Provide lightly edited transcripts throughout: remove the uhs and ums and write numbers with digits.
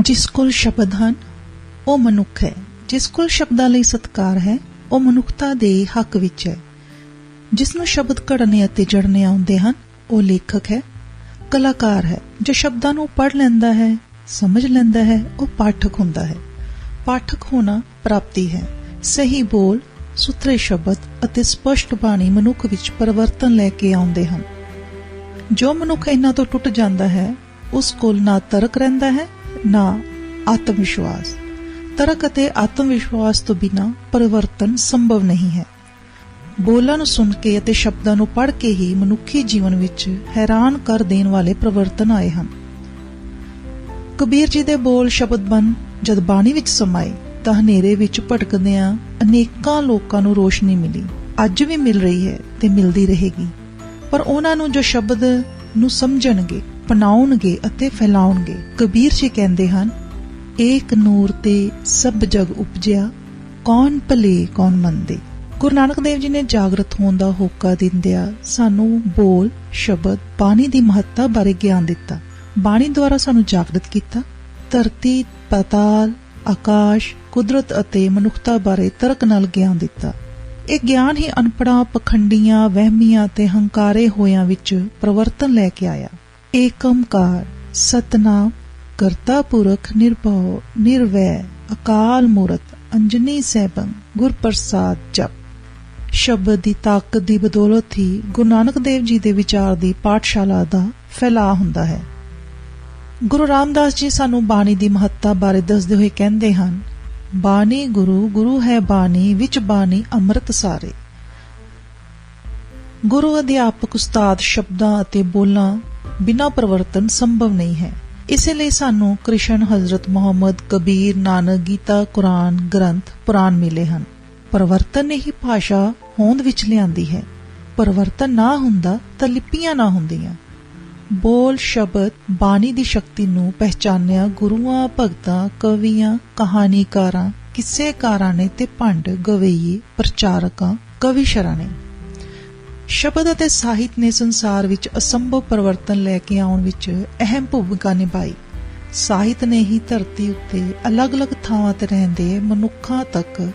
जिस कोल शब्द ਹਨ ਉਹ ਮਨੁੱਖ ਹੈ। ਜਿਸ ਕੋਲ ਸ਼ਬਦਾਂ ਲਈ ਸਤਿਕਾਰ ਹੈ ਉਹ ਮਨੁੱਖਤਾ ਦੇ ਹੱਕ ਵਿੱਚ ਹੈ। ਜਿਸ ਨੂੰ ਸ਼ਬਦ ਘੜਨੇ ਅਤੇ ਜੜਨੇ ਆਉਂਦੇ ਹਨ ਉਹ ਲੇਖਕ ਹੈ, ਕਲਾਕਾਰ ਹੈ। ਜੋ ਸ਼ਬਦਾਂ ਨੂੰ ਪੜ੍ਹ ਲੈਂਦਾ ਹੈ, ਸਮਝ ਲੈਂਦਾ ਹੈ, ਉਹ ਪਾਠਕ ਹੁੰਦਾ ਹੈ। ਪਾਠਕ ਹੋਣਾ ਪ੍ਰਾਪਤੀ ਹੈ। ਸਹੀ ਬੋਲ, ਸੁਥਰੇ ਸ਼ਬਦ ਅਤੇ ਸਪਸ਼ਟ ਬਾਣੀ ਮਨੁੱਖ ਵਿੱਚ ਪਰਿਵਰਤਨ ਲੈ ਕੇ ਆਉਂਦੇ ਹਨ। ਜੋ ਮਨੁੱਖ ਇਹਨਾਂ ਤੋਂ ਟੁੱਟ ਜਾਂਦਾ ਹੈ ਉਸ ਕੋਲ ਨਾ ਤਰਕ ਰਹਿੰਦਾ ਹੈ ਨਾ ਆਤਮ ਵਿਸ਼ਵਾਸ। ਤਰਕ ਅਤੇ ਆਤਮ ਵਿਸ਼ਵਾਸ ਤੋਂ ਬਿਨਾਂ ਪਰਿਵਰਤਨ ਸੰਭਵ ਨਹੀਂ ਹੈ। ਬੋਲਾਂ ਨੂੰ ਸੁਣ ਕੇ ਅਤੇ ਸ਼ਬਦਾਂ ਨੂੰ ਪੜ੍ਹ ਕੇ ਹੀ ਮਨੁੱਖੀ ਜੀਵਨ ਵਿੱਚ ਹੈਰਾਨ ਕਰ ਦੇਣ ਵਾਲੇ ਪਰਿਵਰਤਨ ਆਏ ਹਨ। ਕਬੀਰ ਜੀ ਦੇ ਬੋਲ ਸ਼ਬਦ ਬਨ ਜਦ ਬਾਣੀ ਵਿੱਚ ਸਮਾਏ ਤਾਂ ਹਨੇਰੇ ਵਿੱਚ ਭਟਕਦਿਆਂ ਅਨੇਕਾਂ ਲੋਕਾਂ ਨੂੰ ਰੋਸ਼ਨੀ ਮਿਲੀ। ਅੱਜ ਵੀ ਮਿਲ ਰਹੀ ਹੈ ਤੇ ਮਿਲਦੀ ਰਹੇਗੀ। ਪਰ ਉਹਨਾਂ ਨੂੰ ਜੋ ਸ਼ਬਦ ਨੂੰ ਸਮਝਣਗੇ, ਅਪਣਾਉਣਗੇ ਅਤੇ ਫੈਲਾਉਣਗੇ। ਕਬੀਰ ਜੀ ਕਹਿੰਦੇ ਹਨ, ਏਕ ਨੂਰ ਤੇ ਸਭ ਜਗ ਉਪਜਿਆ, ਕੌਣ ਭਲੇ ਕੌਣ ਮੰਦੇ। ਗੁਰੂ ਨਾਨਕ ਦੇਵ ਜੀ ਨੇ ਜਾਗਰਤ ਹੋਣ ਦਾ ਹੋਕਾ ਦਿੰਦਿਆਂ ਸਾਨੂੰ ਬੋਲ, ਸ਼ਬਦ, ਬਾਣੀ ਦੀ ਮਹੱਤਤਾ ਬਾਰੇ ਗਿਆਨ ਦਿੱਤਾ। ਬਾਣੀ ਦੁਆਰਾ ਸਾਨੂੰ ਜਾਗਰਤ ਕੀਤਾ। ਧਰਤੀ, ਪਾਤਾਲ, ਆਕਾਸ਼, ਕੁਦਰਤ ਅਤੇ ਮਨੁੱਖਤਾ ਬਾਰੇ ਤਰਕ ਨਾਲ ਗਿਆਨ ਦਿੱਤਾ। ਇਹ ਗਿਆਨ ਹੀ ਅਨਪੜ੍ਹਾਂ, ਪਖੰਡੀਆਂ, ਵਹਿਮੀਆਂ ਤੇ ਹੰਕਾਰੇ ਹੋਇਆਂ ਵਿੱਚ ਪਰਿਵਰਤਨ ਲੈ ਕੇ ਆਇਆ। ਏਕਮਕਾਰ ਸਤਨਾਮ ਕਰਤਾ ਪੁਰਖ ਨਿਰਭਉ ਨਿਰਵੈ ਅਕਾਲ ਮੂਰਤ ਅੰਜਨੀ ਸੈਭੰ ਗੁਰ ਪ੍ਰਸਾਦ ਜਪ। ਸ਼ਬਦ ਦੀ ਤਾਕਤ ਦੀ ਬਦੌਲਤ ਹੀ ਗੁਰੂ ਨਾਨਕ ਦੇਵ ਜੀ ਦੇ ਵਿਚਾਰ ਦੀ ਪਾਠਸ਼ਾਲਾ ਦਾ ਫੈਲਾਅ ਹੁੰਦਾ ਹੈ। ਗੁਰੂ ਰਾਮਦਾਸ ਜੀ ਸਾਨੂੰ ਬਾਣੀ ਦੀ ਮਹੱਤਤਾ ਬਾਰੇ ਦੱਸਦੇ ਹੋਏ ਕਹਿੰਦੇ ਹਨ, ਬਾਣੀ ਗੁਰੂ, ਗੁਰੂ ਹੈ ਬਾਣੀ, ਵਿੱਚ ਬਾਣੀ ਅੰਮ੍ਰਿਤ ਸਾਰੇ। ਗੁਰੂ ਅਧਿਆਪਕ ਉਸਤਾਦ ਸ਼ਬਦਾਂ ਅਤੇ ਬੋਲਾਂ ਬਿਨਾਂ ਪਰਿਵਰਤਨ ਸੰਭਵ ਨਹੀਂ ਹੈ। ਇਸੇ ਲਈ ਸਾਨੂੰ ਕ੍ਰਿਸ਼ਨ, ਹਜ਼ਰਤ ਮੁਹੰਮਦ, ਕਬੀਰ, ਨਾਨਕ, ਗੀਤਾ, ਕੁਰਾਨ, ਗ੍ਰੰਥ, ਪੁਰਾਣ ਮਿਲੇ ਹਨ। ਪਰਿਵਰਤਨ ਨੇ ਹੀ ਭਾਸ਼ਾ ਹੋਂਦ ਵਿੱਚ ਲਿਆਂਦੀ ਹੈ। ਪਰਿਵਰਤਨ ਨਾ ਹੁੰਦਾ ਤਾਂ ਲਿਪੀਆਂ ਨਾ ਹੁੰਦੀਆਂ। ਬੋਲ, ਸ਼ਬਦ, ਬਾਣੀ ਦੀ ਸ਼ਕਤੀ ਨੂੰ ਪਹਿਚਾਨਿਆ ਗੁਰੂਆਂ, ਭਗਤਾਂ, ਕਵੀਆਂ, ਕਹਾਣੀਕਾਰਾਂ, ਕਿੱਸੇਕਾਰਾਂ ਨੇ ਤੇ ਭੰਡ, ਗਵਈਏ, ਪ੍ਰਚਾਰਕਾਂ, ਕਵੀਸ਼ਰਾਂ ਨੇ। ਸ਼ਬਦ ਅਤੇ ਸਾਹਿਤ ਨੇ ਸੰਸਾਰ ਵਿੱਚ ਅਸੰਭਵ ਪਰਿਵਰਤਨ ਲੈ ਕੇ ਆਉਣ ਵਿੱਚ ਅਹਿਮ ਭੂਮਿਕਾ ਨਿਭਾਈ। ਸਾਹਿਤ ਨੇ ਹੀ ਧਰਤੀ ਉੱਤੇ ਅਲੱਗ-ਅਲੱਗ ਥਾਵਾਂ ਤੇ ਰਹਿੰਦੇ ਮਨੁੱਖਾਂ ਤੱਕ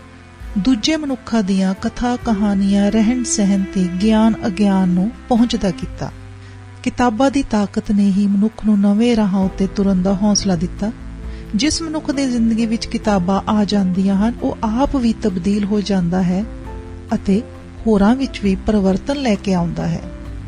ਦੂਜੇ ਮਨੁੱਖਾਂ ਦੀਆਂ ਕਥਾ, ਕਹਾਣੀਆਂ, ਰਹਿਣ ਸਹਿਣ ਤੇ ਗਿਆਨ ਅਗਿਆਨ ਨੂੰ ਪਹੁੰਚਦਾ ਕੀਤਾ। ਕਿਤਾਬਾਂ ਦੀ ਤਾਕਤ ਨੇ ਹੀ ਮਨੁੱਖ ਨੂੰ ਨਵੇਂ ਰਾਹਾਂ ਉੱਤੇ ਤੁਰਨ ਦਾ ਹੌਸਲਾ ਦਿੱਤਾ। ਜਿਸ ਮਨੁੱਖ ਦੀ ਜ਼ਿੰਦਗੀ ਵਿੱਚ ਕਿਤਾਬਾਂ ਆ ਜਾਂਦੀਆਂ ਹਨ ਉਹ ਆਪ ਵੀ ਤਬਦੀਲ ਹੋ ਜਾਂਦਾ ਹੈ ਅਤੇ ਹੋਰਾਂ ਵਿੱਚ ਵੀ ਪਰਿਵਰਤਨ ਲੈ ਕੇ ਆਉਂਦਾ ਹੈ।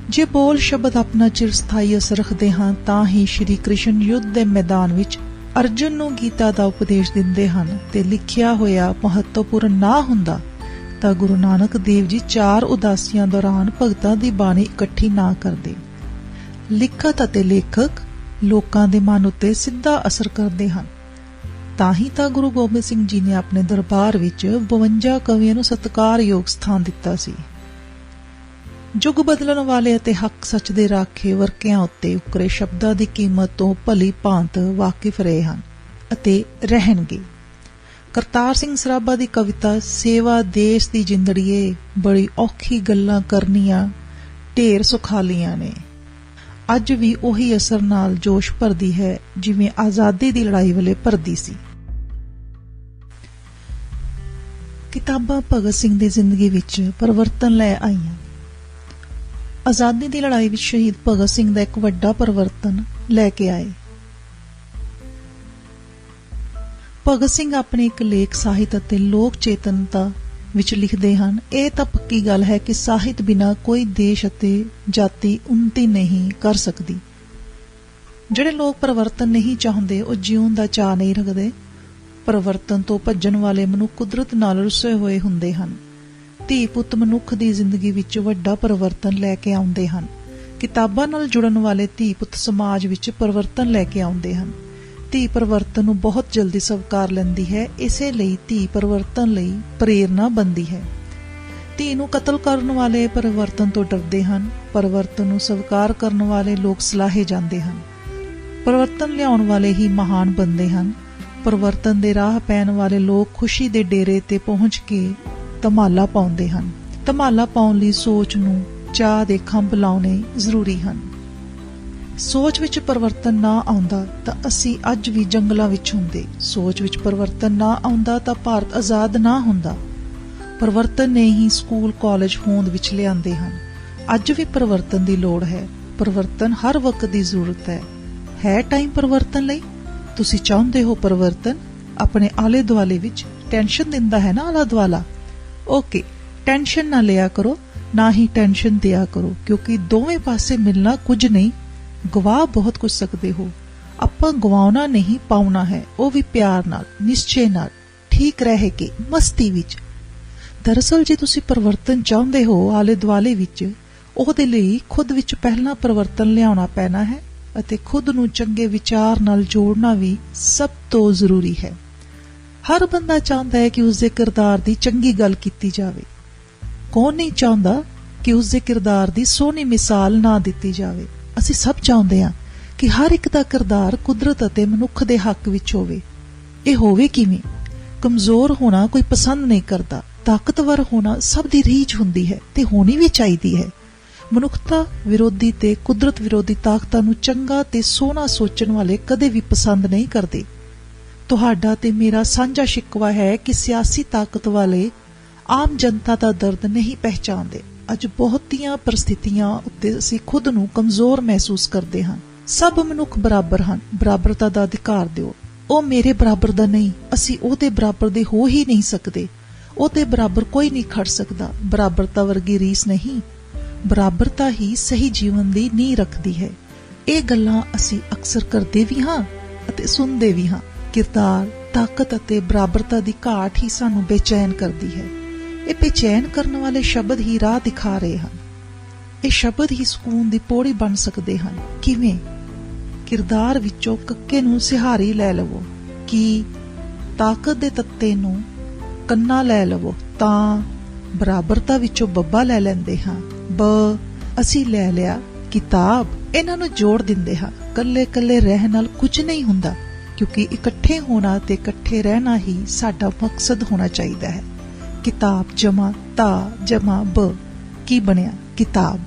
ਜੇ ਬੋਲ ਸ਼ਬਦ ਆਪਣਾ ਚਿਰਸਥਾਈ ਅਸਰ ਰੱਖਦੇ ਹਾਂ ਤਾਂ ਹੀ ਸ਼੍ਰੀ ਕ੍ਰਿਸ਼ਨ ਯੁੱਧ ਦੇ ਮੈਦਾਨ ਵਿੱਚ ਅਰਜੁਨ ਨੂੰ ਗੀਤਾ ਦਾ ਉਪਦੇਸ਼ ਦਿੰਦੇ ਹਨ ਤੇ ਲਿਖਿਆ ਹੋਇਆ ਮਹੱਤਵਪੂਰਨ ਨਾ ਹੁੰਦਾ ਤਾਂ ਗੁਰੂ ਨਾਨਕ ਦੇਵ ਜੀ 4 ਉਦਾਸੀਆਂ ਦੌਰਾਨ ਭਗਤਾਂ ਦੀ ਬਾਣੀ ਇਕੱਠੀ ਨਾ ਕਰਦੇ। ਲਿਖਤ ਅਤੇ ਲੇਖਕ ਲੋਕਾਂ ਦੇ ਮਨ ਉੱਤੇ ਸਿੱਧਾ ਅਸਰ ਕਰਦੇ ਹਨ। ਤਾਂ ਹੀ ਤਾਂ ਗੁਰੂ ਗੋਬਿੰਦ ਸਿੰਘ ਜੀ ਨੇ ਆਪਣੇ ਦਰਬਾਰ ਵਿੱਚ 52 ਕਵੀਆਂ ਨੂੰ ਸਤਿਕਾਰਯੋਗ ਸਥਾਨ ਦਿੱਤਾ ਸੀ। ਯੁੱਗ ਬਦਲਣ ਵਾਲੇ ਅਤੇ ਹੱਕ ਸੱਚ ਦੇ ਰਾਖੇ ਵਰਕਿਆਂ ਉੱਤੇ ਉਕਰੇ ਸ਼ਬਦਾਂ ਦੀ ਕੀਮਤ ਤੋਂ ਭਲੀ ਭਾਂਤ ਵਾਕਿਫ ਰਹੇ ਹਨ ਅਤੇ ਰਹਿਣਗੇ। ਕਰਤਾਰ ਸਿੰਘ ਸਰਾਭਾ ਦੀ ਕਵਿਤਾ ਸੇਵਾ ਦੇਸ਼ ਦੀ ਜਿੰਦੜੀਏ, ਬੜੀ ਔਖੀ ਗੱਲਾਂ ਕਰਨੀਆਂ ਢੇਰ ਸੁਖਾਲੀਆਂ ਨੇ, ਅੱਜ ਵੀ ਉਹੀ ਅਸਰ ਨਾਲ ਜੋਸ਼ ਭਰਦੀ ਹੈ ਜਿਵੇਂ ਆਜ਼ਾਦੀ ਦੀ ਲੜਾਈ ਵੇਲੇ ਭਰਦੀ ਸੀ। ਕਿਤਾਬਾਂ ਭਗਤ ਸਿੰਘ ਦੀ ਜ਼ਿੰਦਗੀ ਵਿੱਚ ਪਰਿਵਰਤਨ ਲੈ ਆਈਆਂ। ਆਜ਼ਾਦੀ ਦੀ ਲੜਾਈ ਵਿੱਚ ਸ਼ਹੀਦ ਭਗਤ ਸਿੰਘ ਦਾ ਇੱਕ ਵੱਡਾ ਪਰਿਵਰਤਨ ਲੈ ਕੇ ਆਏ। ਭਗਤ ਸਿੰਘ ਆਪਣੇ ਇੱਕ ਲੇਖ ਸਾਹਿਤ ਅਤੇ ਲੋਕ ਚੇਤਨਤਾ ਵਿੱਚ ਲਿਖਦੇ ਹਨ, ਇਹ ਤਾਂ ਪੱਕੀ ਗੱਲ ਹੈ ਕਿ ਸਾਹਿਤ ਬਿਨਾਂ ਕੋਈ ਦੇਸ਼ ਅਤੇ ਜਾਤੀ ਉੱਨਤੀ ਨਹੀਂ ਕਰ ਸਕਦੀ। ਜਿਹੜੇ ਲੋਕ ਪਰਿਵਰਤਨ ਨਹੀਂ ਚਾਹੁੰਦੇ ਉਹ ਜਿਉਣ ਦਾ ਚਾਅ ਨਹੀਂ ਰੱਖਦੇ। ਪਰਿਵਰਤਨ ਤੋਂ ਭੱਜਣ ਵਾਲੇ ਮਨੁੱਖ ਕੁਦਰਤ ਨਾਲ ਰੁੱਸੇ ਹੋਏ ਹੁੰਦੇ ਹਨ। ਧੀ ਪੁੱਤ ਮਨੁੱਖ ਦੀ ਜ਼ਿੰਦਗੀ ਵਿੱਚ ਵੱਡਾ ਪਰਿਵਰਤਨ ਲੈ ਕੇ ਆਉਂਦੇ ਹਨ। ਕਿਤਾਬਾਂ ਨਾਲ ਜੁੜਨ ਵਾਲੇ ਧੀ ਪੁੱਤ ਸਮਾਜ ਵਿੱਚ ਪਰਿਵਰਤਨ ਲੈ ਕੇ ਆਉਂਦੇ ਹਨ। ਧੀ ਪਰਿਵਰਤਨ ਨੂੰ ਬਹੁਤ ਜਲਦੀ ਸਵੀਕਾਰ ਲੈਂਦੀ ਹੈ, ਇਸੇ ਲਈ ਧੀ ਪਰਿਵਰਤਨ ਲਈ ਪ੍ਰੇਰਨਾ ਬਣਦੀ ਹੈ। ਧੀ ਨੂੰ ਕਤਲ ਕਰਨ ਵਾਲੇ ਪਰਿਵਰਤਨ ਤੋਂ ਡਰਦੇ ਹਨ। ਪਰਿਵਰਤਨ ਨੂੰ ਸਵੀਕਾਰ ਕਰਨ ਵਾਲੇ ਲੋਕ ਸਲਾਹੇ ਜਾਂਦੇ ਹਨ। ਪਰਿਵਰਤਨ ਲਿਆਉਣ ਵਾਲੇ ਹੀ ਮਹਾਨ ਬਣਦੇ ਹਨ। ਪਰਿਵਰਤਨ ਦੇ ਰਾਹ ਪੈਣ ਵਾਲੇ ਲੋਕ ਖੁਸ਼ੀ ਦੇ ਡੇਰੇ ਤੇ ਪਹੁੰਚ ਕੇ ਧਮਾਲਾ ਪਾਉਂਦੇ ਹਨ। ਧਮਾਲਾ ਪਾਉਣ ਲਈ ਸੋਚ ਨੂੰ ਚਾਹ ਦੇ ਖੰਭ ਲਾਉਣੇ ਜ਼ਰੂਰੀ ਹਨ। ਸੋਚ ਵਿੱਚ ਪਰਿਵਰਤਨ ਨਾ ਆਉਂਦਾ ਤਾਂ ਅਸੀਂ ਅੱਜ ਵੀ ਜੰਗਲਾਂ ਵਿੱਚ ਹੁੰਦੇ। ਸੋਚ ਵਿੱਚ ਪਰਿਵਰਤਨ ਨਾ ਆਉਂਦਾ ਤਾਂ ਭਾਰਤ ਆਜ਼ਾਦ ਨਾ ਹੁੰਦਾ। ਪਰਿਵਰਤਨ ਨੇ ਹੀ ਸਕੂਲ ਕਾਲਜ ਹੋਂਦ ਵਿੱਚ ਲਿਆਂਦੇ ਹਨ। ਅੱਜ ਵੀ ਪਰਿਵਰਤਨ ਦੀ ਲੋੜ ਹੈ। ਪਰਿਵਰਤਨ ਹਰ ਵਕਤ ਦੀ ਜ਼ਰੂਰਤ ਹੈ ਟਾਈਮ ਪਰਿਵਰਤਨ ਲਈ? ਤੁਸੀਂ ਚਾਹੁੰਦੇ ਹੋ ਪਰਿਵਰਤਨ? ਆਪਣੇ ਆਲੇ ਦੁਆਲੇ ਵਿੱਚ ਟੈਨਸ਼ਨ ਦਿੰਦਾ ਹੈ ਨਾ ਆਲਾ ਦੁਆਲਾ? ਓਕੇ, ਟੈਨਸ਼ਨ ਨਾ ਲਿਆ ਕਰੋ, ਨਾ ਹੀ ਟੈਨਸ਼ਨ ਦਿਆ ਕਰੋ, ਕਿਉਂਕਿ ਦੋਵੇਂ ਪਾਸੇ ਮਿਲਣਾ ਕੁਝ ਨਹੀਂ, ਗਵਾ ਬਹੁਤ ਕੁਝ ਸਕਦੇ ਹੋ। ਆਪਾਂ ਗਵਾਉਣਾ ਨਹੀਂ, ਪਾਉਣਾ ਹੈ, ਉਹ ਵੀ ਪਿਆਰ ਨਾਲ, ਨਿਸ਼ਚੇ ਨਾਲ, ਠੀਕ ਰਹਿ ਕੇ, ਮਸਤੀ ਵਿੱਚ। ਦਰਅਸਲ ਜੇ ਤੁਸੀਂ ਪਰਿਵਰਤਨ ਚਾਹੁੰਦੇ ਹੋ ਆਲੇ ਦੁਆਲੇ ਵਿੱਚ, ਉਹਦੇ ਲਈ ਖੁਦ ਵਿੱਚ ਪਹਿਲਾਂ ਪਰਿਵਰਤਨ ਲਿਆਉਣਾ ਪੈਣਾ ਹੈ ਅਤੇ ਖੁਦ ਨੂੰ ਚੰਗੇ ਵਿਚਾਰ ਨਾਲ ਜੋੜਨਾ ਵੀ ਸਭ ਤੋਂ ਜ਼ਰੂਰੀ ਹੈ। ਹਰ ਬੰਦਾ ਚਾਹੁੰਦਾ ਹੈ ਕਿ ਉਸਦੇ ਕਿਰਦਾਰ ਦੀ ਚੰਗੀ ਗੱਲ ਕੀਤੀ ਜਾਵੇ। ਕੌਣ ਨਹੀਂ ਚਾਹੁੰਦਾ ਕਿ ਉਸਦੇ ਕਿਰਦਾਰ ਦੀ ਸੋਹਣੀ ਮਿਸਾਲ ਨਾ ਦਿੱਤੀ ਜਾਵੇ? ਅਸੀਂ ਸਭ ਚਾਹੁੰਦੇ ਹਾਂ ਕਿ ਹਰ ਇੱਕ ਦਾ ਕਿਰਦਾਰ ਕੁਦਰਤ ਅਤੇ ਮਨੁੱਖ ਦੇ ਹੱਕ ਵਿੱਚ ਹੋਵੇ। ਇਹ ਹੋਵੇ ਕਿਵੇਂ? ਕਮਜ਼ੋਰ ਹੋਣਾ ਕੋਈ ਪਸੰਦ ਨਹੀਂ ਕਰਦਾ, ਤਾਕਤਵਰ ਹੋਣਾ ਸਭ ਦੀ ਰੀਝ ਹੁੰਦੀ ਹੈ ਤੇ ਹੋਣੀ ਵੀ ਚਾਹੀਦੀ ਹੈ। ਮਨੁੱਖਤਾ ਵਿਰੋਧੀ ਤੇ ਕੁਦਰਤ ਵਿਰੋਧੀ ਤਾਕਤਾਂ ਨੂੰ ਚੰਗਾ ਤੇ ਸੋਹਣਾ ਸੋਚਣ ਵਾਲੇ ਕਦੇ ਵੀ ਪਸੰਦ ਨਹੀਂ ਕਰਦੇ। ਤੁਹਾਡਾ ਤੇ ਮੇਰਾ ਸਾਂਝਾ ਸ਼ਿਕਵਾ ਹੈ ਕਿ ਸਿਆਸੀ ਤਾਕਤ ਵਾਲੇ ਆਮ ਜਨਤਾ ਦਾ ਦਰਦ ਨਹੀਂ ਪਹਿਚਾਨਦੇ। ਅੱਜ ਬਹੁਤੀਆਂ ਪਰਿਸਥਿਤੀਆਂ ਉੱਤੇ ਅਸੀਂ ਖੁਦ ਨੂੰ ਕਮਜ਼ੋਰ ਮਹਿਸੂਸ ਕਰਦੇ ਹਾਂ। ਸਭ ਮਨੁੱਖ ਬਰਾਬਰ ਹਨ, ਬਰਾਬਰਤਾ ਦਾ ਅਧਿਕਾਰ ਦਿਓ। ਉਹ ਮੇਰੇ ਬਰਾਬਰ ਦਾ ਨਹੀਂ, ਅਸੀਂ ਉਹਦੇ ਬਰਾਬਰ ਦੇ ਹੋ ਹੀ ਨਹੀਂ ਸਕਦੇ। ਉਹਦੇ ਬਰਾਬਰ ਕੋਈ ਨਹੀਂ ਖੜ ਸਕਦਾ। ਬਰਾਬਰਤਾ ਵਰਗੀ ਰੀਸ ਨਹੀਂ, ਬਰਾਬਰਤਾ ਹੀ ਸਹੀ ਜੀਵਨ ਦੀ ਨੀਂਹ ਰੱਖਦੀ ਹੈ। ਇਹ ਗੱਲਾਂ ਅਸੀਂ ਅਕਸਰ ਕਰਦੇ ਵੀ ਹਾਂ ਅਤੇ ਸੁਣਦੇ ਵੀ ਹਾਂ। ਕਿਰਦਾਰ, ਤਾਕਤ ਅਤੇ ਬਰਾਬਰਤਾ ਦੀ ਘਾਟ ਹੀ ਸਾਨੂੰ ਬੇਚੈਨ ਕਰਦੀ ਹੈ। ਇਹ ਬੇਚੈਨ ਕਰਨ ਵਾਲੇ ਸ਼ਬਦ ਹੀ ਰਾਹ ਦਿਖਾ ਰਹੇ ਹਨ। ਇਹ ਸ਼ਬਦ ਹੀ ਸਕੂਨ ਦੀ ਪੌੜੀ ਬਣ ਸਕਦੇ ਹਨ। ਕਿਵੇਂ? ਕਿਰਦਾਰ ਵਿੱਚੋਂ ਕੱਕੇ ਨੂੰ ਸਿਹਾਰੀ ਲੈ ਲਵੋ, ਕੀ ਤਾਕਤ ਦੇ ਤੱਤੇ ਨੂੰ ਕੰਨਾ ਲੈ ਲਵੋ ਤਾਂ ਬਰਾਬਰਤਾ ਵਿੱਚੋਂ ਬੱਬਾ ਲੈ ਲੈਂਦੇ ਹਾਂ। ਅਸੀਂ ਲੈ ਲਿਆ ਕਿਤਾਬ। ਇਹਨਾਂ ਨੂੰ ਜੋੜ ਦਿੰਦੇ ਹਾਂ। ਕੱਲੇ ਕੱਲੇ ਰਹਿਣ ਨਾਲ ਕੁਝ ਨਹੀਂ ਹੁੰਦਾ, ਕਿਉਂਕਿ ਇਕੱਠੇ ਹੋਣਾ ਤੇ ਇਕੱਠੇ ਰਹਿਣਾ ਹੀ ਸਾਡਾ ਮਕਸਦ ਹੋਣਾ ਚਾਹੀਦਾ ਹੈ। ਕਿਤਾਬ ਜਮਾ ਤਾ ਜਮਾ ਬ ਕੀ ਬਣਿਆ? ਕਿਤਾਬ।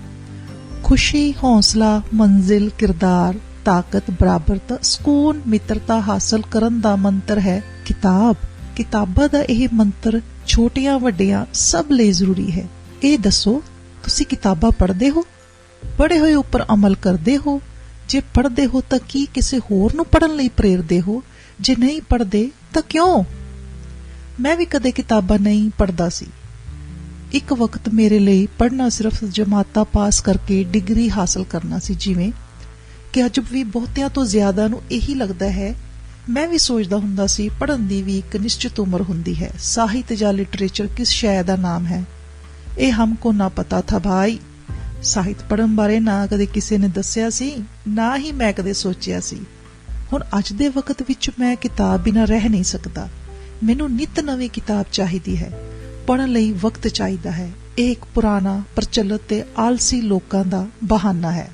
ਖੁਸ਼ੀ, ਹੌਸਲਾ, ਮੰਜ਼ਿਲ, ਕਿਰਦਾਰ, ਤਾਕਤ, ਬਰਾਬਰਤਾ, ਸਕੂਨ, ਮਿੱਤਰਤਾ ਹਾਸਲ ਕਰਨ ਦਾ ਮੰਤਰ ਹੈ ਕਿਤਾਬ। ਕਿਤਾਬਾਂ ਦਾ ਇਹ ਮੰਤਰ ਛੋਟੀਆਂ ਵੱਡੀਆਂ ਸਭ ਲਈ ਜ਼ਰੂਰੀ ਹੈ। ਇਹ ਦੱਸੋ, ਤੁਸੀਂ ਕਿਤਾਬਾਂ ਪੜ੍ਹਦੇ ਹੋ? ਪੜ੍ਹੇ ਹੋਏ ਉੱਪਰ ਅਮਲ ਕਰਦੇ ਹੋ? ਜੇ ਪੜ੍ਹਦੇ ਹੋ ਤਾਂ ਕੀ ਕਿਸੇ ਹੋਰ ਨੂੰ ਪੜ੍ਹਨ ਲਈ ਪ੍ਰੇਰਦੇ ਹੋ? ਜੇ ਨਹੀਂ ਪੜ੍ਹਦੇ ਤਾਂ ਕਿਉਂ? ਮੈਂ ਵੀ ਕਦੇ ਕਿਤਾਬਾਂ ਨਹੀਂ ਪੜ੍ਹਦਾ ਸੀ। ਇੱਕ ਵਕਤ ਮੇਰੇ ਲਈ ਪੜ੍ਹਨਾ ਸਿਰਫ ਜਮਾਤਾਂ ਪਾਸ ਕਰਕੇ ਡਿਗਰੀ ਹਾਸਲ ਕਰਨਾ ਸੀ। ਜਿਵੇਂ ਕਿ ਅੱਜ ਵੀ ਬਹੁਤਿਆਂ ਤੋਂ ਜ਼ਿਆਦਾ ਨੂੰ ਇਹੀ ਲੱਗਦਾ ਹੈ। ਮੈਂ ਵੀ ਸੋਚਦਾ ਹੁੰਦਾ ਸੀ ਪੜ੍ਹਨ ਦੀ ਵੀ ਇੱਕ ਨਿਸ਼ਚਿਤ ਉਮਰ ਹੁੰਦੀ ਹੈ। ਸਾਹਿਤ ਜਾਂ ਲਿਟਰੇਚਰ ਕਿਸ ਸ਼ੈ ਦਾ ਨਾਮ ਹੈ, ਇਹ ਹਮਕੋ ਨਾ ਪਤਾ ਥਾ ਭਾਈ। ਸਾਹਿਤ ਪੜ੍ਹਨ ਬਾਰੇ ਨਾ ਕਦੇ ਕਿਸੇ ਨੇ ਦੱਸਿਆ ਸੀ, ਨਾ ਹੀ ਮੈਂ ਕਦੇ ਸੋਚਿਆ ਸੀ। ਹੁਣ ਅੱਜ ਦੇ ਵਕਤ ਵਿੱਚ ਮੈਂ ਕਿਤਾਬ ਬਿਨਾਂ ਰਹਿ ਨਹੀਂ ਸਕਦਾ। ਮੈਨੂੰ ਨਿੱਤ ਨਵੀਂ ਕਿਤਾਬ ਚਾਹੀਦੀ ਹੈ। ਪੜ੍ਹਨ ਲਈ ਵਕਤ ਚਾਹੀਦਾ ਹੈ। ਇਹ ਇੱਕ ਪੁਰਾਣਾ, ਪ੍ਰਚਲਿਤ ਤੇ ਆਲਸੀ ਲੋਕਾਂ ਦਾ ਬਹਾਨਾ ਹੈ।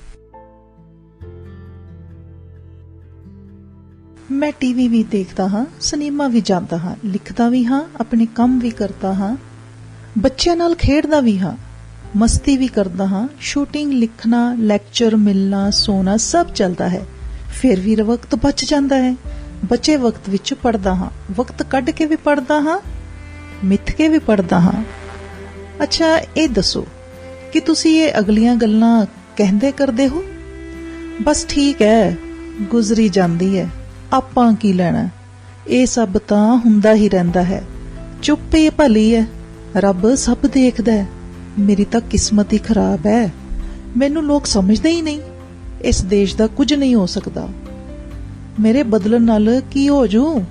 ਮੈਂ ਟੀਵੀ ਵੀ ਦੇਖਦਾ ਹਾਂ, ਸਿਨੇਮਾ ਵੀ ਜਾਂਦਾ ਹਾਂ, ਲਿਖਦਾ ਵੀ ਹਾਂ, ਆਪਣੇ ਕੰਮ ਵੀ ਕਰਦਾ ਹਾਂ, ਬੱਚਿਆਂ ਨਾਲ ਖੇਡਦਾ ਵੀ ਹਾਂ, ਮਸਤੀ ਵੀ ਕਰਦਾ ਹਾਂ, ਸ਼ੂਟਿੰਗ, ਲਿਖਣਾ, ਲੈਕਚਰ, ਮਿਲਣਾ, ਸੋਣਾ ਸਭ ਚੱਲਦਾ ਹੈ। ਫਿਰ ਵੀ ਵਕਤ ਬਚ ਜਾਂਦਾ ਹੈ। ਬਚੇ ਵਕਤ ਵਿੱਚ ਪੜ੍ਹਦਾ ਹਾਂ। ਵਕਤ ਕੱਢ ਕੇ ਵੀ ਪੜ੍ਹਦਾ ਹਾਂ, ਮਿੱਥ ਕੇ ਵੀ ਪੜ੍ਹਦਾ ਹਾਂ। ਅੱਛਾ, ਇਹ ਦੱਸੋ ਕਿ ਤੁਸੀਂ ਇਹ ਅਗਲੀਆਂ ਗੱਲਾਂ ਕਹਿੰਦੇ ਕਰਦੇ ਹੋ? ਬਸ ਠੀਕ ਹੈ, ਗੁਜ਼ਰੀ ਜਾਂਦੀ ਹੈ, ਆਪਾਂ ਕੀ ਲੈਣਾ, ਇਹ ਸਭ ਤਾਂ ਹੁੰਦਾ ਹੀ ਰਹਿੰਦਾ ਹੈ, ਚੁੱਪ ਹੀ ਭਲੀ ਹੈ, ਰੱਬ ਸਭ ਦੇਖਦਾ ਹੈ, ਮੇਰੀ ਤਾਂ ਕਿਸਮਤ ਹੀ ਖਰਾਬ ਹੈ, ਮੈਨੂੰ ਲੋਕ ਸਮਝਦੇ ਹੀ ਨਹੀਂ, ਇਸ ਦੇਸ਼ ਦਾ ਕੁਝ ਨਹੀਂ ਹੋ ਸਕਦਾ, ਮੇਰੇ ਬਦਲਣ ਨਾਲ ਕੀ ਹੋ ਜੂ,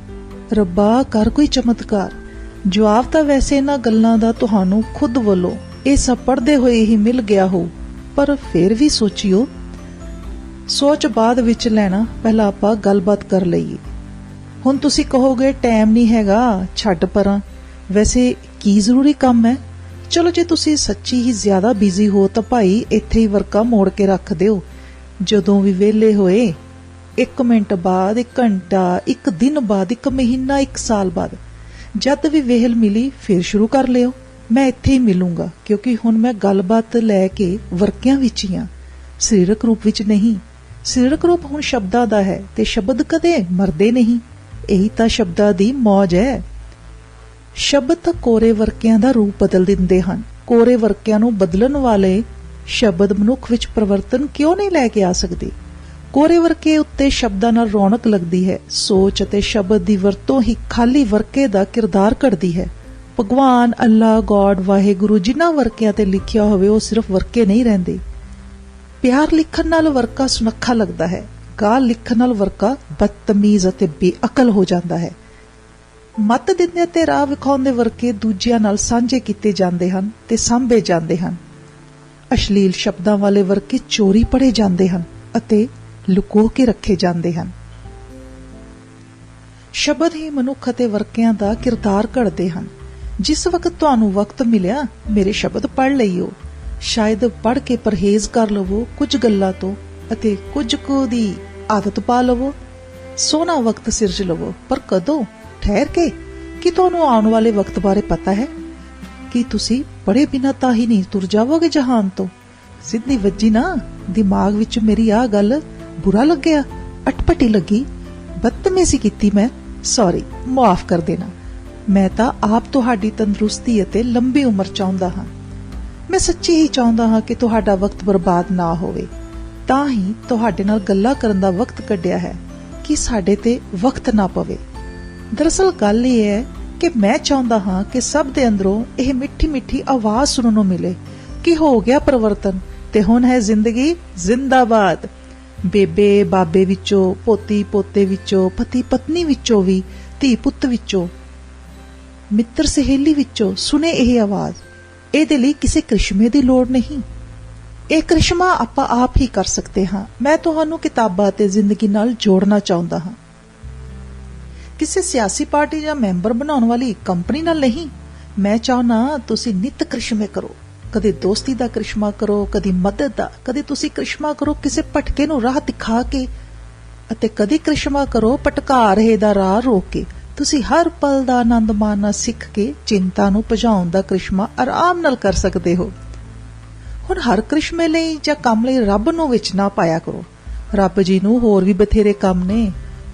ਰੱਬਾ ਕਰ ਕੋਈ ਚਮਤਕਾਰ। ਜਵਾਬ ਤਾਂ ਵੈਸੇ ਇਹਨਾਂ ਗੱਲਾਂ ਦਾ ਤੁਹਾਨੂੰ ਖੁਦ ਵੱਲੋਂ ਇਹ ਸਭ ਪੜ੍ਹਦੇ ਹੋਏ ਹੀ ਮਿਲ ਗਿਆ ਹੋ, ਪਰ ਫਿਰ ਵੀ ਸੋਚਿਓ, ਸੋਚ ਬਾਅਦ ਵਿੱਚ ਲੈਣਾ, ਪਹਿਲਾਂ ਆਪਾਂ ਗੱਲਬਾਤ ਕਰ ਲਈਏ। ਹੁਣ ਤੁਸੀਂ ਕਹੋਗੇ ਟਾਈਮ ਨਹੀਂ ਹੈਗਾ, ਛੱਡ ਪਰਾਂ, ਵੈਸੇ ਕੀ ਜ਼ਰੂਰੀ ਕੰਮ ਹੈ। ਚਲੋ ਜੇ ਤੁਸੀਂ ਸੱਚੀ ਹੀ ਜ਼ਿਆਦਾ ਬਿਜ਼ੀ ਹੋ ਤਾਂ ਭਾਈ ਇੱਥੇ ਹੀ ਵਰਕਾ ਮੋੜ ਕੇ ਰੱਖ ਦਿਓ। ਜਦੋਂ ਵੀ ਵਿਹਲੇ ਹੋਏ, 1 ਮਿੰਟ ਬਾਅਦ, 1 ਘੰਟਾ, 1 ਦਿਨ ਬਾਅਦ, 1 ਮਹੀਨਾ, 1 ਸਾਲ ਬਾਅਦ, ਜਦ ਵੀ ਵੇਹਲ ਮਿਲੀ ਫਿਰ ਸ਼ੁਰੂ ਕਰ ਲਿਓ। ਮੈਂ ਇੱਥੇ ਹੀ ਮਿਲੂੰਗਾ, ਕਿਉਂਕਿ ਹੁਣ ਮੈਂ ਗੱਲਬਾਤ ਲੈ ਕੇ ਵਰਕਿਆਂ ਵਿੱਚ ਹੀ ਹਾਂ, ਸਰੀਰਕ ਰੂਪ ਵਿੱਚ ਨਹੀਂ। ਸਰੀਰਕ ਰੂਪ ਹੁਣ ਸ਼ਬਦਾਂ ਦਾ ਹੈ ਤੇ ਸ਼ਬਦ ਕਦੇ ਮਰਦੇ ਨਹੀਂ। ਇਹੀ ਤਾਂ ਸ਼ਬਦਾਂ ਦੀ ਮੌਜ ਹੈ। ਸ਼ਬਦ ਤਾਂ ਕੋਰੇ ਵਰਕਿਆਂ ਦਾ ਰੂਪ ਬਦਲ ਦਿੰਦੇ ਹਨ। ਕੋਰੇ ਵਰਕਿਆਂ ਨੂੰ ਬਦਲਣ ਵਾਲੇ ਸ਼ਬਦ ਮਨੁੱਖ ਵਿੱਚ ਪਰਿਵਰਤਨ ਕਿਉਂ ਨਹੀਂ ਲੈ ਕੇ ਆ ਸਕਦੇ? ਕੋਰੇ ਵਰਕੇ ਉੱਤੇ ਸ਼ਬਦਾਂ ਨਾਲ ਰੌਣਕ ਲੱਗਦੀ ਹੈ। ਸੋਚ ਅਤੇ ਸ਼ਬਦ ਦੀ ਵਰਤੋਂ ਹੀ ਖਾਲੀ ਵਰਕੇ ਦਾ ਕਿਰਦਾਰ ਘੜਦੀ ਹੈ। ਭਗਵਾਨ, ਅੱਲਾ, ਗੋਡ, ਵਾਹਿਗੁਰੂ ਜਿਨ੍ਹਾਂ ਵਰਕਿਆਂ ਤੇ ਲਿਖਿਆ ਹੋਵੇ ਉਹ ਸਿਰਫ ਵਰਕੇ ਨਹੀਂ ਰਹਿੰਦੇ। ਪਿਆਰ ਲਿਖਣ ਨਾਲ ਵਰਕਾ ਸੁਨੱਖਾ ਲੱਗਦਾ ਹੈ। ਗਾਲ ਲਿਖਣ ਨਾਲ ਵਰਕਾ ਬਦਤਮੀਜ਼ ਅਤੇ ਬੇਅਕਲ ਹੋ ਜਾਂਦਾ ਹੈ। ਮੱਤ ਦਿੰਦੇ ਤੇ ਰਾਹ ਵਿਖਾਉਂਦੇ ਵਰਕੇ ਦੂਜਿਆਂ ਨਾਲ ਸਾਂਝੇ ਕੀਤੇ ਜਾਂਦੇ ਹਨ ਤੇ ਸਾਂਭੇ ਜਾਂਦੇ ਹਨ। ਅਸ਼ਲੀਲ ਸ਼ਬਦਾਂ ਵਾਲੇ ਵਰਕੇ ਚੋਰੀ ਪੜ੍ਹੇ ਜਾਂਦੇ ਹਨ ਅਤੇ ਲੁਕੋ ਕੇ ਰੱਖੇ ਜਾਂਦੇ ਹਨ। ਸ਼ਬਦ ਹੀ ਮਨੁੱਖ ਅਤੇ ਵਰਕਿਆਂ ਦਾ ਕਿਰਦਾਰ ਘੜਦੇ ਹਨ। ਜਿਸ ਵਕਤ ਤੁਹਾਨੂੰ ਵਕਤ ਮਿਲਿਆ ਮੇਰੇ ਸ਼ਬਦ ਪੜ੍ਹ ਲਈਓ। ਸ਼ਾਇਦ ਪੜ੍ਹ ਕੇ ਪਰਹੇਜ਼ ਕਰ ਲਵੋ ਕੁਝ ਗੱਲਾਂ ਤੋਂ ਅਤੇ ਕੁਝ ਕੁ ਦੀ ਆਦਤ ਪਾ ਲਵੋ। ਸੋਹਣਾ ਵਕਤ ਸਿਰਜ ਲਵੋ, ਪਰ ਕਦੋਂ? ਠਹਿਰ ਕੇ। ਕਿ ਤੁਹਾਨੂੰ ਆਉਣ ਵਾਲੇ ਵਕਤ ਬਾਰੇ ਪਤਾ ਹੈ? ਕਿ ਤੁਸੀਂ ਪੜ੍ਹੇ ਬਿਨਾਂ ਤਾਂ ਹੀ ਨਹੀਂ ਤੁਰ ਜਾਵੋਗੇ ਜਹਾਨ ਤੋਂ। ਸਿੱਧੀ ਵੱਜੀ ਨਾ ਦਿਮਾਗ ਵਿੱਚ ਮੇਰੀ ਆਹ ਗੱਲ। ਬੁਰਾ ਲੱਗਿਆ? ਅਟਪਟੀ ਲੱਗੀ? ਬਦਤਮੀਜ਼ੀ ਕੀਤੀ ਮੈਂ? ਸੌਰੀ, ਮੁਆਫ ਕਰ ਦੇਣਾ। ਮੈਂ ਤਾਂ ਆਪ ਤੁਹਾਡੀ ਤੰਦਰੁਸਤੀ ਅਤੇ ਲੰਬੀ ਉਮਰ ਚਾਹੁੰਦਾ ਹਾਂ। ਮੈਂ ਸੱਚੀ ਹੀ ਚਾਹੁੰਦਾ ਹਾਂ ਕਿ ਤੁਹਾਡਾ ਵਕਤ ਬਰਬਾਦ ਨਾ ਹੋਵੇ। ਤਾਂ ਹੀ ਤੁਹਾਡੇ ਨਾਲ ਗੱਲਾਂ ਕਰਨ ਦਾ ਵਕਤ ਕੱਢਿਆ ਹੈ ਕਿ ਸਾਡੇ ਤੇ ਵਕਤ ਨਾ ਪਵੇ। ਦਰਅਸਲ ਗੱਲ ਇਹ ਹੈ ਕਿ ਮੈਂ ਚਾਹੁੰਦਾ ਹਾਂ ਕਿ ਸਭ ਦੇ ਅੰਦਰੋਂ ਇਹ ਮਿੱਠੀ ਮਿੱਠੀ ਆਵਾਜ਼ ਸੁਣਨ ਨੂੰ ਮਿਲੇ ਕਿ ਹੋ ਗਿਆ ਪਰਿਵਰਤਨ ਤੇ ਹੁਣ ਹੈ ਜ਼ਿੰਦਗੀ ਜ਼ਿੰਦਾਬਾਦ। ਬੇਬੇ ਬਾਬੇ ਵਿੱਚੋਂ, ਪੋਤੀ ਪੋਤੇ ਵਿੱਚੋਂ, ਪਤੀ ਪਤਨੀ ਵਿੱਚੋਂ ਵੀ, ਧੀ ਪੁੱਤ ਵਿੱਚੋਂ, ਮਿੱਤਰ ਸਹੇਲੀ ਵਿੱਚੋਂ ਸੁਣੇ ਇਹ ਆਵਾਜ਼। ਇਹਦੇ ਲਈ ਕਿਸੇ ਕ੍ਰਿਸ਼ਮੇ ਦੀ ਲੋੜ ਨਹੀਂ। ਇਹ ਕ੍ਰਿਸ਼ਮਾ ਆਪਾਂ ਆਪ ਹੀ ਕਰ ਸਕਦੇ ਹਾਂ। ਮੈਂ ਤੁਹਾਨੂੰ ਕਿਤਾਬਾਂ ਤੇ ਜ਼ਿੰਦਗੀ ਨਾਲ ਜੋੜਨਾ ਚਾਹੁੰਦਾ ਹਾਂ। ਕਿਸੇ ਸਿਆਸੀ ਪਾਰਟੀ ਜਾਂ ਮੈਂਬਰ ਬਣਾਉਣ ਵਾਲੀ ਕੰਪਨੀ ਨਾਲ ਨਹੀਂ। ਮੈਂ ਚਾਹੁੰਦਾ ਤੁਸੀਂ ਨਿੱਤ ਕ੍ਰਿਸ਼ਮੇ ਕਰੋ। ਕਦੇ ਦੋਸਤੀ ਦਾ ਕ੍ਰਿਸ਼ਮਾ ਕਰੋ, ਕਦੀ ਮਦਦ ਦਾ, ਕਦੇ ਤੁਸੀਂ ਕ੍ਰਿਸ਼ਮਾ ਕਰੋ ਕਿਸੇ ਭਟਕੇ ਨੂੰ ਰਾਹ ਦਿਖਾ ਕੇ, ਅਤੇ ਕਦੀ ਕ੍ਰਿਸ਼ਮਾ ਕਰੋ ਭਟਕਾ ਰਹੇ ਦਾ ਰਾਹ ਰੋਕ ਕੇ। ਤੁਸੀਂ ਹਰ ਪਲ ਦਾ ਆਨੰਦ ਮਾਣਨਾ ਸਿੱਖ ਕੇ ਚਿੰਤਾ ਨੂੰ ਭਜਾਉਣ ਦਾ ਕ੍ਰਿਸ਼ਮਾ ਆਰਾਮ ਨਾਲ ਕਰ ਸਕਦੇ ਹੋ। ਹੁਣ ਹਰ ਕ੍ਰਿਸ਼ਮੇ ਲਈ ਜਾਂ ਕੰਮ ਲਈ ਰੱਬ ਨੂੰ ਵਿੱਚ ਨਾ ਪਾਇਆ ਕਰੋ। ਰੱਬ ਜੀ ਨੂੰ ਹੋਰ ਵੀ ਬਥੇਰੇ ਕੰਮ ਨੇ।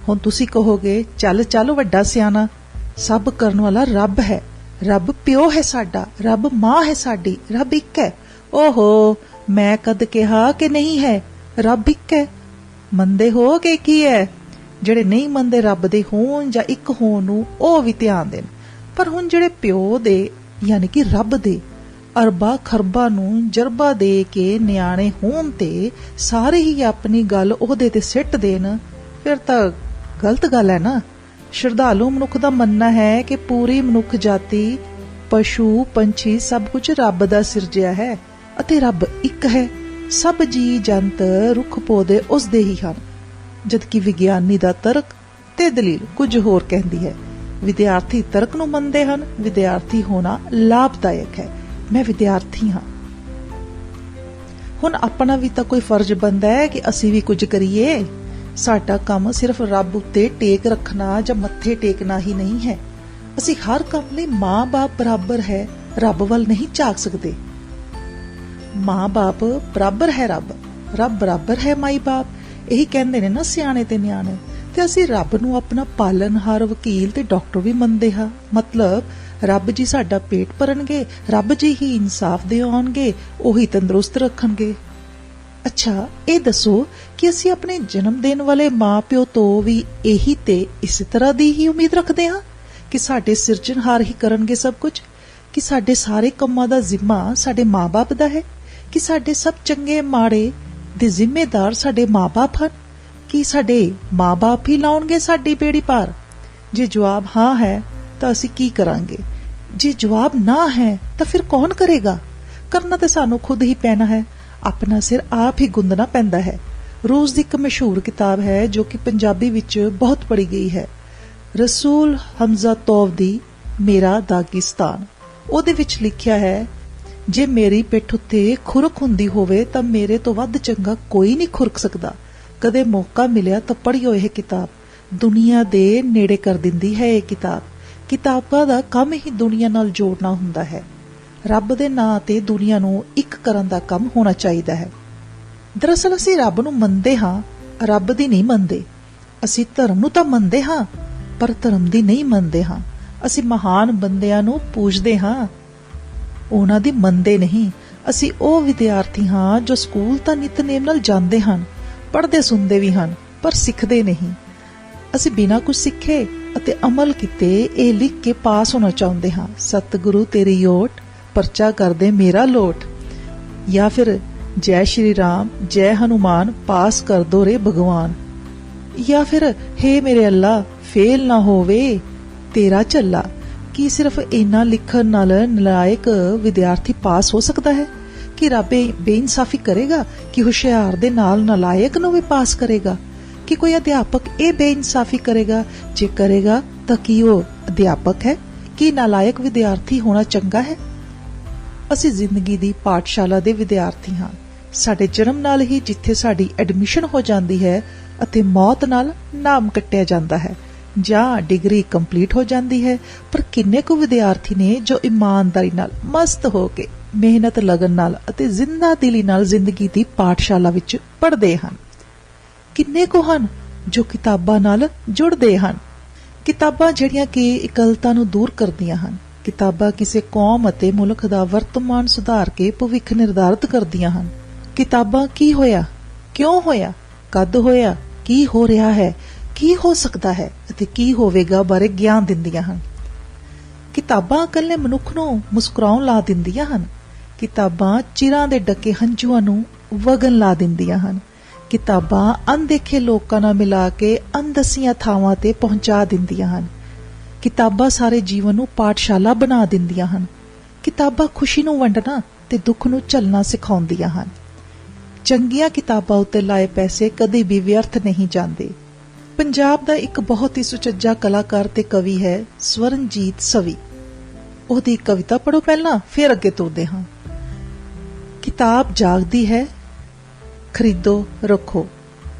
ਹੁਣ ਤੁਸੀਂ ਕਹੋਗੇ ਚੱਲ ਚੱਲ ਵੱਡਾ ਸਿਆਣਾ, ਸਭ ਕਰਨ ਵਾਲਾ ਰੱਬ ਹੈ। ਰੱਬ ਪਿਓ ਹੈ ਸਾਡਾ, ਰੱਬ ਮਾਂ ਹੈ ਸਾਡੀ, ਰੱਬ ਇੱਕ ਹੈ। ਓਹੋ, ਮੈਂ ਕਦ ਕਿਹਾ ਕਿ ਨਹੀਂ ਹੈ? ਰੱਬ ਇੱਕ ਹੈ। ਮੰਨਦੇ ਹੋ ਕਿ ਕੀ ਹੈ? ਜਿਹੜੇ ਨਹੀਂ ਮੰਨਦੇ ਰੱਬ ਦੇ ਹੋਣ ਜਾਂ ਇੱਕ ਹੋਣ ਨੂੰ, ਉਹ ਵੀ ਧਿਆਨ ਦੇਣ। ਪਰ ਹੁਣ ਜਿਹੜੇ ਪਿਓ ਦੇ ਯਾਨੀ ਕਿ ਰੱਬ ਦੇ ਅਰਬਾਂ ਖਰਬਾਂ ਨੂੰ ਜਰਬਾ ਦੇ ਕੇ ਨਿਆਣੇ ਹੋਣ ਤੇ ਸਾਰੇ ਹੀ ਆਪਣੀ ਗੱਲ ਉਹਦੇ ਤੇ ਸਿੱਟ ਦੇਣ, ਫਿਰ ਤਾਂ ਗਲਤ ਗੱਲ ਹੈ ਨਾ। ਸ਼ਰਧਾਲੂ ਮਨੁੱਖ ਦਾ ਮੰਨਣਾ ਹੈ ਕਿ ਪੂਰੀ ਮਨੁੱਖ ਜਾਤੀ, ਪਸ਼ੂ ਪੰਛੀ ਸਭ ਕੁਝ ਰੱਬ ਦਾ ਸਿਰਜਿਆ ਹੈ ਅਤੇ ਰੱਬ ਇੱਕ ਹੈ। ਸਭ ਜੀ ਜੰਤ ਰੁੱਖ ਪੌਦੇ ਉਸ ਦੇ ਹੀ ਹਨ, ਜਦਕਿ ਵਿਗਿਆਨੀ ਦਾ ਤਰਕ ਤੇ ਦਲੀਲ ਕੁਝ ਹੋਰ ਕਹਿੰਦੀ ਹੈ। ਵਿਦਿਆਰਥੀ ਤਰਕ ਨੂੰ ਮੰਨਦੇ ਹਨ। ਵਿਦਿਆਰਥੀ ਹੋਣਾ ਲਾਭਦਾਇਕ ਹੈ। ਮੈਂ ਵਿਦਿਆਰਥੀ ਹਾਂ। ਹੁਣ ਆਪਣਾ ਵੀ ਤਾਂ ਕੋਈ ਫਰਜ਼ ਬਣਦਾ ਹੈ ਕਿ ਅਸੀਂ ਵੀ ਕੁਝ ਕਰੀਏ। ਸਾਡਾ ਕੰਮ ਸਿਰਫ ਰੱਬ ਉੱਤੇ ਟੇਕ ਰੱਖਣਾ ਜਾਂ ਮੱਥੇ ਟੇਕਣਾ ਹੀ ਨਹੀਂ ਹੈ। ਅਸੀਂ ਹਰ ਕੰਮ ਲਈ ਮਾਂ-ਬਾਪ ਬਰਾਬਰ ਹੈ, ਰੱਬ ਵੱਲ ਨਹੀਂ ਝਾਕ ਸਕਦੇ। ਮਾਂ-ਬਾਪ ਬਰਾਬਰ ਹੈ ਰੱਬ ਬਰਾਬਰ ਹੈ ਮਾਈ-ਬਾਪ, ਇਹੀ ਕਹਿੰਦੇ ਨੇ ਨਾ ਸਿਆਣੇ ਤੇ ਨਿਆਣੇ। ਤੇ ਅਸੀਂ ਰੱਬ ਨੂੰ ਆਪਣਾ ਪਾਲਣਹਾਰ, ਵਕੀਲ ਤੇ ਡਾਕਟਰ ਵੀ ਮੰਨਦੇ ਹਾਂ। ਮਤਲਬ ਰੱਬ ਜੀ ਸਾਡਾ ਪੇਟ ਭਰਨਗੇ, ਰੱਬ ਜੀ ਹੀ ਇਨਸਾਫ ਦੇ ਆਉਣਗੇ, ਉਹੀ ਤੰਦਰੁਸਤ ਰੱਖਣਗੇ। ਅੱਛਾ, ਇਹ ਦੱਸੋ ਕਿ ਅਸੀਂ ਆਪਣੇ ਜਨਮ ਦੇਣ ਵਾਲੇ ਮਾਂ-ਪਿਓ ਤੋਂ ਵੀ ਇਹੀ ਤੇ ਇਸੇ ਤਰ੍ਹਾਂ ਦੀ ਹੀ ਉਮੀਦ ਰੱਖਦੇ ਹਾਂ ਕਿ ਸਾਡੇ ਸਿਰਜਣਹਾਰ ਹੀ ਕਰਨਗੇ ਸਭ ਕੁਝ, ਕਿ ਸਾਡੇ ਸਾਰੇ ਕੰਮਾਂ ਦਾ ਜ਼ਿੰਮਾ ਸਾਡੇ ਮਾਂ-ਬਾਪ ਦਾ ਹੈ, ਕਿ ਸਾਡੇ ਸਭ ਚੰਗੇ ਮਾੜੇ ਦੇ ਜ਼ਿੰਮੇਦਾਰ ਸਾਡੇ ਮਾਂ-ਬਾਪ ਹਨ, ਕਿ ਸਾਡੇ ਮਾਂ-ਬਾਪ ਹੀ ਲਾਉਣਗੇ ਸਾਡੀ ਬੇੜੀ ਪਾਰ? ਜੇ ਜਵਾਬ ਹਾਂ ਹੈ ਤਾਂ ਅਸੀਂ ਕੀ ਕਰਾਂਗੇ? ਜੇ ਜਵਾਬ ਨਾ ਹੈ ਤਾਂ ਫਿਰ ਕੌਣ ਕਰੇਗਾ? ਕਰਨਾ ਤਾਂ ਸਾਨੂੰ ਖੁਦ ਹੀ ਪੈਣਾ ਹੈ। ਆਪਣਾ ਸਿਰ ਆਪ ਹੀ ਗੁੰਦਣਾ ਪੈਂਦਾ ਹੈ। ਰੂਸ ਦੀ ਇੱਕ ਮਸ਼ਹੂਰ ਕਿਤਾਬ ਹੈ ਜੋ ਕਿ ਪੰਜਾਬੀ ਵਿੱਚ ਬਹੁਤ ਪੜ੍ਹੀ ਗਈ ਹੈ, ਰਸੂਲ ਹਮਜ਼ਾ ਤੋਵ ਦੀ ਮੇਰਾ ਦਾਗਿਸਤਾਨ। ਉਹਦੇ ਵਿੱਚ ਲਿਖਿਆ ਹੈ, ਜੇ ਮੇਰੀ ਪਿੱਠ ਉੱਤੇ ਖੁਰਕ ਹੁੰਦੀ ਹੋਵੇ ਤਾਂ ਮੇਰੇ ਤੋਂ ਵੱਧ ਚੰਗਾ ਕੋਈ ਨਹੀਂ ਖੁਰਕ ਸਕਦਾ। ਕਦੇ ਮੌਕਾ ਮਿਲਿਆ ਤਾਂ ਪੜ੍ਹਿਓ ਇਹ ਕਿਤਾਬ। ਦੁਨੀਆ ਦੇ ਨੇੜੇ ਕਰ ਦਿੰਦੀ ਹੈ ਇਹ ਕਿਤਾਬ। ਕਿਤਾਬਾਂ ਦਾ ਕੰਮ ਹੀ ਦੁਨੀਆ ਨਾਲ ਜੋੜਨਾ ਹੁੰਦਾ ਹੈ। ਰੱਬ ਦੇ ਨਾਂ ਤੇ ਦੁਨੀਆ ਨੂੰ ਇੱਕ ਕਰਨ ਦਾ ਕੰਮ ਹੋਣਾ ਚਾਹੀਦਾ ਹੈ। ਦਰਅਸਲ ਅਸੀਂ ਰੱਬ ਨੂੰ ਮੰਨਦੇ ਹਾਂ, ਰੱਬ ਦੀ ਨਹੀਂ ਮੰਨਦੇ। ਅਸੀਂ ਧਰਮ ਨੂੰ ਤਾਂ ਮੰਨਦੇ ਹਾਂ, ਪਰ ਧਰਮ ਦੀ ਨਹੀਂ ਮੰਨਦੇ ਹਾਂ। ਅਸੀਂ ਮਹਾਨ ਬੰਦਿਆਂ ਨੂੰ ਪੂਜਦੇ ਹਾਂ, ਉਹਨਾਂ ਦੀ ਮੰਨਦੇ ਨਹੀਂ। ਅਸੀਂ ਉਹ ਵਿਦਿਆਰਥੀ ਹਾਂ ਜੋ ਸਕੂਲ ਤਾਂ ਨਿਤਨੇਮ ਨਾਲ ਜਾਂਦੇ ਹਨ, ਪੜ੍ਹਦੇ ਸੁਣਦੇ ਵੀ ਹਨ, ਪਰ ਸਿੱਖਦੇ ਨਹੀਂ। ਅਸੀਂ ਬਿਨਾਂ ਕੁਝ ਸਿੱਖੇ ਅਤੇ ਅਮਲ ਕੀਤੇ ਇਹ ਲਿਖ ਕੇ ਪਾਸ ਹੋਣਾ ਚਾਹੁੰਦੇ ਹਾਂ, ਸਤਿਗੁਰੂ ਤੇਰੀ ਓਟ, ਪਰਚਾ ਕਰਦੇ ਮੇਰਾ ਲੋਟ। ਜਾਂ ਫਿਰ ਜੈ ਸ਼੍ਰੀ ਰਾਮ, ਜੈ ਹਨੂਮਾਨ, ਪਾਸ ਕਰ ਦੋ ਰੇ ਭਗਵਾਨ। ਜਾਂ ਫਿਰ ਹੇ ਮੇਰੇ ਅੱਲਾ, ਫੇਲ ਨਾ ਹੋਵੇ ਤੇਰਾ ਝੱਲਾ। ਕੀ ਸਿਰਫ ਇੰਨਾ ਲਿਖਣ ਨਾਲ ਨਲਾਇਕ ਵਿਦਿਆਰਥੀ ਪਾਸ ਹੋ ਸਕਦਾ ਹੈ? ਕਿ ਰੱਬ ਬੇਇਨਸਾਫੀ ਕਰੇਗਾ ਕਿ ਹੁਸ਼ਿਆਰ ਦੇ ਨਾਲ ਨਲਾਇਕ ਨੂੰ ਵੀ ਪਾਸ ਕਰੇਗਾ? ਕਿ ਕੋਈ ਅਧਿਆਪਕ ਇਹ ਬੇਇਨਸਾਫੀ ਕਰੇਗਾ? ਜੇ ਕਰੇਗਾ ਤਾਂ ਕੀ ਉਹ ਅਧਿਆਪਕ ਹੈ? ਕੀ ਨਾਲਾਇਕ ਵਿਦਿਆਰਥੀ ਹੋਣਾ ਚੰਗਾ ਹੈ? ਅਸੀਂ ਜ਼ਿੰਦਗੀ ਦੀ ਪਾਠਸ਼ਾਲਾ ਦੇ ਵਿਦਿਆਰਥੀ ਹਾਂ। ਸਾਡੇ ਜਨਮ ਨਾਲ ਹੀ ਜਿੱਥੇ ਸਾਡੀ ਐਡਮਿਸ਼ਨ ਹੋ ਜਾਂਦੀ ਹੈ ਅਤੇ ਮੌਤ ਨਾਲ ਨਾਮ ਕੱਟਿਆ ਜਾਂਦਾ ਹੈ ਜਾਂ ਡਿਗਰੀ ਕੰਪਲੀਟ ਹੋ ਜਾਂਦੀ ਹੈ, ਪਰ ਕਿੰਨੇ ਕੁ ਵਿਦਿਆਰਥੀ ਨੇ ਜੋ ਇਮਾਨਦਾਰੀ ਨਾਲ, ਮਸਤ ਹੋ ਕੇ, ਮਿਹਨਤ ਲਗਨ ਨਾਲ ਅਤੇ ਜ਼ਿੰਦਾ ਦਿਲੀ ਨਾਲ ਜ਼ਿੰਦਗੀ ਦੀ ਪਾਠਸ਼ਾਲਾ ਵਿੱਚ ਪੜ੍ਹਦੇ ਹਨ? ਕਿੰਨੇ ਕੁ ਹਨ ਜੋ ਕਿਤਾਬਾਂ ਨਾਲ ਜੁੜਦੇ ਹਨ? ਕਿਤਾਬਾਂ ਜਿਹੜੀਆਂ ਕਿ ਇਕੱਲਤਾ ਨੂੰ ਦੂਰ ਕਰਦੀਆਂ ਹਨ। ਕਿਤਾਬਾਂ ਕਿਸੇ ਕੌਮ ਅਤੇ ਮੁਲਕ ਦਾ ਵਰਤਮਾਨ ਸੁਧਾਰ ਕੇ ਭਵਿੱਖ ਨਿਰਧਾਰਿਤ ਕਰਦੀਆਂ ਹਨ। ਕਿਤਾਬਾਂ ਕੀ ਹੋਇਆ, ਕਿਉਂ ਹੋਇਆ, ਕਦ ਹੋਇਆ, ਕੀ ਹੋ ਰਿਹਾ ਹੈ, ਕੀ ਹੋ ਸਕਦਾ ਹੈ ਅਤੇ ਕੀ ਹੋਵੇਗਾ ਬਾਰੇ ਗਿਆਨ ਦਿੰਦੀਆਂ ਹਨ। ਕਿਤਾਬਾਂ ਇਕੱਲੇ ਮਨੁੱਖ ਨੂੰ ਮੁਸਕਰਾਉਣ ਲਾ ਦਿੰਦੀਆਂ ਹਨ। ਕਿਤਾਬਾਂ ਚਿਰਾਂ ਦੇ ਡਕੇ ਹੰਝੂਆਂ ਨੂੰ ਵਗਣ ਲਾ ਦਿੰਦੀਆਂ ਹਨ। ਕਿਤਾਬਾਂ ਅਣਦੇਖੇ ਲੋਕਾਂ ਨਾਲ ਮਿਲਾ ਕੇ ਅਣਦਸੀਆਂ ਥਾਵਾਂ ਤੇ ਪਹੁੰਚਾ ਦਿੰਦੀਆਂ ਹਨ। ਕਿਤਾਬਾਂ ਸਾਰੇ ਜੀਵਨ ਨੂੰ ਪਾਠਸ਼ਾਲਾ ਬਣਾ ਦਿੰਦੀਆਂ ਹਨ। ਕਿਤਾਬਾਂ ਖੁਸ਼ੀ ਨੂੰ ਵੰਡਣਾ ਤੇ ਦੁੱਖ ਨੂੰ ਝੱਲਣਾ ਸਿਖਾਉਂਦੀਆਂ ਹਨ। ਚੰਗੀਆਂ ਕਿਤਾਬਾਂ ਉੱਤੇ ਲਾਏ ਪੈਸੇ ਕਦੇ ਵੀ ਵਿਅਰਥ ਨਹੀਂ ਜਾਂਦੇ। ਪੰਜਾਬ ਦਾ ਇੱਕ ਬਹੁਤ ਹੀ ਸੁਚੱਜਾ ਕਲਾਕਾਰ ਤੇ ਕਵੀ ਹੈ ਸਵਰਨਜੀਤ ਸਵੀ। ਉਹਦੀ ਕਵਿਤਾ ਪੜ੍ਹੋ ਪਹਿਲਾਂ, ਫਿਰ ਅੱਗੇ ਤੁਰਦੇ ਹਾਂ। ਕਿਤਾਬ ਜਾਗਦੀ ਹੈ, ਖਰੀਦੋ ਰੱਖੋ,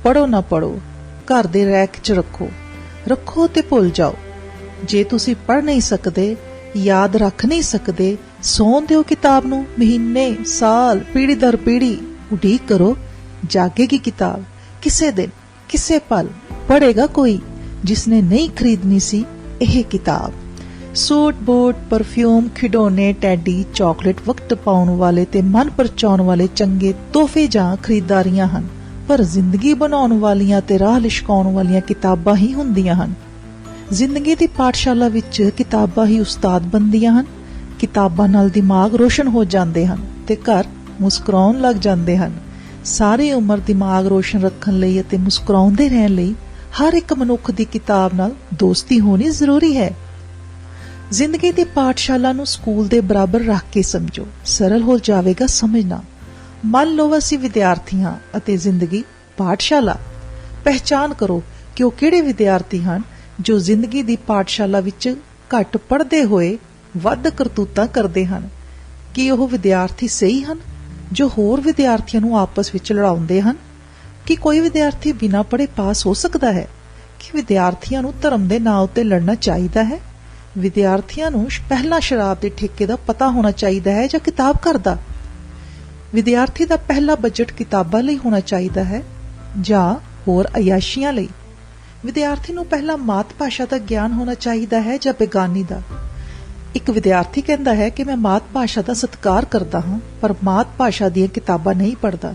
ਪੜ੍ਹੋ ਨਾ ਪੜ੍ਹੋ, ਘਰ ਦੇ ਰੈਕ 'ਚ ਰੱਖੋ, ਰੱਖੋ ਤੇ ਭੁੱਲ ਜਾਓ। ਜੇ ਤੁਸੀਂ ਪੜ੍ਹ ਨਹੀਂ ਸਕਦੇ, ਯਾਦ ਰੱਖ ਨਹੀਂ ਸਕਦੇ, ਸੌਣ ਦਿਓ ਕਿਤਾਬ ਨੂੰ। ਮਹੀਨੇ, ਸਾਲ, ਪੀੜ੍ਹੀ ਦਰ ਪੀੜ੍ਹੀ ਉਡੀਕ ਕਰੋ, ਜਾਗੇਗੀ ਕਿਤਾਬ। ਕਿਸੇ ਦਿਨ, ਕਿਸੇ ਪਲ ਪੜ੍ਹੇਗਾ ਕੋਈ ਜਿਸਨੇ ਨਹੀਂ ਖਰੀਦਣੀ ਸੀ ਇਹ ਕਿਤਾਬ। ਸੂਟ, ਬੂਟ, ਪਰਫਿਊਮ, ਖਿਡੌਣੇ, ਟੈਡੀ, ਚਾਕਲੇਟ ਵਕਤ ਪਾਉਣ ਵਾਲੇ ਤੇ ਮਨ ਪਰਚਾਉਣ ਵਾਲੇ ਚੰਗੇ ਤੋਹਫੇ ਜਾਂ ਖਰੀਦਾਰੀਆਂ ਹਨ, ਪਰ ਜ਼ਿੰਦਗੀ ਬਣਾਉਣ ਵਾਲੀਆਂ ਤੇ ਰਾਹ ਲਿਸ਼ਕਾਉਣ ਵਾਲੀਆਂ ਕਿਤਾਬਾਂ ਹੀ ਹੁੰਦੀਆਂ ਹਨ। ਜ਼ਿੰਦਗੀ ਦੀ ਪਾਠਸ਼ਾਲਾ ਵਿੱਚ ਕਿਤਾਬਾਂ ਹੀ ਉਸਤਾਦ ਬਣਦੀਆਂ ਹਨ। ਕਿਤਾਬਾਂ ਨਾਲ ਦਿਮਾਗ ਰੋਸ਼ਨ ਹੋ ਜਾਂਦੇ ਹਨ ਤੇ ਘਰ ਮੁਸਕਰਾਉਣ ਲੱਗ ਜਾਂਦੇ ਹਨ। ਸਾਰੀ ਉਮਰ ਦਿਮਾਗ ਰੋਸ਼ਨ ਰੱਖਣ ਲਈ ਅਤੇ ਮੁਸਕਰਾਉਂਦੇ ਰਹਿਣ ਲਈ ਹਰ ਇੱਕ ਮਨੁੱਖ ਦੀ ਕਿਤਾਬ ਨਾਲ ਦੋਸਤੀ ਹੋਣੀ ਜ਼ਰੂਰੀ ਹੈ। ਜ਼ਿੰਦਗੀ ਦੀ ਪਾਠਸ਼ਾਲਾ ਨੂੰ ਸਕੂਲ ਦੇ ਬਰਾਬਰ ਰੱਖ ਕੇ ਸਮਝੋ, ਸਰਲ ਹੋ ਜਾਵੇਗਾ ਸਮਝਣਾ। ਮੰਨ ਲਓ ਅਸੀਂ ਵਿਦਿਆਰਥੀ ਹਾਂ ਅਤੇ ਜ਼ਿੰਦਗੀ ਪਾਠਸ਼ਾਲਾ। ਪਹਿਚਾਨ ਕਰੋ ਕਿ ਉਹ ਕਿਹੜੇ ਵਿਦਿਆਰਥੀ ਹਨ ਜੋ ਜ਼ਿੰਦਗੀ ਦੀ ਪਾਠਸ਼ਾਲਾ ਵਿੱਚ ਘੱਟ ਪੜ੍ਹਦੇ ਹੋਏ ਵੱਧ ਕਰਤੂਤਾਂ ਕਰਦੇ ਹਨ। ਕੀ ਉਹ ਵਿਦਿਆਰਥੀ ਸਹੀ ਹਨ ਜੋ ਹੋਰ ਵਿਦਿਆਰਥੀਆਂ ਨੂੰ ਆਪਸ ਵਿੱਚ ਲੜਾਉਂਦੇ ਹਨ? ਕਿ ਕੋਈ ਵਿਦਿਆਰਥੀ ਬਿਨਾਂ ਪੜ੍ਹੇ ਪਾਸ ਹੋ ਸਕਦਾ ਹੈ? ਕਿ ਵਿਦਿਆਰਥੀਆਂ ਨੂੰ ਧਰਮ ਦੇ ਨਾਂ ਉੱਤੇ ਲੜਨਾ ਚਾਹੀਦਾ ਹੈ? ਵਿਦਿਆਰਥੀਆਂ ਨੂੰ ਪਹਿਲਾਂ ਸ਼ਰਾਬ ਦੇ ਠੇਕੇ ਦਾ ਪਤਾ ਹੋਣਾ ਚਾਹੀਦਾ ਹੈ ਜਾਂ ਕਿਤਾਬ ਘਰ ਦਾ? ਵਿਦਿਆਰਥੀ ਦਾ ਪਹਿਲਾ ਬਜਟ ਕਿਤਾਬਾਂ ਲਈ ਹੋਣਾ ਚਾਹੀਦਾ ਹੈ ਜਾਂ ਹੋਰ ਅਯਾਸ਼ੀਆਂ ਲਈ? ਵਿਦਿਆਰਥੀ ਨੂੰ ਪਹਿਲਾਂ ਮਾਤ ਭਾਸ਼ਾ ਦਾ ਗਿਆਨ ਹੋਣਾ ਚਾਹੀਦਾ ਹੈ ਜਾਂ ਬੇਗਾਨੀ ਦਾ? ਇੱਕ ਵਿਦਿਆਰਥੀ ਕਹਿੰਦਾ ਹੈ ਕਿ ਮੈਂ ਮਾਤ ਭਾਸ਼ਾ ਦਾ ਸਤਿਕਾਰ ਕਰਦਾ ਹਾਂ ਪਰ ਮਾਤ ਭਾਸ਼ਾ ਦੀਆਂ ਕਿਤਾਬਾਂ ਨਹੀਂ ਪੜ੍ਹਦਾ।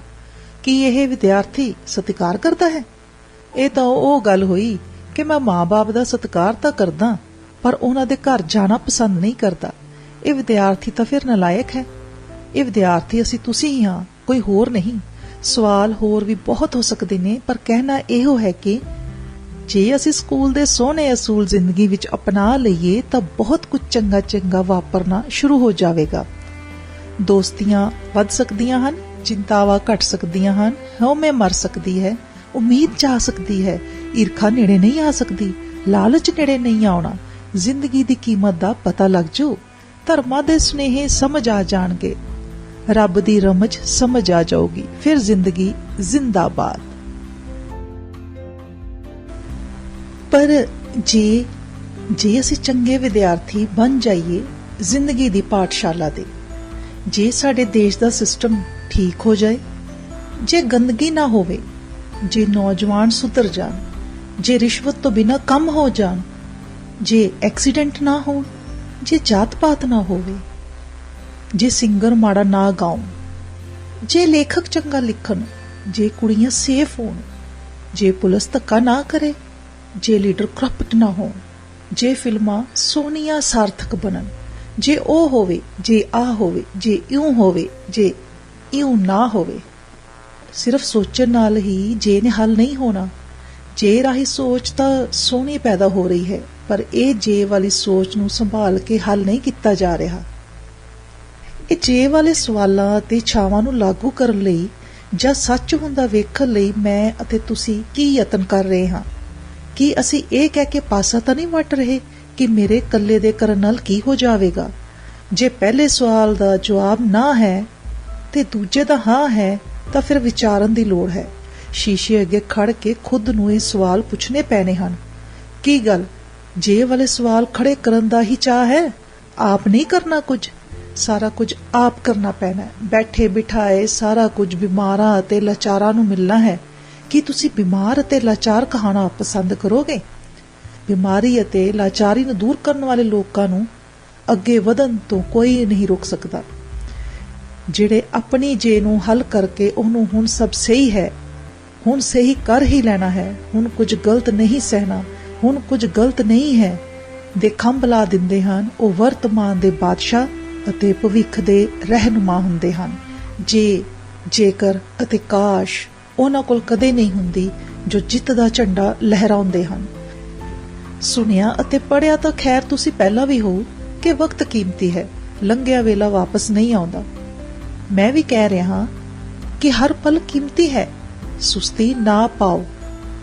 ਕੀ ਇਹ ਵਿਦਿਆਰਥੀ ਸਤਿਕਾਰ ਕਰਦਾ ਹੈ? ਇਹ ਤਾਂ ਉਹ ਗੱਲ ਹੋਈ ਕਿ ਮੈਂ ਮਾਂ-ਬਾਪ ਦਾ ਸਤਿਕਾਰ ਤਾਂ ਕਰਦਾ ਪਰ ਉਹਨਾਂ ਦੇ ਘਰ ਜਾਣਾ ਪਸੰਦ ਨਹੀਂ ਕਰਦਾ। ਇਹ ਵਿਦਿਆਰਥੀ ਤਾਂ ਫਿਰ ਨਲਾਇਕ ਹੈ। ਇਹ ਵਿਦਿਆਰਥੀ ਅਸੀਂ ਤੁਸੀਂ ਹੀ ਹਾਂ, ਕੋਈ ਹੋਰ ਨਹੀਂ। ਸਵਾਲ ਹੋਰ ਵੀ ਬਹੁਤ ਹੋ ਸਕਦੇ ਨੇ, ਪਰ ਕਹਿਣਾ ਇਹੋ ਹੈ ਕਿ ਜੇ ਅਸੀਂ ਸਕੂਲ ਦੇ ਸੋਹਣੇ ਅਸੂਲ ਜ਼ਿੰਦਗੀ ਵਿੱਚ ਅਪਣਾ ਲਈਏ ਤਾਂ ਬਹੁਤ ਕੁਝ ਚੰਗਾ ਚੰਗਾ ਵਾਪਰਨਾ ਸ਼ੁਰੂ ਹੋ ਜਾਵੇਗਾ। ਦੋਸਤੀਆਂ ਵੱਧ ਸਕਦੀਆਂ ਹਨ, ਚਿੰਤਾਵਾਂ ਘਟ ਸਕਦੀਆਂ ਹਨ, ਹਉਮੈ ਮਰ ਸਕਦੀ ਹੈ, ਉਮੀਦ ਜਾ ਸਕਦੀ ਹੈ, ਈਰਖਾ ਨੇੜੇ ਨਹੀਂ ਆ ਸਕਦੀ, ਲਾਲਚ ਨੇੜੇ ਨਹੀਂ ਆਉਣਾ। ਜ਼ਿੰਦਗੀ ਦੀ ਕੀਮਤ ਦਾ ਪਤਾ ਲੱਗ ਜੂ, ਧਰਮਾਂ ਦੇ ਸੁਨੇਹੇ ਸਮਝ ਆ ਜਾਣਗੇ, ਰੱਬ ਦੀ ਰਮਜ ਸਮਝ ਆ ਜਾਊਗੀ, ਫਿਰ ਜ਼ਿੰਦਗੀ ਜ਼ਿੰਦਾਬਾਦ। ਪਰ ਜੇ ਅਸੀਂ ਚੰਗੇ ਵਿਦਿਆਰਥੀ ਬਣ ਜਾਈਏ ਜ਼ਿੰਦਗੀ ਦੀ ਪਾਠਸ਼ਾਲਾ ਦੇ, ਜੇ ਸਾਡੇ ਦੇਸ਼ ਦਾ ਸਿਸਟਮ ਠੀਕ ਹੋ ਜਾਏ, ਜੇ ਗੰਦਗੀ ਨਾ ਹੋਵੇ, ਜੇ ਨੌਜਵਾਨ ਸੁਧਰ ਜਾਣ, ਜੇ ਰਿਸ਼ਵਤ ਤੋਂ ਬਿਨਾਂ ਕੰਮ ਹੋ ਜਾਣ, ਜੇ ਐਕਸੀਡੈਂਟ ਨਾ ਹੋਣ, ਜੇ ਜਾਤ ਪਾਤ ਨਾ ਹੋਵੇ, ਜੇ ਸਿੰਗਰ ਮਾੜਾ ਨਾ ਗਾਉਣ, ਜੇ ਲੇਖਕ ਚੰਗਾ ਲਿਖਣ, ਜੇ ਕੁੜੀਆਂ ਸੇਫ ਹੋਣ, ਜੇ ਪੁਲਿਸ ਧੱਕਾ ਨਾ ਕਰੇ, ਜੇ ਲੀਡਰ ਕਰਪਟ ਨਾ ਹੋਣ, ਜੇ ਫਿਲਮਾਂ ਸੋਹਣੀਆਂ ਸਾਰਥਕ ਬਣਨ, ਜੇ ਉਹ ਹੋਵੇ, ਜੇ ਆ ਹੋਵੇ, ਜੇ ਇਉਂ ਹੋਵੇ, ਜੇ ਇਉਂ ਨਾ ਹੋਵੇ। ਸਿਰਫ ਸੋਚਣ ਨਾਲ ਹੀ ਜੇ ਨੇ ਹੱਲ ਨਹੀਂ ਹੋਣਾ। ਜੇ ਰਾਹੀਂ ਸੋਚ ਤਾਂ ਸੋਹਣੀ ਪੈਦਾ ਹੋ ਰਹੀ ਹੈ, ਪਰ ਇਹ ਜੇ ਵਾਲੀ ਸੋਚ ਨੂੰ ਸੰਭਾਲ ਕੇ ਹੱਲ ਨਹੀਂ ਕੀਤਾ ਜਾ ਰਿਹਾ। ਇਹ ਜੇ ਵਾਲੇ ਸਵਾਲਾਂ ਅਤੇ ਇੱਛਾਵਾਂ ਨੂੰ ਲਾਗੂ ਕਰਨ ਲਈ ਜਾਂ ਸੱਚ ਹੁੰਦਾ ਵੇਖਣ ਲਈ ਮੈਂ ਅਤੇ ਤੁਸੀਂ ਕੀ ਯਤਨ ਕਰ ਰਹੇ ਹਾਂ? ਕੀ ਅਸੀਂ ਇਹ ਕਹਿ ਕੇ ਪਾਸਾ ਤਾਂ ਨਹੀਂ ਵੱਟ ਰਹੇ ਕਿ ਮੇਰੇ ਇਕੱਲੇ ਦੇ ਕਰਨ ਨਾਲ ਕੀ ਹੋ ਜਾਵੇਗਾ? ਜੇ ਪਹਿਲੇ ਸਵਾਲ ਦਾ ਜਵਾਬ ਨਾ ਹੈ ਤੇ ਦੂਜੇ ਦਾ ਹਾਂ ਹੈ, ਤਾਂ ਫਿਰ ਵਿਚਾਰਨ ਦੀ ਲੋੜ ਹੈ। ਸ਼ੀਸ਼ੇ ਅੱਗੇ ਖੜ ਕੇ ਖੁਦ ਨੂੰ ਇਹ ਸਵਾਲ ਪੁੱਛਣੇ ਪੈਣੇ ਹਨ। ਕੀ ਗੱਲ ਜੇ ਵਾਲੇ ਸਵਾਲ ਖੜੇ ਕਰਨ ਦਾ ਹੀ ਚਾਹ ਹੈ? ਆਪ ਨਹੀਂ ਕਰਨਾ ਕੁਝ, ਸਾਰਾ ਕੁਝ ਆਪ ਕਰਨਾ ਪੈਣਾ ਹੈ। ਬੈਠੇ ਬਿਠਾਏ ਸਾਰਾ ਕੁਝ ਬਿਮਾਰਾਂ ਅਤੇ ਲਾਚਾਰਾਂ ਨੂੰ ਮਿਲਣਾ ਹੈ। ਕੀ ਤੁਸੀਂ ਬਿਮਾਰ ਅਤੇ ਲਾਚਾਰ ਕਹਾਣਾ ਪਸੰਦ ਕਰੋਗੇ? ਬਿਮਾਰੀ ਅਤੇ ਲਾਚਾਰੀ ਨੂੰ ਦੂਰ ਕਰਨ ਵਾਲੇ ਲੋਕਾਂ ਨੂੰ ਅੱਗੇ ਵਧਣ ਤੋਂ ਕੋਈ ਨਹੀਂ ਰੋਕ ਸਕਦਾ। ਜਿਹੜੇ ਆਪਣੀ ਜੇ ਨੂੰ ਹੱਲ ਕਰਕੇ ਉਹਨੂੰ ਹੁਣ ਸਭ ਸਹੀ ਹੈ, ਹੁਣ ਸਹੀ ਕਰ ਹੀ ਲੈਣਾ ਹੈ, ਹੁਣ ਕੁਝ ਗਲਤ ਨਹੀਂ ਸਹਿਣਾ, ਹੁਣ ਕੁਝ ਗਲਤ ਨਹੀਂ ਹੈ ਦੇ ਖੰਭ ਲਾ ਦਿੰਦੇ ਹਨ, ਉਹ ਵਰਤਮਾਨ ਦੇ ਬਾਦਸ਼ਾਹ ਅਤੇ ਭਵਿੱਖ ਦੇ ਰਹਿਨੁਮਾ ਹੁੰਦੇ ਹਨ। ਜੇਕਰ ਅਤੇ ਕਾਸ਼ ਉਹਨਾਂ ਕੋਲ ਕਦੇ ਨਹੀਂ ਹੁੰਦੀ ਜੋ ਜਿੱਤ ਦਾ ਝੰਡਾ ਲਹਿਰਾਉਂਦੇ ਹਨ। ਸੁਣਿਆ ਅਤੇ ਪੜ੍ਹਿਆ ਤਾਂ ਖੈਰ ਤੁਸੀਂ ਪਹਿਲਾਂ ਵੀ ਹੋ ਕਿ ਵਕਤ ਕੀਮਤੀ ਹੈ, ਲੰਘਿਆ ਵੇਲਾ ਵਾਪਸ ਨਹੀਂ ਆਉਂਦਾ। ਮੈਂ ਵੀ ਕਹਿ ਰਿਹਾ ਕਿ ਹਰ ਪਲ ਕੀਮਤੀ ਹੈ, ਸੁਸਤੀ ਨਾ ਪਾਓ।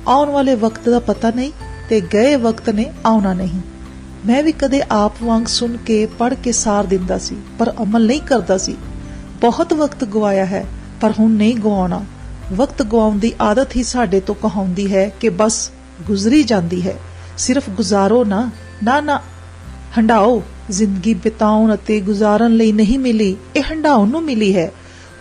ਆਉਣ ਵਾਲੇ ਵਕਤ ਦਾ ਪਤਾ ਨਹੀਂ ਤੇ ਗਏ ਵਕਤ ਨੇ ਆਉਣਾ ਨਹੀਂ। ਮੈਂ ਵੀ ਕਦੇ ਆਪ ਵਾਂਗ ਸੁਣ ਕੇ ਪੜ੍ਹ ਕੇ ਸਾਰ ਦਿੰਦਾ ਸੀ, ਪਰ ਅਮਲ ਨਹੀਂ ਕਰਦਾ ਸੀ। ਬਹੁਤ ਵਕਤ ਗਵਾਇਆ ਹੈ, ਪਰ ਹੁਣ ਨਹੀਂ ਗਵਾਉਣਾ। ਵਕਤ ਗਵਾਉਣ ਦੀ ਆਦਤ ਹੀ ਸਾਡੇ ਤੋਂ ਕਹਾਉਂਦੀ ਹੈ ਕਿ ਬਸ ਗੁਜ਼ਰੀ ਜਾਂਦੀ ਹੈ। ਸਿਰਫ ਗੁਜ਼ਾਰੋ ਨਾ, ਨਾ ਹੰਡਾਓ। ਜ਼ਿੰਦਗੀ ਬਿਤਾਉਣ ਅਤੇ ਗੁਜ਼ਾਰਨ ਲਈ ਨਹੀਂ ਮਿਲੀ, ਇਹ ਹੰਡਾਉਣ ਨੂੰ ਮਿਲੀ ਹੈ।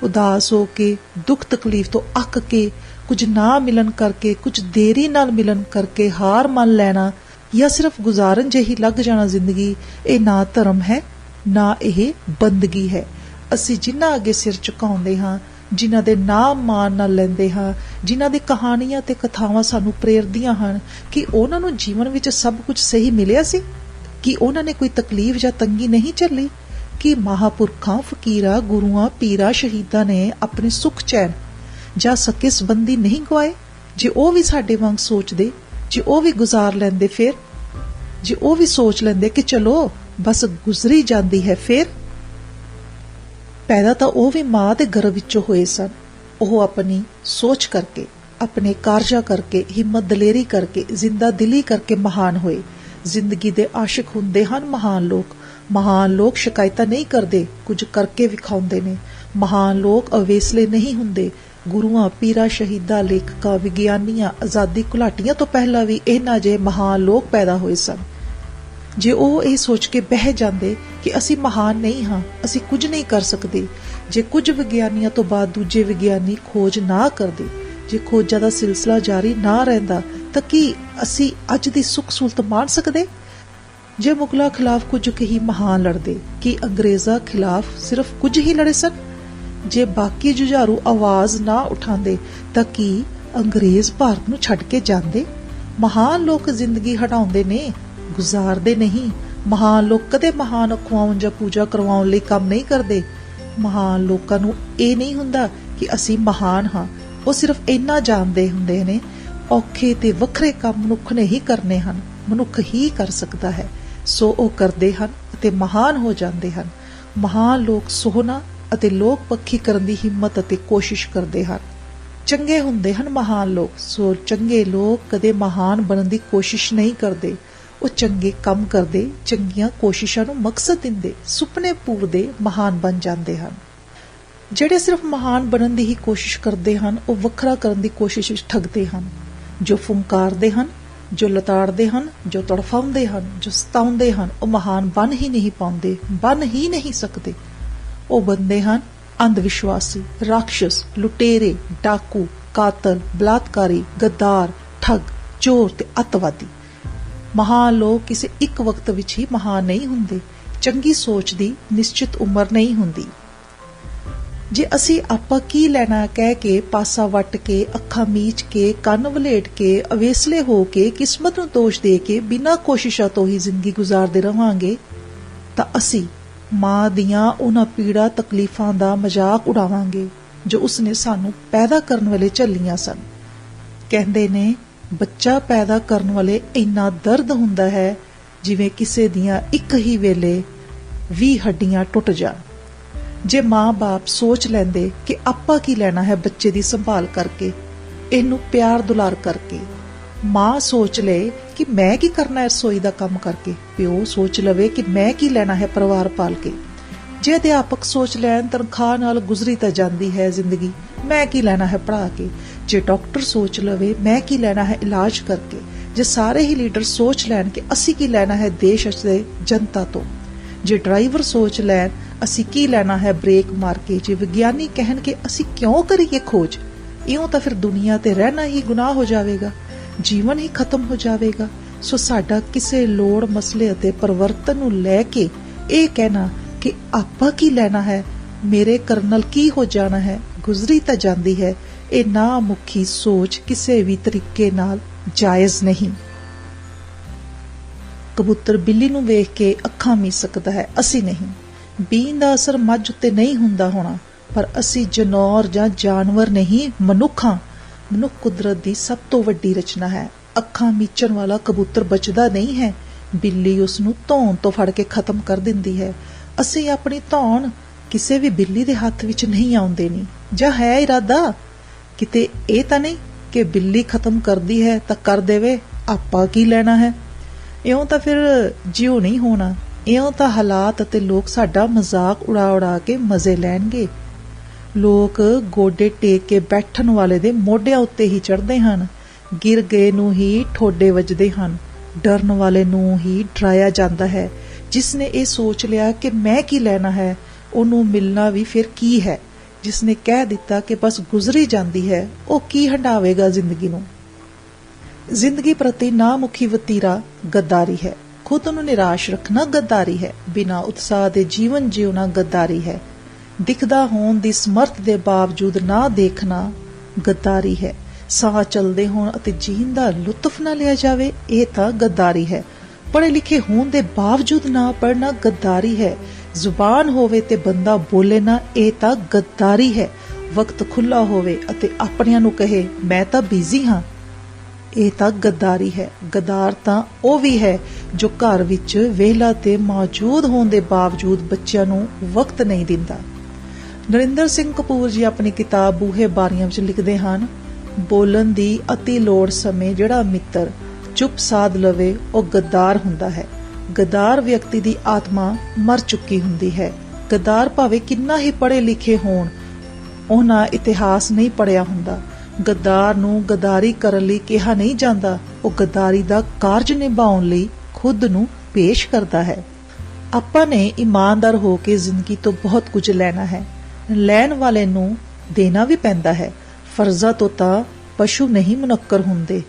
ਉਦਾਸ ਹੋ ਕੇ, ਦੁੱਖ ਤਕਲੀਫ ਤੋਂ ਅੱਕ ਕੇ, ਕੁਝ ਨਾ ਮਿਲਣ ਕਰਕੇ, ਕੁਝ ਦੇਰੀ ਨਾਲ ਮਿਲਣ ਕਰਕੇ ਹਾਰ ਮੰਨ ਲੈਣਾ ਜਾਂ ਸਿਰਫ ਗੁਜ਼ਾਰਨ ਜਿਹੀ ਲੱਗ ਜਾਣਾ ਜ਼ਿੰਦਗੀ, ਇਹ ਨਾ ਧਰਮ ਹੈ, ਨਾ ਇਹ ਬੰਦਗੀ ਹੈ। ਅਸੀਂ ਜਿਨ੍ਹਾਂ ਅੱਗੇ ਸਿਰ ਝੁਕਾਉਂਦੇ ਹਾਂ, ਜਿਨ੍ਹਾਂ ਦੇ ਨਾਮ ਮਾਣ ਨਾਲ ਲੈਂਦੇ ਹਾਂ, ਜਿਨ੍ਹਾਂ ਦੀ ਕਹਾਣੀਆਂ ਤੇ ਕਥਾਵਾਂ ਸਾਨੂੰ ਪ੍ਰੇਰਦੀਆਂ ਹਨ, ਕਿ ਉਹਨਾਂ ਨੂੰ ਜੀਵਨ ਵਿੱਚ ਸਭ ਕੁਝ ਸਹੀ ਮਿਲਿਆ ਸੀ? ਕਿ ਉਹਨਾਂ ਨੇ ਕੋਈ ਤਕਲੀਫ ਜਾਂ ਤੰਗੀ ਨਹੀਂ ਝੱਲੀ? ਕਿ ਮਹਾਂਪੁਰਖਾਂ, ਫਕੀਰਾਂ, ਗੁਰੂਆਂ, ਪੀਰਾਂ, ਸ਼ਹੀਦਾਂ ਨੇ ਆਪਣੇ ਸੁੱਖ ਚੈਨ ਜਾਂ ਸਕੇ ਸੰਬੰਧੀ ਨਹੀਂ ਗਵਾਏ? ਜੇ ਉਹ ਵੀ ਸਾਡੇ ਵਾਂਗ ਸੋਚਦੇ, ਜੇ ਉਹ ਵੀ ਗੁਜ਼ਾਰ ਲੈਂਦੇ, ਫਿਰ ਜੇ ਉਹ ਵੀ ਸੋਚ ਲੈਂਦੇ ਕਿ ਚਲੋ ਬਸ ਗੁਜ਼ਰੀ ਜਾਂਦੀ ਹੈ, ਫਿਰ ਪੈਦਾ ਤਾਂ ਉਹ ਵੀ ਮਾਂ ਦੇ ਗਰਭ ਵਿੱਚੋਂ ਹੋਏ ਸਨ। ਉਹ ਆਪਣੀ ਸੋਚ ਕਰਕੇ, ਆਪਣੇ ਕਾਰਜਾਂ ਕਰਕੇ, ਹਿੰਮਤ ਦਲੇਰੀ ਕਰਕੇ, ਜ਼ਿੰਦਾ ਦਿਲੀ ਕਰਕੇ ਮਹਾਨ ਹੋਏ। ਜ਼ਿੰਦਗੀ ਦੇ ਆਸ਼ਿਕ ਹੁੰਦੇ ਹਨ ਮਹਾਨ ਲੋਕ। ਮਹਾਨ ਲੋਕ ਸ਼ਿਕਾਇਤਾਂ ਨਹੀਂ ਕਰਦੇ, ਕੁਝ ਕਰਕੇ ਵਿਖਾਉਂਦੇ ਨੇ। ਮਹਾਨ ਲੋਕ ਅਵੇਸਲੇ ਨਹੀਂ ਹੁੰਦੇ। ਗੁਰੂਆਂ, ਪੀਰਾਂ, ਸ਼ਹੀਦਾਂ, ਲੇਖਕਾਂ, ਵਿਗਿਆਨੀਆਂ, ਆਜ਼ਾਦੀ ਘੁਲਾਟੀਆਂ ਤੋਂ ਪਹਿਲਾਂ ਵੀ ਇਹਨਾਂ ਜਿਹੇ ਮਹਾਨ ਲੋਕ ਪੈਦਾ ਹੋਏ ਸਨ। ਜੇ ਉਹ ਇਹ ਸੋਚ ਕੇ ਬਹਿ ਜਾਂਦੇ ਕਿ ਅਸੀਂ ਮਹਾਨ ਨਹੀਂ ਹਾਂ, ਅਸੀਂ ਕੁਝ ਨਹੀਂ ਕਰ ਸਕਦੇ, ਜੇ ਕੁਝ ਵਿਗਿਆਨੀਆਂ ਤੋਂ ਬਾਅਦ ਦੂਜੇ ਵਿਗਿਆਨੀ ਖੋਜ ਨਾ ਕਰਦੇ, ਜੇ ਖੋਜਾਂ ਦਾ ਸਿਲਸਿਲਾ ਜਾਰੀ ਨਾ ਰਹਿੰਦਾ, ਤਾਂ ਕੀ ਅਸੀਂ ਅੱਜ ਦੀ ਸੁੱਖ ਸਹੂਲਤ ਮਾਣ ਸਕਦੇ? ਜੇ ਮੁਗਲਾਂ ਖਿਲਾਫ ਕੁਝ ਹੀ ਮਹਾਨ ਲੜਦੇ, ਕੀ ਅੰਗਰੇਜ਼ਾਂ ਖਿਲਾਫ ਸਿਰਫ ਕੁਝ ਹੀ ਲੜੇ ਸਨ? ਜੇ ਬਾਕੀ ਜੁਝਾਰੂ ਆਵਾਜ਼ ਨਾ ਉਠਾਉਂਦੇ, ਤਾਂ ਕੀ ਅੰਗਰੇਜ਼ ਭਾਰਤ ਨੂੰ ਛੱਡ ਕੇ ਜਾਂਦੇ? ਮਹਾਨ ਲੋਕ ਜ਼ਿੰਦਗੀ ਹਟਾਉਂਦੇ ਨੇ, ਗੁਜ਼ਾਰਦੇ ਨਹੀਂ। ਮਹਾਨ ਲੋਕ ਕਦੇ ਮਹਾਨ ਅਖਵਾਉਣ ਜਾਂ ਪੂਜਾ ਕਰਵਾਉਣ ਲਈ ਕੰਮ ਨਹੀਂ ਕਰਦੇ। ਮਹਾਨ ਲੋਕਾਂ ਨੂੰ ਇਹ ਨਹੀਂ ਹੁੰਦਾ ਕਿ ਅਸੀਂ ਮਹਾਨ ਹਾਂ, ਉਹ ਸਿਰਫ ਇੰਨਾ ਜਾਣਦੇ ਹੁੰਦੇ ਨੇ, ਔਖੇ ਤੇ ਵੱਖਰੇ ਕੰਮ ਮਨੁੱਖ ਨੇ ਹੀ ਕਰਨੇ ਹਨ, ਮਨੁੱਖ ਹੀ ਕਰ ਸਕਦਾ ਹੈ, ਸੋ ਉਹ ਕਰਦੇ ਹਨ ਅਤੇ ਮਹਾਨ ਹੋ ਜਾਂਦੇ ਹਨ। ਮਹਾਨ ਲੋਕ ਸੋਹਣਾ ਅਤੇ ਲੋਕ ਪੱਖੀ ਕਰਨ ਦੀ ਹਿੰਮਤ ਅਤੇ ਕੋਸ਼ਿਸ਼ ਕਰਦੇ ਹਨ। ਚੰਗੇ ਹੁੰਦੇ ਹਨ ਮਹਾਨ ਲੋਕ, ਸੋ ਚੰਗੇ ਲੋਕ ਕਦੇ ਮਹਾਨ ਬਣਨ ਦੀ ਕੋਸ਼ਿਸ਼ ਨਹੀਂ ਕਰਦੇ। ਉਹ ਚੰਗੇ ਕੰਮ ਕਰਦੇ, ਚੰਗੀਆਂ ਕੋਸ਼ਿਸ਼ਾਂ ਨੂੰ ਮਕਸਦ ਦਿੰਦੇ, ਸੁਪਨੇ ਪੂਰਦੇ ਮਹਾਨ ਬਣ ਜਾਂਦੇ ਹਨ। ਜਿਹੜੇ ਸਿਰਫ ਮਹਾਨ ਬਣਨ ਦੀ ਹੀ ਕੋਸ਼ਿਸ਼ ਕਰਦੇ ਹਨ, ਉਹ ਵੱਖਰਾ ਕਰਨ ਦੀ ਕੋਸ਼ਿਸ਼ ਵਿੱਚ ਠੱਗਦੇ ਹਨ। ਜੋ ਫੁੰਕਾਰਦੇ ਹਨ, ਜੋ ਲਤਾੜਦੇ ਹਨ, ਜੋ ਤੜਫਾਉਂਦੇ ਹਨ, ਜੋ ਸਤਾਉਂਦੇ ਹਨ, ਉਹ ਮਹਾਨ ਬਣ ਹੀ ਨਹੀਂ ਪਾਉਂਦੇ, ਬਣ ਹੀ ਨਹੀਂ ਸਕਦੇ। ਉਹ ਬੰਦੇ ਹਨ ਅੰਧ ਵਿਸ਼ਵਾਸੀ, ਰਾਖਸ਼, ਲੁਟੇਰੇ, ਡਾਕੂ, ਕਾਤਲ, ਬਲਾਤਕਾਰੀ, ਗੱਦਾਰ, ਠੱਗ, ਚੋਰ ਤੇ ਅੱਤਵਾਦੀ। ਮਹਾਨ ਲੋਕ ਕਿਸੇ ਇੱਕ ਵਕਤ ਵਿੱਚ ਹੀ ਮਹਾਨ ਨਹੀਂ ਹੁੰਦੇ। ਚੰਗੀ ਸੋਚ ਦੀ ਨਿਸ਼ਚਿਤ ਉਮਰ ਨਹੀਂ ਹੁੰਦੀ। ਜੇ ਅਸੀਂ ਆਪਾਂ ਕੀ ਲੈਣਾ ਕਹਿ ਕੇ ਪਾਸਾ ਵੱਟ ਕੇ, ਅੱਖਾਂ ਮੀਚ ਕੇ, ਕੰਨ ਵਲੇਟ ਕੇ, ਅਵੇਸਲੇ ਹੋ ਕੇ, ਕਿਸਮਤ ਨੂੰ ਦੋਸ਼ ਦੇ ਕੇ ਬਿਨਾਂ ਕੋਸ਼ਿਸ਼ਾਂ ਤੋਂ ਹੀ ਜ਼ਿੰਦਗੀ ਗੁਜ਼ਾਰਦੇ ਰਹਾਂਗੇ ਤਾਂ ਅਸੀਂ ਮਾਂ ਦੀਆਂ ਉਹਨਾਂ ਪੀੜਾ ਤਕਲੀਫਾਂ ਦਾ ਮਜ਼ਾਕ ਉਡਾਵਾਂਗੇ ਜੋ ਉਸਨੇ ਸਾਨੂੰ ਪੈਦਾ ਕਰਨ ਵੇਲੇ ਝੱਲੀਆਂ ਸਨ। ਕਹਿੰਦੇ ਨੇ ਬੱਚਾ ਪੈਦਾ ਕਰਨ ਵਾਲੇ ਇੰਨਾ ਦਰਦ ਹੁੰਦਾ ਹੈ ਜਿਵੇਂ ਕਿਸੇ ਦੀਆਂ ਇੱਕ ਹੀ ਵੇਲੇ 20 ਹੱਡੀਆਂ ਟੁੱਟ ਜਾਣ। ਜੇ ਮਾਂ-ਬਾਪ ਸੋਚ ਲੈਂਦੇ ਕਿ ਆਪਾਂ ਕੀ ਲੈਣਾ ਹੈ ਬੱਚੇ ਦੀ ਸੰਭਾਲ ਕਰਕੇ, ਇਹਨੂੰ ਪਿਆਰ ਦੁਲਾਰ ਕਰਕੇ, ਮਾਂ ਸੋਚ ਲਏ ਕਿ ਮੈਂ ਕੀ ਕਰਨਾ ਹੈ ਰਸੋਈ ਦਾ ਕੰਮ ਕਰਕੇ, ਪਿਓ ਸੋਚ ਲਵੇ ਕਿ ਮੈਂ ਕੀ ਲੈਣਾ ਹੈ ਪਰਿਵਾਰ ਪਾਲ ਕੇ, ਜੇ ਅਧਿਆਪਕ ਸੋਚ ਲੈਣ ਤਨਖਾਹ ਨਾਲ ਗੁਜ਼ਰੀ ਤਾਂ ਜਾਂਦੀ ਹੈ ਜ਼ਿੰਦਗੀ, ਮੈਂ ਕੀ ਲੈਣਾ ਹੈ ਪੜ੍ਹਾ ਕੇ, ਜੇ ਡਾਕਟਰ ਸੋਚ ਲਵੇ ਮੈਂ ਕੀ ਲੈਣਾ ਹੈ ਇਲਾਜ ਕਰਕੇ, ਜੇ ਸਾਰੇ ਹੀ ਲੀਡਰ ਸੋਚ ਲੈਣ ਕਿ ਅਸੀਂ ਕੀ ਲੈਣਾ ਹੈ ਦੇਸ਼ ਅਤੇ ਜਨਤਾ ਤੋਂ, ਜੇ ਡਰਾਈਵਰ ਸੋਚ ਲੈਣ ਅਸੀਂ ਕੀ ਲੈਣਾ ਹੈ ਬ੍ਰੇਕ ਮਾਰ ਕੇ, ਜੇ ਵਿਗਿਆਨੀ ਕਹਿਣ ਕਿ ਅਸੀਂ ਕਿਉਂ ਕਰੀਏ ਖੋਜ, ਇਉਂ ਤਾਂ ਫਿਰ ਦੁਨੀਆ ਤੇ ਰਹਿਣਾ ਹੀ ਗੁਨਾਹ ਹੋ ਜਾਵੇਗਾ, ਜੀਵਨ ਹੀ ਖਤਮ ਹੋ ਜਾਵੇਗਾ। ਸੋ ਸਾਡਾ ਕਿਸੇ ਲੋੜ, ਮਸਲੇ ਅਤੇ ਪਰਿਵਰਤਨ ਨੂੰ ਲੈ ਕੇ ਇਹ ਕਹਿਣਾ ਕਿ ਆਪਾਂ ਕੀ ਲੈਣਾ ਹੈ, ਮੇਰੇ ਕਰਨ ਨਾਲ ਕੀ ਹੋ ਜਾਣਾ ਹੈ, ਗੁਜ਼ਰੀ ਤਾਂ ਜਾਂਦੀ ਹੈ, ਇਹ ਨਾ ਮੁਖੀ ਸੋਚ ਕਿਸੇ ਵੀ ਤਰੀਕੇ ਨਾਲ ਜਾਇਜ਼ ਨਹੀਂ। ਕਬੂਤਰ ਬਿੱਲੀ ਨੂੰ ਵੇਖ ਕੇ ਅੱਖਾਂ ਮੀਚ ਸਕਦਾ ਹੈ, ਅਸੀਂ ਨਹੀਂ। ਬੀਨ ਦਾ ਅਸਰ ਮੱਝ ਉੱਤੇ ਨਹੀਂ ਹੁੰਦਾ ਹੋਣਾ, ਪਰ ਅਸੀਂ ਜਨੌਰ ਜਾਂ ਜਾਨਵਰ ਨਹੀਂ, ਮਨੁੱਖ ਹਾਂ। ਮਨੁੱਖ ਕੁਦਰਤ ਦੀ ਸਭ ਤੋਂ ਵੱਡੀ ਰਚਨਾ ਹੈ। ਅੱਖਾਂ ਮੀਚਣ ਵਾਲਾ ਕਬੂਤਰ ਬਚਦਾ ਨਹੀਂ ਹੈ, ਬਿੱਲੀ ਉਸ ਨੂੰ ਧੌਣ ਤੋਂ ਫੜ ਕੇ ਖਤਮ ਕਰ ਦਿੰਦੀ ਹੈ। ਅਸੀਂ ਆਪਣੀ ਧੌਣ ਕਿਸੇ ਵੀ ਬਿੱਲੀ ਦੇ ਹੱਥ ਵਿੱਚ ਨਹੀਂ ਆਉਣ ਦੇਣੀ। ਜਾਂ ਹੈ ਇਰਾਦਾ ਕਿਤੇ ਇਹ ਤਾਂ ਨਹੀਂ ਕਿ ਬਿੱਲੀ ਖਤਮ ਕਰਦੀ ਹੈ ਤਾਂ ਕਰ ਦੇਵੇ, ਆਪਾਂ ਕੀ ਲੈਣਾ ਹੈ। ਇਉਂ ਤਾਂ ਫਿਰ ਜਿਉ ਨਹੀਂ ਹੋਣਾ। ਇਉਂ ਤਾਂ ਹਾਲਾਤ ਅਤੇ ਲੋਕ ਸਾਡਾ ਮਜ਼ਾਕ ਉਡਾ ਕੇ ਮਜ਼ੇ ਲੈਣਗੇ। ਲੋਕ ਗੋਡੇ ਟੇਕ ਕੇ ਬੈਠਣ ਵਾਲੇ ਦੇ ਮੋਢਿਆਂ ਉੱਤੇ ਹੀ ਚੜ੍ਹਦੇ ਹਨ, ਗਿਰ ਗਏ ਨੂੰ ਹੀ ਠੋਡੇ ਵੱਜਦੇ ਹਨ, ਡਰਨ ਵਾਲੇ ਨੂੰ ਹੀ ਡਰਾਇਆ ਜਾਂਦਾ ਹੈ। ਜਿਸਨੇ ਇਹ ਸੋਚ ਲਿਆ ਕਿ ਮੈਂ ਕੀ ਲੈਣਾ ਹੈ, ਉਹਨੂੰ ਮਿਲਣਾ ਵੀ ਫਿਰ ਕੀ ਹੈ। ਜਿਸਨੇ ਕਹਿ ਦਿੱਤਾ ਕਿ ਬਸ ਗੁਜ਼ਰੀ ਜਾਂਦੀ ਹੈ, ਉਹ ਕੀ ਹੰਢਾਵੇਗਾ ਜ਼ਿੰਦਗੀ ਨੂੰ। ਜ਼ਿੰਦਗੀ ਪ੍ਰਤੀ ਨਾਮੁਖੀ ਵਤੀਰਾ ਗੱਦਾਰੀ ਹੈ। ਖੁਦ ਨੂੰ ਨਿਰਾਸ਼ ਰੱਖਣਾ ਗੱਦਾਰੀ ਹੈ। ਬਿਨਾਂ ਉਤਸ਼ਾਹ ਦੇ ਜੀਵਨ ਜਿਉਣਾ ਗੱਦਾਰੀ ਹੈ। ਦਿਖਦਾ ਹੋਣ ਦੀ ਸਮਰਥ ਦੇ ਬਾਵਜੂਦ ਨਾ ਦੇਖਣਾ ਗੱਦਾਰੀ ਹੈ। ਸਾਹ ਚੱਲਦੇ ਹੋਣ ਅਤੇ ਜੀਣ ਦਾ ਲੁਤਫ ਨਾ ਲਿਆ ਜਾਵੇ, ਇਹ ਤਾਂ ਗੱਦਾਰੀ ਹੈ। ਪੜ੍ਹੇ ਲਿਖੇ ਹੋਣ ਦੇ ਬਾਵਜੂਦ ਨਾ ਪੜ੍ਹਨਾ ਗੱਦਾਰੀ ਹੈ। ਜ਼ੁਬਾਨ ਹੋਵੇ ਤੇ ਬੰਦਾ ਬੋਲੇ ਨਾ, ਇਹ ਤਾਂ ਗੱਦਾਰੀ ਹੈ। ਵਕਤ ਖੁੱਲਾ ਹੋਵੇ ਅਤੇ ਆਪਣਿਆਂ ਨੂੰ ਕਹੇ ਮੈਂ ਤਾਂ ਬਿਜ਼ੀ ਹਾਂ, ਇਹ ਤਾਂ ਗੱਦਾਰੀ ਹੈ। ਗੱਦਾਰ ਤਾਂ ਉਹ ਵੀ ਹੈ ਜੋ ਘਰ ਵਿੱਚ ਵਿਹਲਾ ਤੇ ਮੌਜੂਦ ਹੋਣ ਦੇ ਬਾਵਜੂਦ ਬੱਚਿਆਂ ਨੂੰ ਵਕਤ ਨਹੀਂ ਦਿੰਦਾ। ਨਰਿੰਦਰ ਸਿੰਘ ਕਪੂਰ ਜੀ ਆਪਣੀ ਕਿਤਾਬ ਬੂਹੇ ਬਾਰੀਆਂ ਵਿੱਚ ਲਿਖਦੇ ਹਨ, ਬੋਲਣ ਦੀ ਅਤੀ ਲੋੜ ਸਮੇਂ ਜਿਹੜਾ ਮਿੱਤਰ ਚੁੱਪ ਸਾਧ ਲਵੇ ਉਹ ਗੱਦਾਰ ਹੁੰਦਾ ਹੈ। ਗੱਦਾਰ ਵਿਅਕਤੀ ਦੀ ਆਤਮਾ ਮਰ ਚੁੱਕੀ ਹੁੰਦੀ ਹੈ। ਗੱਦਾਰ ਭਾਵੇਂ ਕਿੰਨਾ ਹੀ ਪੜ੍ਹੇ ਲਿਖੇ ਹੋਣ, ਉਹਨਾਂ ਇਤਿਹਾਸ ਨਹੀਂ ਪੜ੍ਹਿਆ ਹੁੰਦਾ। ਗੱਦਾਰ ਨੂੰ ਗੱਦਾਰੀ ਕਰਨ ਲਈ ਕਿਹਾ ਨਹੀਂ ਜਾਂਦਾ, ਉਹ ਗੱਦਾਰੀ ਦਾ ਕਾਰਜ ਨਿਭਾਉਣ ਲਈ ਖੁਦ ਨੂੰ ਪੇਸ਼ ਕਰਦਾ ਹੈ। ਆਪਾਂ ਨੇ ਇਮਾਨਦਾਰ ਹੋ ਕੇ ਜ਼ਿੰਦਗੀ ਤੋਂ ਬਹੁਤ ਕੁਝ ਲੈਣਾ ਹੈ। ਲੈਣ ਵਾਲੇ ਨੂੰ ਦੇਣਾ ਵੀ ਪੈਂਦਾ ਹੈ। ਫਰਜ਼ਾਂ ਤੋਂ ਤਾਂ ਪਸ਼ੂ ਨਹੀਂ ਮੁਨੱਕਰ ਹੁੰਦੇ,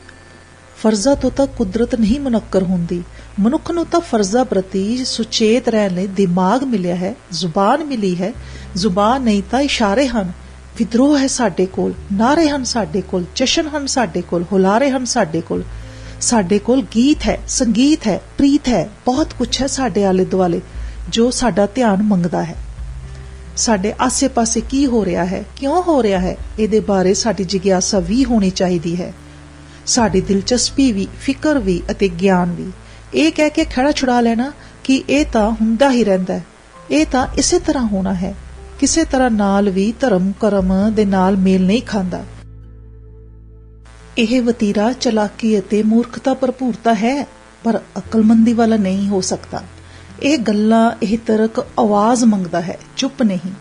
ਫਰਜ਼ਾਂ ਤੋਂ ਤਾਂ ਕੁਦਰਤ ਨਹੀਂ ਮੁਨੱਕਰ ਹੁੰਦੀ। ਮਨੁੱਖ ਨੂੰ ਤਾਂ ਫਰਜ਼ਾਂ ਪ੍ਰਤੀ ਸੁਚੇਤ ਰਹਿਣ ਲਈ ਦਿਮਾਗ ਮਿਲਿਆ ਹੈ, ਜ਼ੁਬਾਨ ਮਿਲੀ ਹੈ। ਜ਼ੁਬਾਨ ਨਹੀਂ ਤਾਂ ਇਸ਼ਾਰੇ ਹਨ। ਵਿਦਰੋਹ ਹੈ ਸਾਡੇ ਕੋਲ, ਨਾਰੇ ਹਨ ਸਾਡੇ ਕੋਲ, ਜਸ਼ਨ ਹਨ ਸਾਡੇ ਕੋਲ, ਹੁਲਾਰੇ ਹਨ ਸਾਡੇ ਕੋਲ। ਸਾਡੇ ਕੋਲ ਗੀਤ ਹੈ, ਸੰਗੀਤ ਹੈ, ਪ੍ਰੀਤ ਹੈ, ਬਹੁਤ ਕੁਛ ਹੈ ਸਾਡੇ ਆਲੇ ਦੁਆਲੇ ਜੋ ਸਾਡਾ ਧਿਆਨ ਮੰਗਦਾ ਹੈ। ਸਾਡੇ ਆਸੇ-ਪਾਸੇ ਕੀ ਹੋ ਰਿਹਾ ਹੈ, ਕਿਉਂ ਹੋ ਰਿਹਾ ਹੈ, ਇਹਦੇ ਬਾਰੇ ਸਾਡੀ ਜਿਗਿਆਸਾ ਵੀ ਹੋਣੀ ਚਾਹੀਦੀ ਹੈ। ਸਾਡੀ ਦਿਲਚਸਪੀ ਵੀ, ਫਿਕਰ ਵੀ ਅਤੇ ਗਿਆਨ ਵੀ। ਇਹ ਕਹਿ ਕੇ ਖੜਾ ਛੁਡਾ ਲੈਣਾ ਕਿ ਇਹ ਤਾਂ ਹੁੰਦਾ ਹੀ ਰਹਿੰਦਾ, ਇਹ ਤਾਂ ਇਸੇ ਤਰ੍ਹਾਂ ਹੋਣਾ ਹੈ, ਕਿਸੇ ਤਰ੍ਹਾਂ ਨਾਲ ਵੀ ਧਰਮ ਕਰਮ ਦੇ ਨਾਲ ਮੇਲ ਨਹੀਂ ਖਾਂਦਾ। ਇਹ ਵਤੀਰਾ ਚਲਾਕੀ ਅਤੇ ਮੂਰਖਤਾ ਭਰਪੂਰਤਾ ਹੈ, ਪਰ ਅਕਲਮੰਦੀ ਵਾਲਾ ਨਹੀਂ ਹੋ ਸਕਦਾ। ਇਹ ਗੱਲਾਂ, ਇਹ ਤਰਕ ਆਵਾਜ਼ ਮੰਗਦਾ ਹੈ, ਚੁੱਪ ਨਹੀਂ।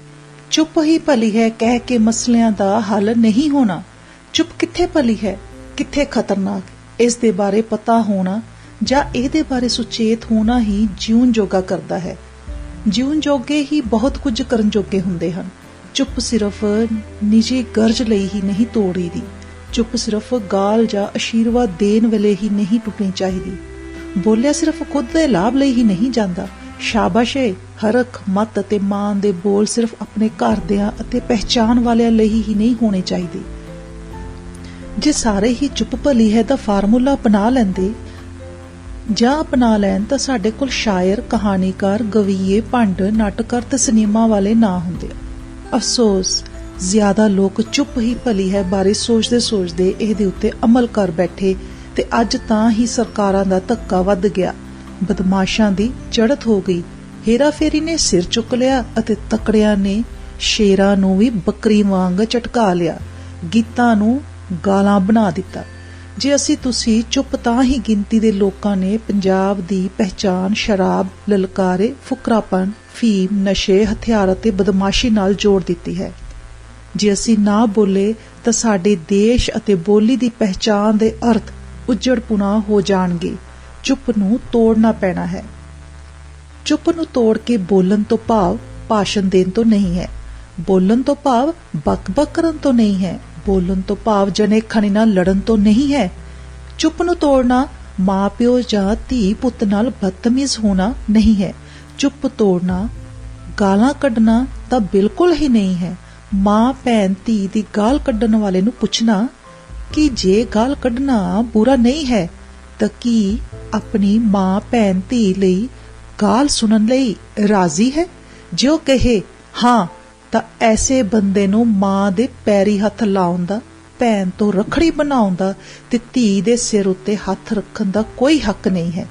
ਚੁੱਪ ਹੀ ਭਲੀ ਹੈ ਕਹਿ ਕੇ ਮਸਲਿਆਂ ਦਾ ਹੱਲ ਨਹੀਂ ਹੋਣਾ। ਚੁੱਪ ਕਿੱਥੇ ਭਲੀ ਹੈ, ਕਿੱਥੇ ਖਤਰਨਾਕ, ਇਸ ਦੇ ਬਾਰੇ ਪਤਾ ਹੋਣਾ ਜਾਂ ਇਹਦੇ ਬਾਰੇ ਸੁਚੇਤ ਹੋਣਾ ਹੀ ਜਿਉਣ ਜੋਗਾ ਕਰਦਾ ਹੈ। ਜਿਉਣ ਜੋਗੇ ਹੀ ਬਹੁਤ ਕੁਝ ਕਰਨ ਜੋਗੇ ਹੁੰਦੇ ਹਨ। ਚੁੱਪ ਸਿਰਫ ਨਿੱਜੀ ਗਰਜ ਲਈ ਹੀ ਨਹੀਂ ਤੋੜੀ ਦੀ। ਚੁੱਪ ਸਿਰਫ ਗਾਲ ਜਾਂ ਆਸ਼ੀਰਵਾਦ ਦੇਣ ਵੇਲੇ ਹੀ ਨਹੀਂ ਟੁੱਟਣੀ ਚਾਹੀਦੀ। ਬੋਲਿਆ ਸਿਰਫ ਖੁਦ ਦੇ ਲਾਭ ਲਈ ਹੀ ਨਹੀਂ ਜਾਂਦਾ। ਸ਼ਾਬਾਸ਼ੇ, ਹਰਖ, ਮਤ ਅਤੇ ਮਾਣ ਦੇ ਬੋਲ ਸਿਰਫ ਆਪਣੇ ਘਰਦਿਆਂ ਅਤੇ ਪਹਿਚਾਣ ਵਾਲਿਆਂ ਲਈ ਹੀ ਨਹੀਂ ਹੋਣੇ ਚਾਹੀਦੇ। ਜੇ ਸਾਰੇ ਹੀ ਚੁੱਪ ਭਲੀ ਹੈ ਦਾ ਫਾਰਮੂਲਾ ਅਪਣਾ ਲੈਂਦੇ ਜਾਂ ਅਪਣਾ ਲੈਣ ਤਾਂ ਸਾਡੇ ਕੋਲ ਸ਼ਾਇਰ, ਕਹਾਣੀਕਾਰ, ਗਵਈਏ, ਭੰਡ, ਨਾਟਕਕਾਰ ਤੇ ਸਿਨੇਮਾ ਵਾਲੇ ਨਾ ਹੁੰਦੇ। ਅਫਸੋਸ, ਜ਼ਿਆਦਾ ਲੋਕ ਚੁੱਪ ਹੀ ਭਲੀ ਹੈ ਬਾਰੇ ਸੋਚਦੇ ਇਹਦੇ ਉੱਤੇ ਅਮਲ ਕਰ ਬੈਠੇ ਤੇ ਅੱਜ ਤਾਂ ਹੀ ਸਰਕਾਰਾਂ ਦਾ ਧੱਕਾ ਵੱਧ ਗਿਆ। ਬਦਮਾਸ਼ਾਂ ਦੀ ਚੜ੍ਹਤ ਹੋ ਗਈ। ਹੇਰਾਫੇਰੀ ਨੇ ਸਿਰ ਚੁੱਕ ਲਿਆ ਅਤੇ ਤਕੜਿਆਂ ਨੇ ਸ਼ੇਰਾਂ ਨੂੰ ਵੀ ਬੱਕਰੀ ਵਾਂਗ ਝਟਕਾ ਲਿਆ, ਗੀਤਾਂ ਨੂੰ ਗਾਲਾਂ ਬਣਾ ਦਿੱਤਾ। ਜੇ ਅਸੀਂ ਤੁਸੀਂ ਚੁੱਪ ਤਾਂ ਹੀ ਗਿਣਤੀ ਦੇ ਲੋਕਾਂ ਨੇ ਪੰਜਾਬ ਦੀ ਪਹਿਚਾਣ ਸ਼ਰਾਬ, ਲਲਕਾਰੇ, ਫੁਕਰਾਪਨ, ਫੀਮ, ਨਸ਼ੇ, ਹਥਿਆਰ ਅਤੇ ਬਦਮਾਸ਼ੀ ਨਾਲ ਜੋੜ ਦਿੱਤੀ ਹੈ। ਜੇ ਅਸੀਂ ਨਾ ਬੋਲੇ ਤਾਂ ਸਾਡੇ ਦੇਸ਼ ਅਤੇ ਬੋਲੀ ਦੀ ਪਹਿਚਾਣ ਦੇ ਅਰਥ ਉੱਜੜ-ਪੁਣਾ ਹੋ ਜਾਣਗੇ। ਚੁੱਪ ਨੂੰ ਤੋੜਨਾ ਪੈਣਾ ਹੈ। ਚੁੱਪ ਨੂੰ ਤੋੜ ਕੇ ਬੋਲਣ ਤੋਂ ਭਾਵ ਭਾਸ਼ਣ ਦੇਣ ਤੋਂ ਨਹੀਂ ਹੈ। ਬੋਲਣ ਤੋਂ ਭਾਵ ਬਕ-ਬਕ ਕਰਨ ਤੋਂ ਨਹੀਂ ਹੈ। ਬੋਲਣ ਤੋਂ ਭਾਵ ਜਣੇ-ਖਣੇ ਨਾਲ ਲੜਨ ਤੋਂ ਨਹੀਂ ਹੈ। ਚੁੱਪ ਨੂੰ ਤੋੜਨਾ ਮਾਂ-ਪਿਓ ਜਾਂ ਧੀ-ਪੁੱਤ ਨਾਲ ਬਦਤਮੀਜ਼ ਹੋਣਾ ਨਹੀਂ ਹੈ। ਚੁੱਪ ਤੋੜਨਾ ਗਾਲਾਂ ਕੱਢਣਾ ਤਾਂ ਬਿਲਕੁਲ ਹੀ ਨਹੀਂ ਹੈ। ਮਾਂ, ਭੈਣ, ਧੀ ਦੀ ਗਾਲ ਕੱਢਣ ਵਾਲੇ ਨੂੰ ਪੁੱਛਣਾ ਕਿ ਜੇ ਗਾਲ ਕੱਢਣਾ ਬੁਰਾ ਨਹੀਂ ਹੈ ਤਾਂ ਕੀ ਆਪਣੀ ਮਾਂ, ਭੈਣ, ਧੀ ਲਈ ਗਾਲ ਸੁਣਨ ਲਈ ਰਾਜ਼ੀ ਹੈ? ਜੇ ਉਹ ਕਹੇ ਹਾਂ ਤਾਂ ਐਸੇ ਬੰਦੇ ਨੂੰ ਮਾਂ ਦੇ ਪੈਰੀ ਹੱਥ ਲਾਉਣ ਦਾ, ਭੈਣ ਤੋਂ ਰੱਖੜੀ ਬਣਾਉਣ ਦਾ ਤੇ ਧੀ ਦੇ ਸਿਰ ਉੱਤੇ ਹੱਥ ਰੱਖਣ ਦਾ ਕੋਈ ਹੱਕ ਨਹੀਂ ਹੈ।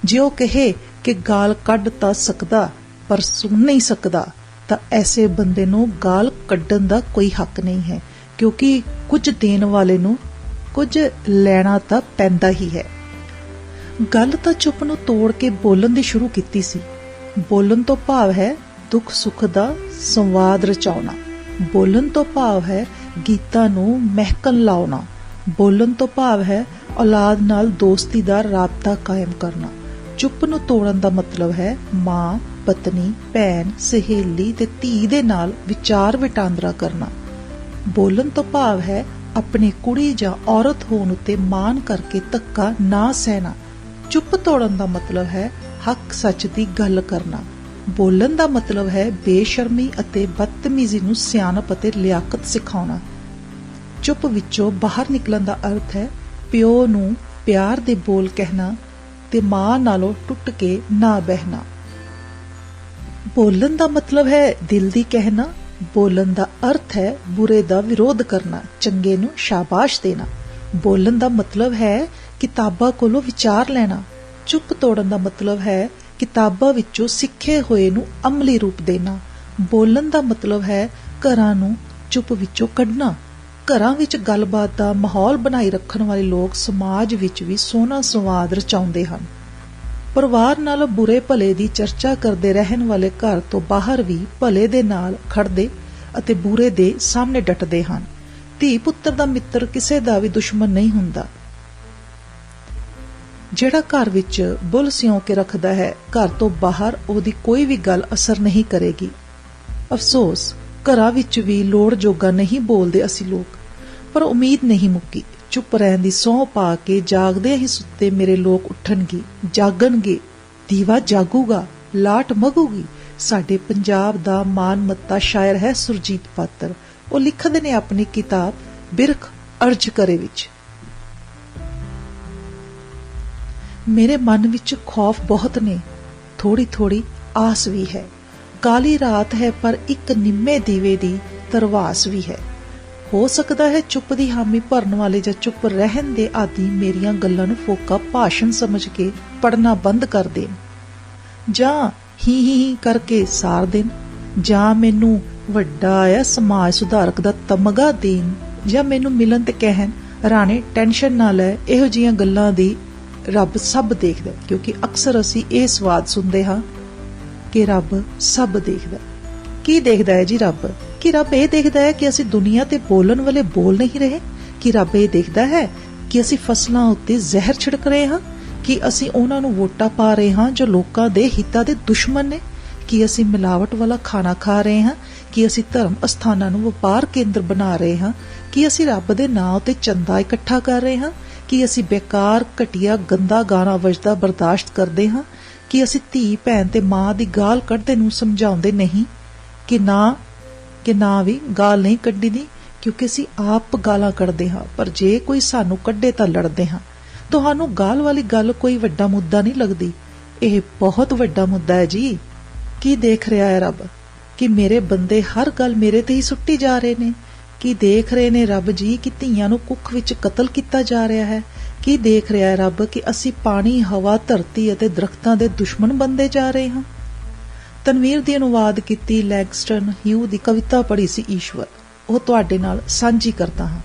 ਜੇ ਉਹ ਕਹੇ ਕਿ ਗਾਲ ਕੱਢ ਤਾਂ ਸਕਦਾ ਪਰ ਸੁਣ ਨਹੀਂ ਸਕਦਾ ਤਾਂ ਐਸੇ ਬੰਦੇ ਨੂੰ ਗਾਲ ਕੱਢਣ ਦਾ ਕੋਈ ਹੱਕ ਨਹੀਂ ਹੈ, ਕਿਉਂਕਿ ਕੁਝ ਦੇਣ ਵਾਲੇ ਨੂੰ ਕੁਝ ਲੈਣਾ ਤਾਂ ਪੈਂਦਾ ਹੀ ਹੈ। ਗੱਲ ਤਾਂ ਚੁੱਪ ਨੂੰ ਤੋੜ ਕੇ ਬੋਲਣ ਦੀ ਸ਼ੁਰੂ ਕੀਤੀ ਸੀ। ਬੋਲਣ ਤੋਂ ਭਾਵ ਹੈ ਦੁੱਖ ਸੁੱਖ ਦਾ ਸੰਵਾਦ ਰਚਾਉਣਾ। ਬੋਲਣ ਤੋਂ ਭਾਵ ਹੈ ਗੀਤਾਂ ਨੂੰ ਮਹਿਕਣ ਲਾਉਣਾ। ਬੋਲਣ ਤੋਂ ਭਾਵ ਹੈ ਔਲਾਦ ਨਾਲ ਦੋਸਤੀ ਦਾ ਰਾਬਤਾ ਕਾਇਮ ਕਰਨਾ। ਚੁੱਪ ਨੂੰ ਤੋੜਨ ਦਾ ਮਤਲਬ ਹੈ ਮਾਂ, ਪਤਨੀ, ਭੈਣ, ਸਹੇਲੀ ਤੇ ਧੀ ਦੇ ਨਾਲ ਵਿਚਾਰ ਵਟਾਂਦਰਾ ਕਰਨਾ। ਬੋਲਣ ਤੋਂ ਭਾਵ ਹੈ ਆਪਣੀ ਕੁੜੀ ਜਾਂ ਔਰਤ ਹੋਣ ਉੱਤੇ ਮਾਣ ਕਰਕੇ ਧੱਕਾ ਨਾ ਸਹਿਣਾ। ਚੁੱਪ ਤੋੜਨ ਦਾ ਮਤਲਬ ਹੈ ਹੱਕ ਸੱਚ ਦੀ ਗੱਲ ਕਰਨਾ। ਬੋਲਣ ਦਾ ਮਤਲਬ ਹੈ ਬੇਸ਼ਰਮੀ ਅਤੇ ਬਦਤਮੀਜ਼ੀ ਨੂੰ ਸਿਆਣਪ ਅਤੇ ਲਿਆਕਤ ਸਿਖਾਉਣਾ। ਚੁੱਪ ਵਿੱਚੋਂ ਬਾਹਰ ਨਿਕਲਣ ਦਾ ਅਰਥ ਹੈ ਪਿਓ ਨੂੰ ਪਿਆਰ ਦੇ ਬੋਲ ਕਹਿਣਾ ਤੇ ਮਾਂ ਨਾਲੋਂ ਟੁੱਟ ਕੇ ਨਾ ਬਹਿਣਾ। ਬੋਲਣ ਦਾ ਮਤਲਬ ਹੈ ਦਿਲ ਦੀ ਕਹਿਣਾ। ਬੋਲਣ ਦਾ ਅਰਥ ਹੈ ਬੁਰੇ ਦਾ ਵਿਰੋਧ ਕਰਨਾ, ਚੰਗੇ ਨੂੰ ਸ਼ਾਬਾਸ਼ ਦੇਣਾ। ਬੋਲਣ ਦਾ ਮਤਲਬ ਹੈ ਕਿਤਾਬਾਂ ਕੋਲੋਂ ਵਿਚਾਰ ਲੈਣਾ। ਚੁੱਪ ਤੋੜਨ ਦਾ ਮਤਲਬ ਹੈ ਕਿਤਾਬਾਂ ਵਿੱਚੋਂ ਸਿੱਖੇ ਹੋਏ ਨੂੰ ਅਮਲੀ ਰੂਪ ਦੇਣਾ। ਬੋਲਣ ਦਾ ਮਤਲਬ ਹੈ ਘਰਾਂ ਨੂੰ ਚੁੱਪ ਵਿੱਚੋਂ ਕੱਢਣਾ। ਘਰਾਂ ਵਿੱਚ ਗੱਲਬਾਤ ਦਾ ਮਾਹੌਲ ਬਣਾਈ ਰੱਖਣ ਵਾਲੇ ਲੋਕ ਸਮਾਜ ਵਿੱਚ ਵੀ ਸੋਹਣਾ ਸੰਵਾਦ ਰਚਾਉਂਦੇ ਹਨ। ਪਰਿਵਾਰ ਨਾਲ ਬੁਰੇ ਭਲੇ ਦੀ ਚਰਚਾ ਕਰਦੇ ਰਹਿਣ ਵਾਲੇ ਘਰ ਤੋਂ ਬਾਹਰ ਵੀ ਭਲੇ ਦੇ ਨਾਲ ਖੜਦੇ ਅਤੇ ਬੁਰੇ ਦੇ ਸਾਹਮਣੇ ਡਟਦੇ ਹਨ। ਧੀ ਪੁੱਤਰ ਦਾ ਮਿੱਤਰ ਕਿਸੇ ਦਾ ਵੀ ਦੁਸ਼ਮਣ ਨਹੀਂ ਹੁੰਦਾ। ਜਿਹੜਾ ਘਰ ਵਿੱਚ ਬੁੱਲ ਸਿਉਂ ਕੇ ਰੱਖਦਾ ਹੈ, ਘਰ ਤੋਂ ਬਾਹਰ ਉਹਦੀ ਕੋਈ ਵੀ ਗੱਲ ਅਸਰ ਨਹੀਂ ਕਰੇਗੀ। ਅਫਸੋਸ, ਘਰਾਂ ਵਿੱਚ ਵੀ ਲੋੜ ਜੋਗਾ ਨਹੀਂ ਬੋਲਦੇ ਅਸੀਂ ਲੋਕ। ਪਰ ਉਮੀਦ ਨਹੀਂ ਮੁੱਕੀ। ਚੁੱਪ ਰਹਿਣ ਦੀ ਸਹੁੰ ਪਾ ਕੇ ਜਾਗਦੇ ਹੀ ਸੁੱਤੇ ਮੇਰੇ ਲੋਕ ਉੱਠਣਗੇ, ਜਾਗਣਗੇ। ਦੀਵਾ ਜਾਗੂਗਾ, ਲਾਟ ਮਗੂਗੀ। ਸਾਡੇ ਪੰਜਾਬ ਦਾ ਮਾਨਮੱਤਾ ਸ਼ਾਇਰ ਹੈ ਸੁਰਜੀਤ ਪਾਤਰ। ਉਹ ਲਿਖਦੇ ਨੇ ਆਪਣੀ ਕਿਤਾਬ ਬਿਰਖ ਅਰਜ ਕਰੇ ਵਿੱਚ, ਮੇਰੇ ਮਨ ਵਿੱਚ ਖੌਫ ਬਹੁਤ ਨੇ, ਥੋੜੀ ਥੋੜੀ ਆਸ ਵੀ ਹੈ। ਕਾਲੀ ਰਾਤ ਹੈ ਪਰ ਇੱਕ ਨਿੰਮੇ ਦੀਵੇ ਦੀ ਤਰਵਾਸ ਵੀ ਹੈ। ਹੋ ਸਕਦਾ ਹੈ ਚੁੱਪ ਦੀ ਹਾਮੀ ਭਰਨ ਵਾਲੇ ਜਾਂ ਚੁੱਪ ਰਹਿਣ ਦੇ ਆਦੀ ਮੇਰੀਆਂ ਗੱਲਾਂ ਨੂੰ ਫੋਕਾ ਭਾਸ਼ਣ ਸਮਝ ਕੇ ਪੜਨਾ ਬੰਦ ਕਰ ਦੇਣ, ਜਾਂ ਹੀ ਕਰਕੇ ਸਾਰ ਦੇਣ, ਜਾਂ ਮੈਨੂੰ ਵੱਡਾ ਆ ਸਮਾਜ ਸੁਧਾਰਕ ਦਾ ਤਮਗਾ ਦੇਣ, ਜਾਂ ਮੈਨੂੰ ਮਿਲਣ ਤੇ ਕਹਿਣ ਰਾਣੇ ਟੈਨਸ਼ਨ ਨਾ ਲੈ, ਇਹੋ ਜਿਹੀਆਂ ਗੱਲਾਂ ਦੀ ਰੱਬ ਸਭ ਦੇਖਦਾ। ਕਿਉਂਕਿ ਅਕਸਰ ਅਸੀਂ ਇਹ ਸਵਾਦ ਸੁਣਦੇ ਹਾਂ ਕਿ ਰੱਬ ਸਭ ਦੇਖਦਾ। ਕੀ ਦੇਖਦਾ ਹੈ ਜੀ ਰੱਬ? ਕਿ ਰੱਬ ਇਹ ਦੇਖਦਾ ਹੈ ਕਿ ਅਸੀਂ ਦੁਨੀਆ ਤੇ ਬੋਲਣ ਵਾਲੇ ਬੋਲ ਨਹੀਂ ਰਹੇ? ਕਿ ਰੱਬ ਇਹ ਦੇਖਦਾ ਹੈ ਕਿ ਅਸੀਂ ਫਸਲਾਂ ਉੱਤੇ ਜ਼ਹਿਰ ਛਿੜਕ ਰਹੇ ਹਾਂ? ਕਿ ਅਸੀਂ ਉਹਨਾਂ ਨੂੰ ਵੋਟਾਂ ਪਾ ਰਹੇ ਹਾਂ ਜੋ ਲੋਕਾਂ ਦੇ ਹਿੱਤਾਂ ਦੇ ਦੁਸ਼ਮਣ ਨੇ? ਕਿ ਅਸੀਂ ਮਿਲਾਵਟ ਵਾਲਾ ਖਾਣਾ ਖਾ ਰਹੇ ਹਾਂ, ਕਿ ਅਸੀਂ ਧਰਮ ਅਸਥਾਨਾਂ ਨੂੰ ਵਪਾਰ ਕੇਂਦਰ ਬਣਾ ਰਹੇ ਹਾਂ, ਕਿ ਅਸੀਂ ਰੱਬ ਦੇ ਨਾਂ ਉੱਤੇ ਚੰਦਾ ਇਕੱਠਾ ਕਰ ਰਹੇ ਹਾਂ, ਕਿ ਅਸੀਂ ਬੇਕਾਰ ਘਟੀਆ ਗੰਦਾ ਗਾਣਾ ਵੱਜਦਾ ਬਰਦਾਸ਼ਤ ਕਰਦੇ ਹਾਂ, ਕਿ ਅਸੀਂ ਧੀ ਭੈਣ ਤੇ ਮਾਂ ਦੀ ਗਾਲ ਕੱਢਦੇ ਨੂੰ ਸਮਝਾਉਂਦੇ ਨਹੀਂ ਕਿ ਨਾ ਵੀ ਗਾਲ ਨਹੀਂ ਕੱਢੀ ਦੀ, ਕਿਉਂਕਿ ਅਸੀਂ ਆਪ ਗਾਲਾਂ ਕੱਢਦੇ ਹਾਂ, ਪਰ ਜੇ ਕੋਈ ਸਾਨੂੰ ਕੱਢੇ ਤਾਂ ਲੜਦੇ ਹਾਂ। ਤੁਹਾਨੂੰ ਗਾਲ ਵਾਲੀ ਗੱਲ ਕੋਈ ਵੱਡਾ ਮੁੱਦਾ ਨਹੀਂ ਲੱਗਦੀ? ਇਹ ਬਹੁਤ ਵੱਡਾ ਮੁੱਦਾ ਹੈ ਜੀ। ਕੀ ਦੇਖ ਰਿਹਾ ਹੈ ਰੱਬ ਕਿ ਮੇਰੇ ਬੰਦੇ ਹਰ ਗੱਲ ਮੇਰੇ ਤੇ ਹੀ ਸੁੱਟੀ ਜਾ ਰਹੇ ਨੇ? ਕੀ ਦੇਖ ਰਹੇ ਨੇ ਰੱਬ ਜੀ ਕਿ ਧੀਆਂ ਨੂੰ ਕੁੱਖ ਵਿੱਚ ਕਤਲ ਕੀਤਾ ਜਾ ਰਿਹਾ ਹੈ? ਕੀ ਦੇਖ ਰਿਹਾ ਹੈ ਰੱਬ ਕਿ ਅਸੀਂ ਪਾਣੀ, ਹਵਾ, ਧਰਤੀ ਅਤੇ ਦਰਖਤਾਂ ਦੇ ਦੁਸ਼ਮਣ ਬਣਦੇ ਜਾ ਰਹੇ ਹਾਂ? ਤਨਵੀਰ ਦੀ ਅਨੁਵਾਦ ਕੀਤੀ ਲੈਂਗਸਟਨ ਹਿਊ ਦੀ ਕਵਿਤਾ ਪੜ੍ਹੀ ਸੀ ਈਸ਼ਵਰ, ਉਹ ਤੁਹਾਡੇ ਨਾਲ ਸਾਂਝੀ ਕਰਦਾ ਹਾਂ।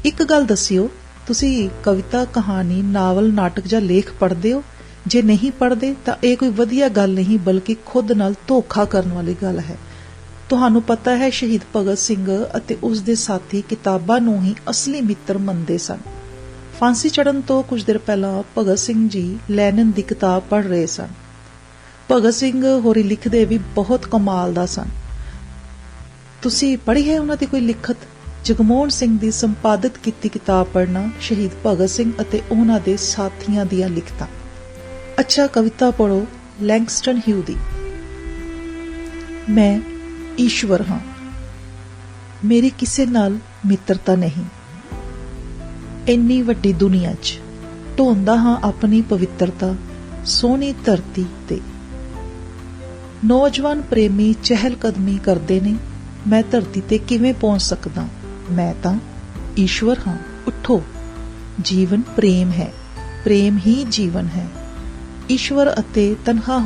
ਇੱਕ ਗੱਲ ਦੱਸਿਓ, ਤੁਸੀਂ ਕਵਿਤਾ, ਕਹਾਣੀ, ਨਾਵਲ, ਨਾਟਕ ਜਾਂ ਲੇਖ ਪੜ੍ਹਦੇ ਹੋ? ਜੇ ਨਹੀਂ ਪੜ੍ਹਦੇ ਤਾਂ ਇਹ ਕੋਈ ਵਧੀਆ ਗੱਲ ਨਹੀਂ, ਬਲਕਿ ਖੁਦ ਨਾਲ ਧੋਖਾ ਕਰਨ ਵਾਲੀ ਗੱਲ ਹੈ। ਤੁਹਾਨੂੰ ਪਤਾ ਹੈ ਸ਼ਹੀਦ ਭਗਤ ਸਿੰਘ ਅਤੇ ਉਸ ਦੇ ਸਾਥੀ ਕਿਤਾਬਾਂ ਨੂੰ ਹੀ ਅਸਲੀ ਮਿੱਤਰ ਮੰਨਦੇ ਸਨ। ਫਾਂਸੀ ਚੜ੍ਹਨ ਤੋਂ ਕੁਝ ਦੇਰ ਪਹਿਲਾਂ ਭਗਤ ਸਿੰਘ ਜੀ ਲੈਨਿਨ ਦੀ ਕਿਤਾਬ ਪੜ੍ਹ ਰਹੇ ਸਨ। ਭਗਤ ਸਿੰਘ ਹੋਰੀ ਲਿਖਦੇ ਵੀ ਬਹੁਤ ਕਮਾਲ ਦਾ ਸਨ। ਤੁਸੀਂ ਪੜ੍ਹੀ ਹੈ ਉਹਨਾਂ ਦੀ ਕੋਈ ਲਿਖਤ? ਜਗਮੋਹਨ ਸਿੰਘ ਦੀ ਸੰਪਾਦਿਤ ਕੀਤੀ ਕਿਤਾਬ ਪੜ੍ਹਨਾ, ਸ਼ਹੀਦ ਭਗਤ ਸਿੰਘ ਅਤੇ ਉਹਨਾਂ ਦੇ ਸਾਥੀਆਂ ਦੀਆਂ ਲਿਖਤਾਂ। ਅੱਛਾ, ਕਵਿਤਾ ਪੜ੍ਹੋ ਲੈਂਗਸਟਨ ਹਿਊ ਦੀ। ਮੈਂ ਈਸ਼ਵਰ ਹਾਂ, ਮੇਰੀ ਕਿਸੇ ਨਾਲ ਮਿੱਤਰਤਾ ਨਹੀਂ। ਇੰਨੀ ਵੱਡੀ ਦੁਨੀਆ 'ਚ ਢੋਂਦਾ ਹਾਂ ਆਪਣੀ ਪਵਿੱਤਰਤਾ ਸੋਹਣੀ ਧਰਤੀ ਤੇ। ਨੌਜਵਾਨ ਪ੍ਰੇਮੀ ਚਹਿਲ ਕਦਮੀ ਕਰਦੇ ਨੇ, ਮੈਂ ਧਰਤੀ ਤੇ ਕਿਵੇਂ ਪਹੁੰਚ ਸਕਦਾ? ਮੈਂ ਤਾਂ ਈਸ਼ਵਰ ਹਾਂ। ਉੱਠੋ, ਜੀਵਨ ਪ੍ਰੇਮ ਹੈ, ਪ੍ਰੇਮ ਹੀ ਜੀਵਨ ਹੈ। ਈਸ਼ਵਰ ਅਤੇ ਤਨਹਾ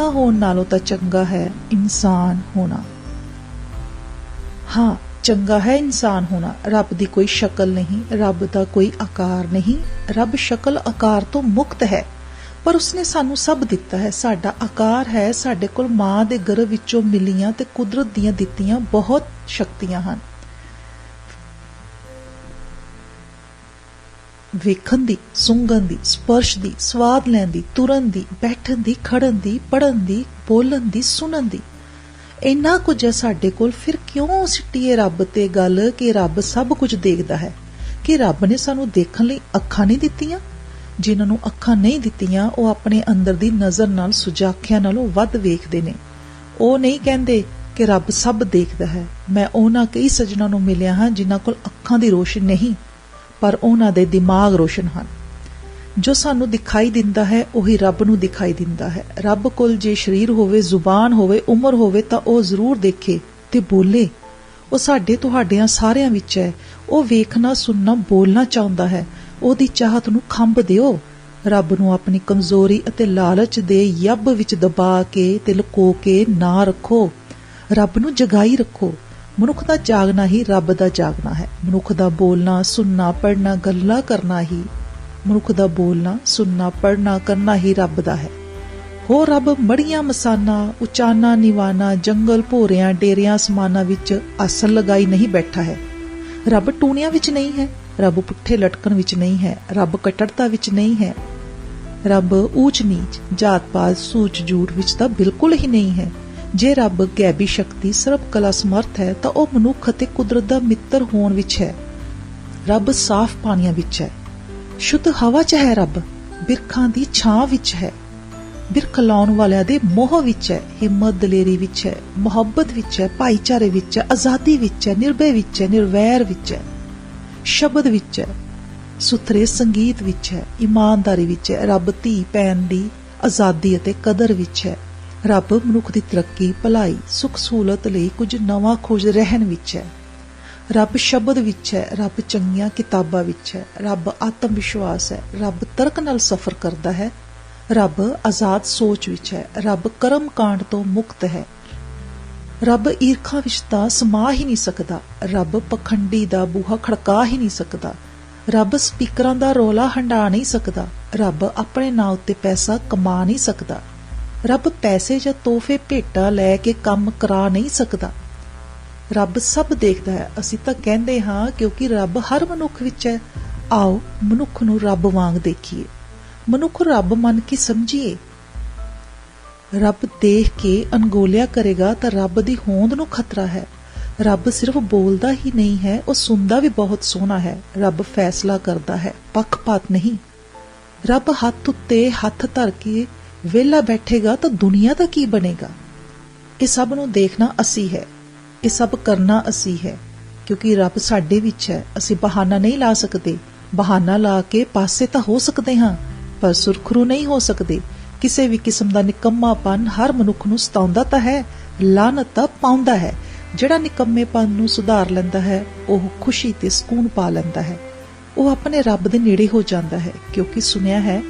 ਹੋਣ ਨਾਲੋਂ ਤਾਂ ਚੰਗਾ ਹੈ ਇਨਸਾਨ ਹੋਣਾ। ਹਾਂ, ਚੰਗਾ ਹੈ ਇਨਸਾਨ ਹੋਣਾ। ਰੱਬ ਦੀ ਕੋਈ ਸ਼ਕਲ ਨਹੀਂ, ਰੱਬ ਦਾ ਕੋਈ ਆਕਾਰ ਨਹੀਂ। ਰੱਬ ਸ਼ਕਲ ਆਕਾਰ ਤੋਂ ਮੁਕਤ ਹੈ, ਪਰ ਉਸਨੇ ਸਾਨੂੰ ਸਭ ਦਿੱਤਾ ਹੈ। ਸਾਡਾ ਆਕਾਰ ਹੈ, ਸਾਡੇ ਕੋਲ ਮਾਂ ਦੇ ਗਰਭ ਵਿੱਚੋਂ ਮਿਲੀਆਂ ਤੇ ਕੁਦਰਤ ਦੀਆਂ ਦਿੱਤੀਆਂ ਬਹੁਤ ਸ਼ਕਤੀਆਂ ਹਨ। ਵੇਖਣ ਦੀ, ਸੁੰਘਣ ਦੀ, ਸਪਰਸ਼ ਦੀ, ਸਵਾਦ ਲੈਣ ਦੀ, ਤੁਰਨ ਦੀ, ਬੈਠਣ ਦੀ, ਖੜਨ ਦੀ, ਪੜ੍ਹਨ ਦੀ, ਬੋਲਣ ਦੀ, ਸੁਣਨ ਦੀ। ਇੰਨਾ ਕੁਝ ਹੈ ਸਾਡੇ ਕੋਲ, ਫਿਰ ਕਿਉਂ ਸਿੱਟੀਏ ਰੱਬ ਤੇ ਗੱਲ ਕਿ ਰੱਬ ਸਭ ਕੁਝ ਦੇਖਦਾ ਹੈ? ਕਿ ਰੱਬ ਨੇ ਸਾਨੂੰ ਦੇਖਣ ਲਈ ਅੱਖਾਂ ਨਹੀਂ ਦਿੱਤੀਆਂ? ਜਿਨ੍ਹਾਂ ਨੂੰ ਅੱਖਾਂ ਨਹੀਂ ਦਿੱਤੀਆਂ ਉਹ ਆਪਣੇ ਅੰਦਰ ਦੀ ਨਜ਼ਰ ਨਾਲ ਸੁਜਾਖਿਆਂ ਨਾਲੋਂ ਵੱਧ ਵੇਖਦੇ ਨੇ। ਉਹ ਨਹੀਂ ਕਹਿੰਦੇ ਕਿ ਰੱਬ ਸਭ ਦੇਖਦਾ ਹੈ। ਮੈਂ ਉਹਨਾਂ ਕਈ ਸੱਜਣਾਂ ਨੂੰ ਮਿਲਿਆ ਹਾਂ ਜਿਨ੍ਹਾਂ ਕੋਲ ਅੱਖਾਂ ਦੀ ਰੋਸ਼ਨੀ ਨਹੀਂ, ਪਰ ਉਹਨਾਂ ਦੇ ਦਿਮਾਗ ਰੋਸ਼ਨ ਹਨ। ਜੋ ਸਾਨੂੰ ਦਿਖਾਈ ਦਿੰਦਾ ਹੈ ਉਹੀ ਰੱਬ ਨੂੰ ਦਿਖਾਈ ਦਿੰਦਾ ਹੈ। ਰੱਬ ਕੋਲ ਜੇ ਸਰੀਰ ਹੋਵੇ, ਜ਼ੁਬਾਨ ਹੋਵੇ, ਉਮਰ ਹੋਵੇ ਤਾਂ ਉਹ ਜ਼ਰੂਰ ਦੇਖੇ ਤੇ ਬੋਲੇ। ਉਹ ਸਾਡੇ ਤੁਹਾਡਿਆਂ ਸਾਰਿਆਂ ਵਿੱਚ ਹੈ। ਉਹ ਵੇਖਣਾ, ਸੁਣਨਾ, ਬੋਲਣਾ ਚਾਹੁੰਦਾ ਹੈ। ਉਹਦੀ ਚਾਹਤ ਨੂੰ ਖੰਭ ਦਿਓ। ਰੱਬ ਨੂੰ ਆਪਣੀ ਕਮਜ਼ੋਰੀ ਅਤੇ ਲਾਲਚ ਦੇ ਯੱਬ ਵਿੱਚ ਦਬਾ ਕੇ ਤੇ ਲੁਕੋ ਕੇ ਨਾ ਰੱਖੋ। ਰੱਬ ਨੂੰ ਜਗਾਈ ਰੱਖੋ। ਮਨੁੱਖ ਦਾ ਜਾਗਣਾ ਹੀ ਰੱਬ ਦਾ ਜਾਗਣਾ ਹੈ। ਮਨੁੱਖ ਦਾ ਬੋਲਣਾ, ਸੁਣਨਾ, ਪੜ੍ਹਨਾ, ਗੱਲਾਂ ਕਰਨਾ ਹੀ ਰੱਬ ਦਾ ਹੈ। ਹੋ ਰੱਬ ਮੜੀਆਂ ਮਸਾਨਾ, ਉਚਾਨਾ, ਨਿਵਾਨਾ, ਜੰਗਲ, ਭੋਰਿਆਂ, ਡੇਰਿਆਂ, ਸਮਾਨਾਂ ਵਿੱਚ ਆਸਣ ਲਗਾਈ ਨਹੀਂ ਬੈਠਾ ਹੈ। ਰੱਬ ਟੂਣਿਆਂ ਵਿੱਚ ਨਹੀਂ ਹੈ। ਰੱਬ ਪੁੱਠੇ ਲਟਕਣ ਵਿੱਚ ਨਹੀਂ ਹੈ। ਰੱਬ ਕੱਟੜਤਾ ਵਿੱਚ ਨਹੀਂ ਹੈ। ਰੱਬ ਊਚ ਨੀਚ, ਜਾਤ ਪਾਤ, ਸੂਚ ਜੂਠ ਵਿੱਚ ਤਾਂ ਬਿਲਕੁਲ ਹੀ ਨਹੀਂ ਹੈ। ਜੇ ਰੱਬ ਗੈਬੀ ਸ਼ਕਤੀ, ਸਰਬ ਕਲਾ ਸਮਰਥ ਹੈ ਤਾਂ ਉਹ ਮਨੁੱਖ ਅਤੇ ਕੁਦਰਤ ਦਾ ਮਿੱਤਰ ਹੋਣ ਵਿੱਚ ਹੈ। ਰੱਬ ਸਾਫ਼ ਪਾਣੀਆਂ ਵਿੱਚ ਹੈ, ਸ਼ੁੱਧ ਹਵਾ 'ਚ ਹੈ। ਰੱਬ ਬਿਰਖਾਂ ਦੀ ਛਾਂ ਵਿੱਚ ਹੈ, ਬਿਰਖ ਲਾਉਣ ਵਾਲਿਆਂ ਦੇ ਮੋਹ ਵਿੱਚ ਹੈ, ਹਿੰਮਤ ਦਲੇਰੀ ਵਿੱਚ ਹੈ, ਮੁਹੱਬਤ ਵਿੱਚ ਹੈ, ਭਾਈਚਾਰੇ ਵਿੱਚ ਹੈ, ਆਜ਼ਾਦੀ ਵਿੱਚ ਹੈ, ਨਿਰਭੈ ਵਿੱਚ ਹੈ, ਨਿਰਵੈਰ ਵਿੱਚ ਹੈ, ਸ਼ਬਦ ਵਿੱਚ ਹੈ, ਸੁਥਰੇ ਸੰਗੀਤ ਵਿੱਚ ਹੈ, ਇਮਾਨਦਾਰੀ ਵਿੱਚ ਹੈ। ਰੱਬ ਧੀ ਭੈਣ ਦੀ ਆਜ਼ਾਦੀ ਅਤੇ ਕਦਰ ਵਿੱਚ ਹੈ। ਰੱਬ ਮਨੁੱਖ ਦੀ ਤਰੱਕੀ, ਭਲਾਈ, ਸੁੱਖ ਸਹੂਲਤ ਲਈ ਕੁਝ ਨਵਾਂ ਖੋਜ ਰਹਿਣ ਵਿੱਚ ਹੈ। ਰੱਬ ਸ਼ਬਦ ਵਿੱਚ ਹੈ। ਰੱਬ ਚੰਗੀਆਂ ਕਿਤਾਬਾਂ ਵਿੱਚ ਹੈ। ਰੱਬ ਆਤਮ ਵਿਸ਼ਵਾਸ ਹੈ। ਰੱਬ ਤਰਕ ਨਾਲ ਸਫ਼ਰ ਕਰਦਾ ਹੈ। ਰੱਬ ਆਜ਼ਾਦ ਸੋਚ ਵਿੱਚ ਹੈ। ਰੱਬ ਕਰਮ ਕਾਂਡ ਤੋਂ ਮੁਕਤ ਹੈ। ਰੱਬ ਈਰਖਾ ਵਿੱਚ ਤਾਂ ਸਮਾ ਹੀ ਨਹੀਂ ਸਕਦਾ। ਰੱਬ ਪਖੰਡੀ ਦਾ ਬੂਹਾ ਖੜਕਾ ਹੀ ਨਹੀਂ ਸਕਦਾ। ਰੱਬ ਸਪੀਕਰਾਂ ਦਾ ਰੌਲਾ ਹੰਢਾ ਨਹੀਂ ਸਕਦਾ। ਰੱਬ ਆਪਣੇ ਨਾਂ ਉੱਤੇ ਪੈਸਾ ਕਮਾ ਨਹੀਂ ਸਕਦਾ। ਰੱਬ ਪੈਸੇ ਜਾਂ ਤੋਹਫੇ ਭੇਟਾਂ ਲੈ ਕੇ ਕੰਮ ਕਰਾ ਨਹੀਂ ਸਕਦਾ। ਰੱਬ ਸਭ ਦੇਖਦਾ ਹੈ। ਅਸੀਂ ਤਾਂ ਕਹਿੰਦੇ ਹਾਂ ਕਿਉਂਕਿ ਰੱਬ ਹਰ ਮਨੁੱਖ ਵਿੱਚ ਹੈ। ਆਓ ਮਨੁੱਖ ਨੂੰ ਰੱਬ ਵਾਂਗ ਦੇਖੀਏ। ਮਨੁੱਖ ਰੱਬ ਮੰਨ ਕੇ ਸਮਝੀਏ। ਰੱਬ ਦੇਖ ਕੇ ਅਣਗੌਲਿਆ ਕਰੇਗਾ ਤਾਂ ਰੱਬ ਦੀ ਹੋਂਦ ਨੂੰ ਖਤਰਾ ਹੈ। ਰੱਬ ਸਿਰਫ ਬੋਲਦਾ ਹੀ ਨਹੀਂ ਹੈ, ਉਹ ਸੁਣਦਾ ਵੀ ਬਹੁਤ ਸੋਹਣਾ ਹੈ। ਰੱਬ ਫੈਸਲਾ ਕਰਦਾ ਹੈ, ਪੱਖਪਾਤ ਨਹੀਂ। ਰੱਬ ਹੱਥ ਉੱਤੇ ਹੱਥ ਧਰ ਕੇ ਵਿਹਲਾ ਬੈਠੇਗਾ ਤਾਂ ਦੁਨੀਆ ਦਾ ਕੀ ਬਣੇਗਾ? ਇਹ ਸਭ ਨੂੰ ਦੇਖਣਾ ਅਸੀਂ ਹੈ, ਇਹ ਸਭ ਕਰਨਾ ਅਸੀਂ ਹੈ, ਕਿਉਂਕਿ ਰੱਬ ਸਾਡੇ ਵਿੱਚ ਹੈ। ਅਸੀਂ ਬਹਾਨਾ ਨਹੀਂ ਲਾ ਸਕਦੇ। ਬਹਾਨਾ ਲਾ ਕੇ ਪਾਸੇ ਤਾਂ ਹੋ ਸਕਦੇ ਹਾਂ, ਪਰ ਸੁਰਖਰੂ ਨਹੀਂ ਹੋ ਸਕਦੇ। ਕਿਸੇ ਵੀ ਕਿਸਮ ਦਾ ਨਿਕੰਮਾਪਨ ਹਰ ਮਨੁੱਖ ਨੂੰ ਸਤਾਉਂਦਾ ਤਾਂ ਹੈ, ਲਾਹਨਤ ਤਾਂ ਪਾਉਂਦਾ ਹੈ। ਜਿਹੜਾ ਨਿਕੰਮੇਪਨ ਨੂੰ ਸੁਧਾਰ ਲੈਂਦਾ ਹੈ, ਉਹ ਖੁਸ਼ੀ ਤੇ ਸਕੂਨ ਪਾ ਲੈਂਦਾ ਹੈ। ਉਹ ਆਪਣੇ ਰੱਬ ਦੇ ਨੇੜੇ ਹੋ ਜਾਂਦਾ ਹੈ, ਕਿਉਂਕਿ ਸੁਣਿਆ ਹੈ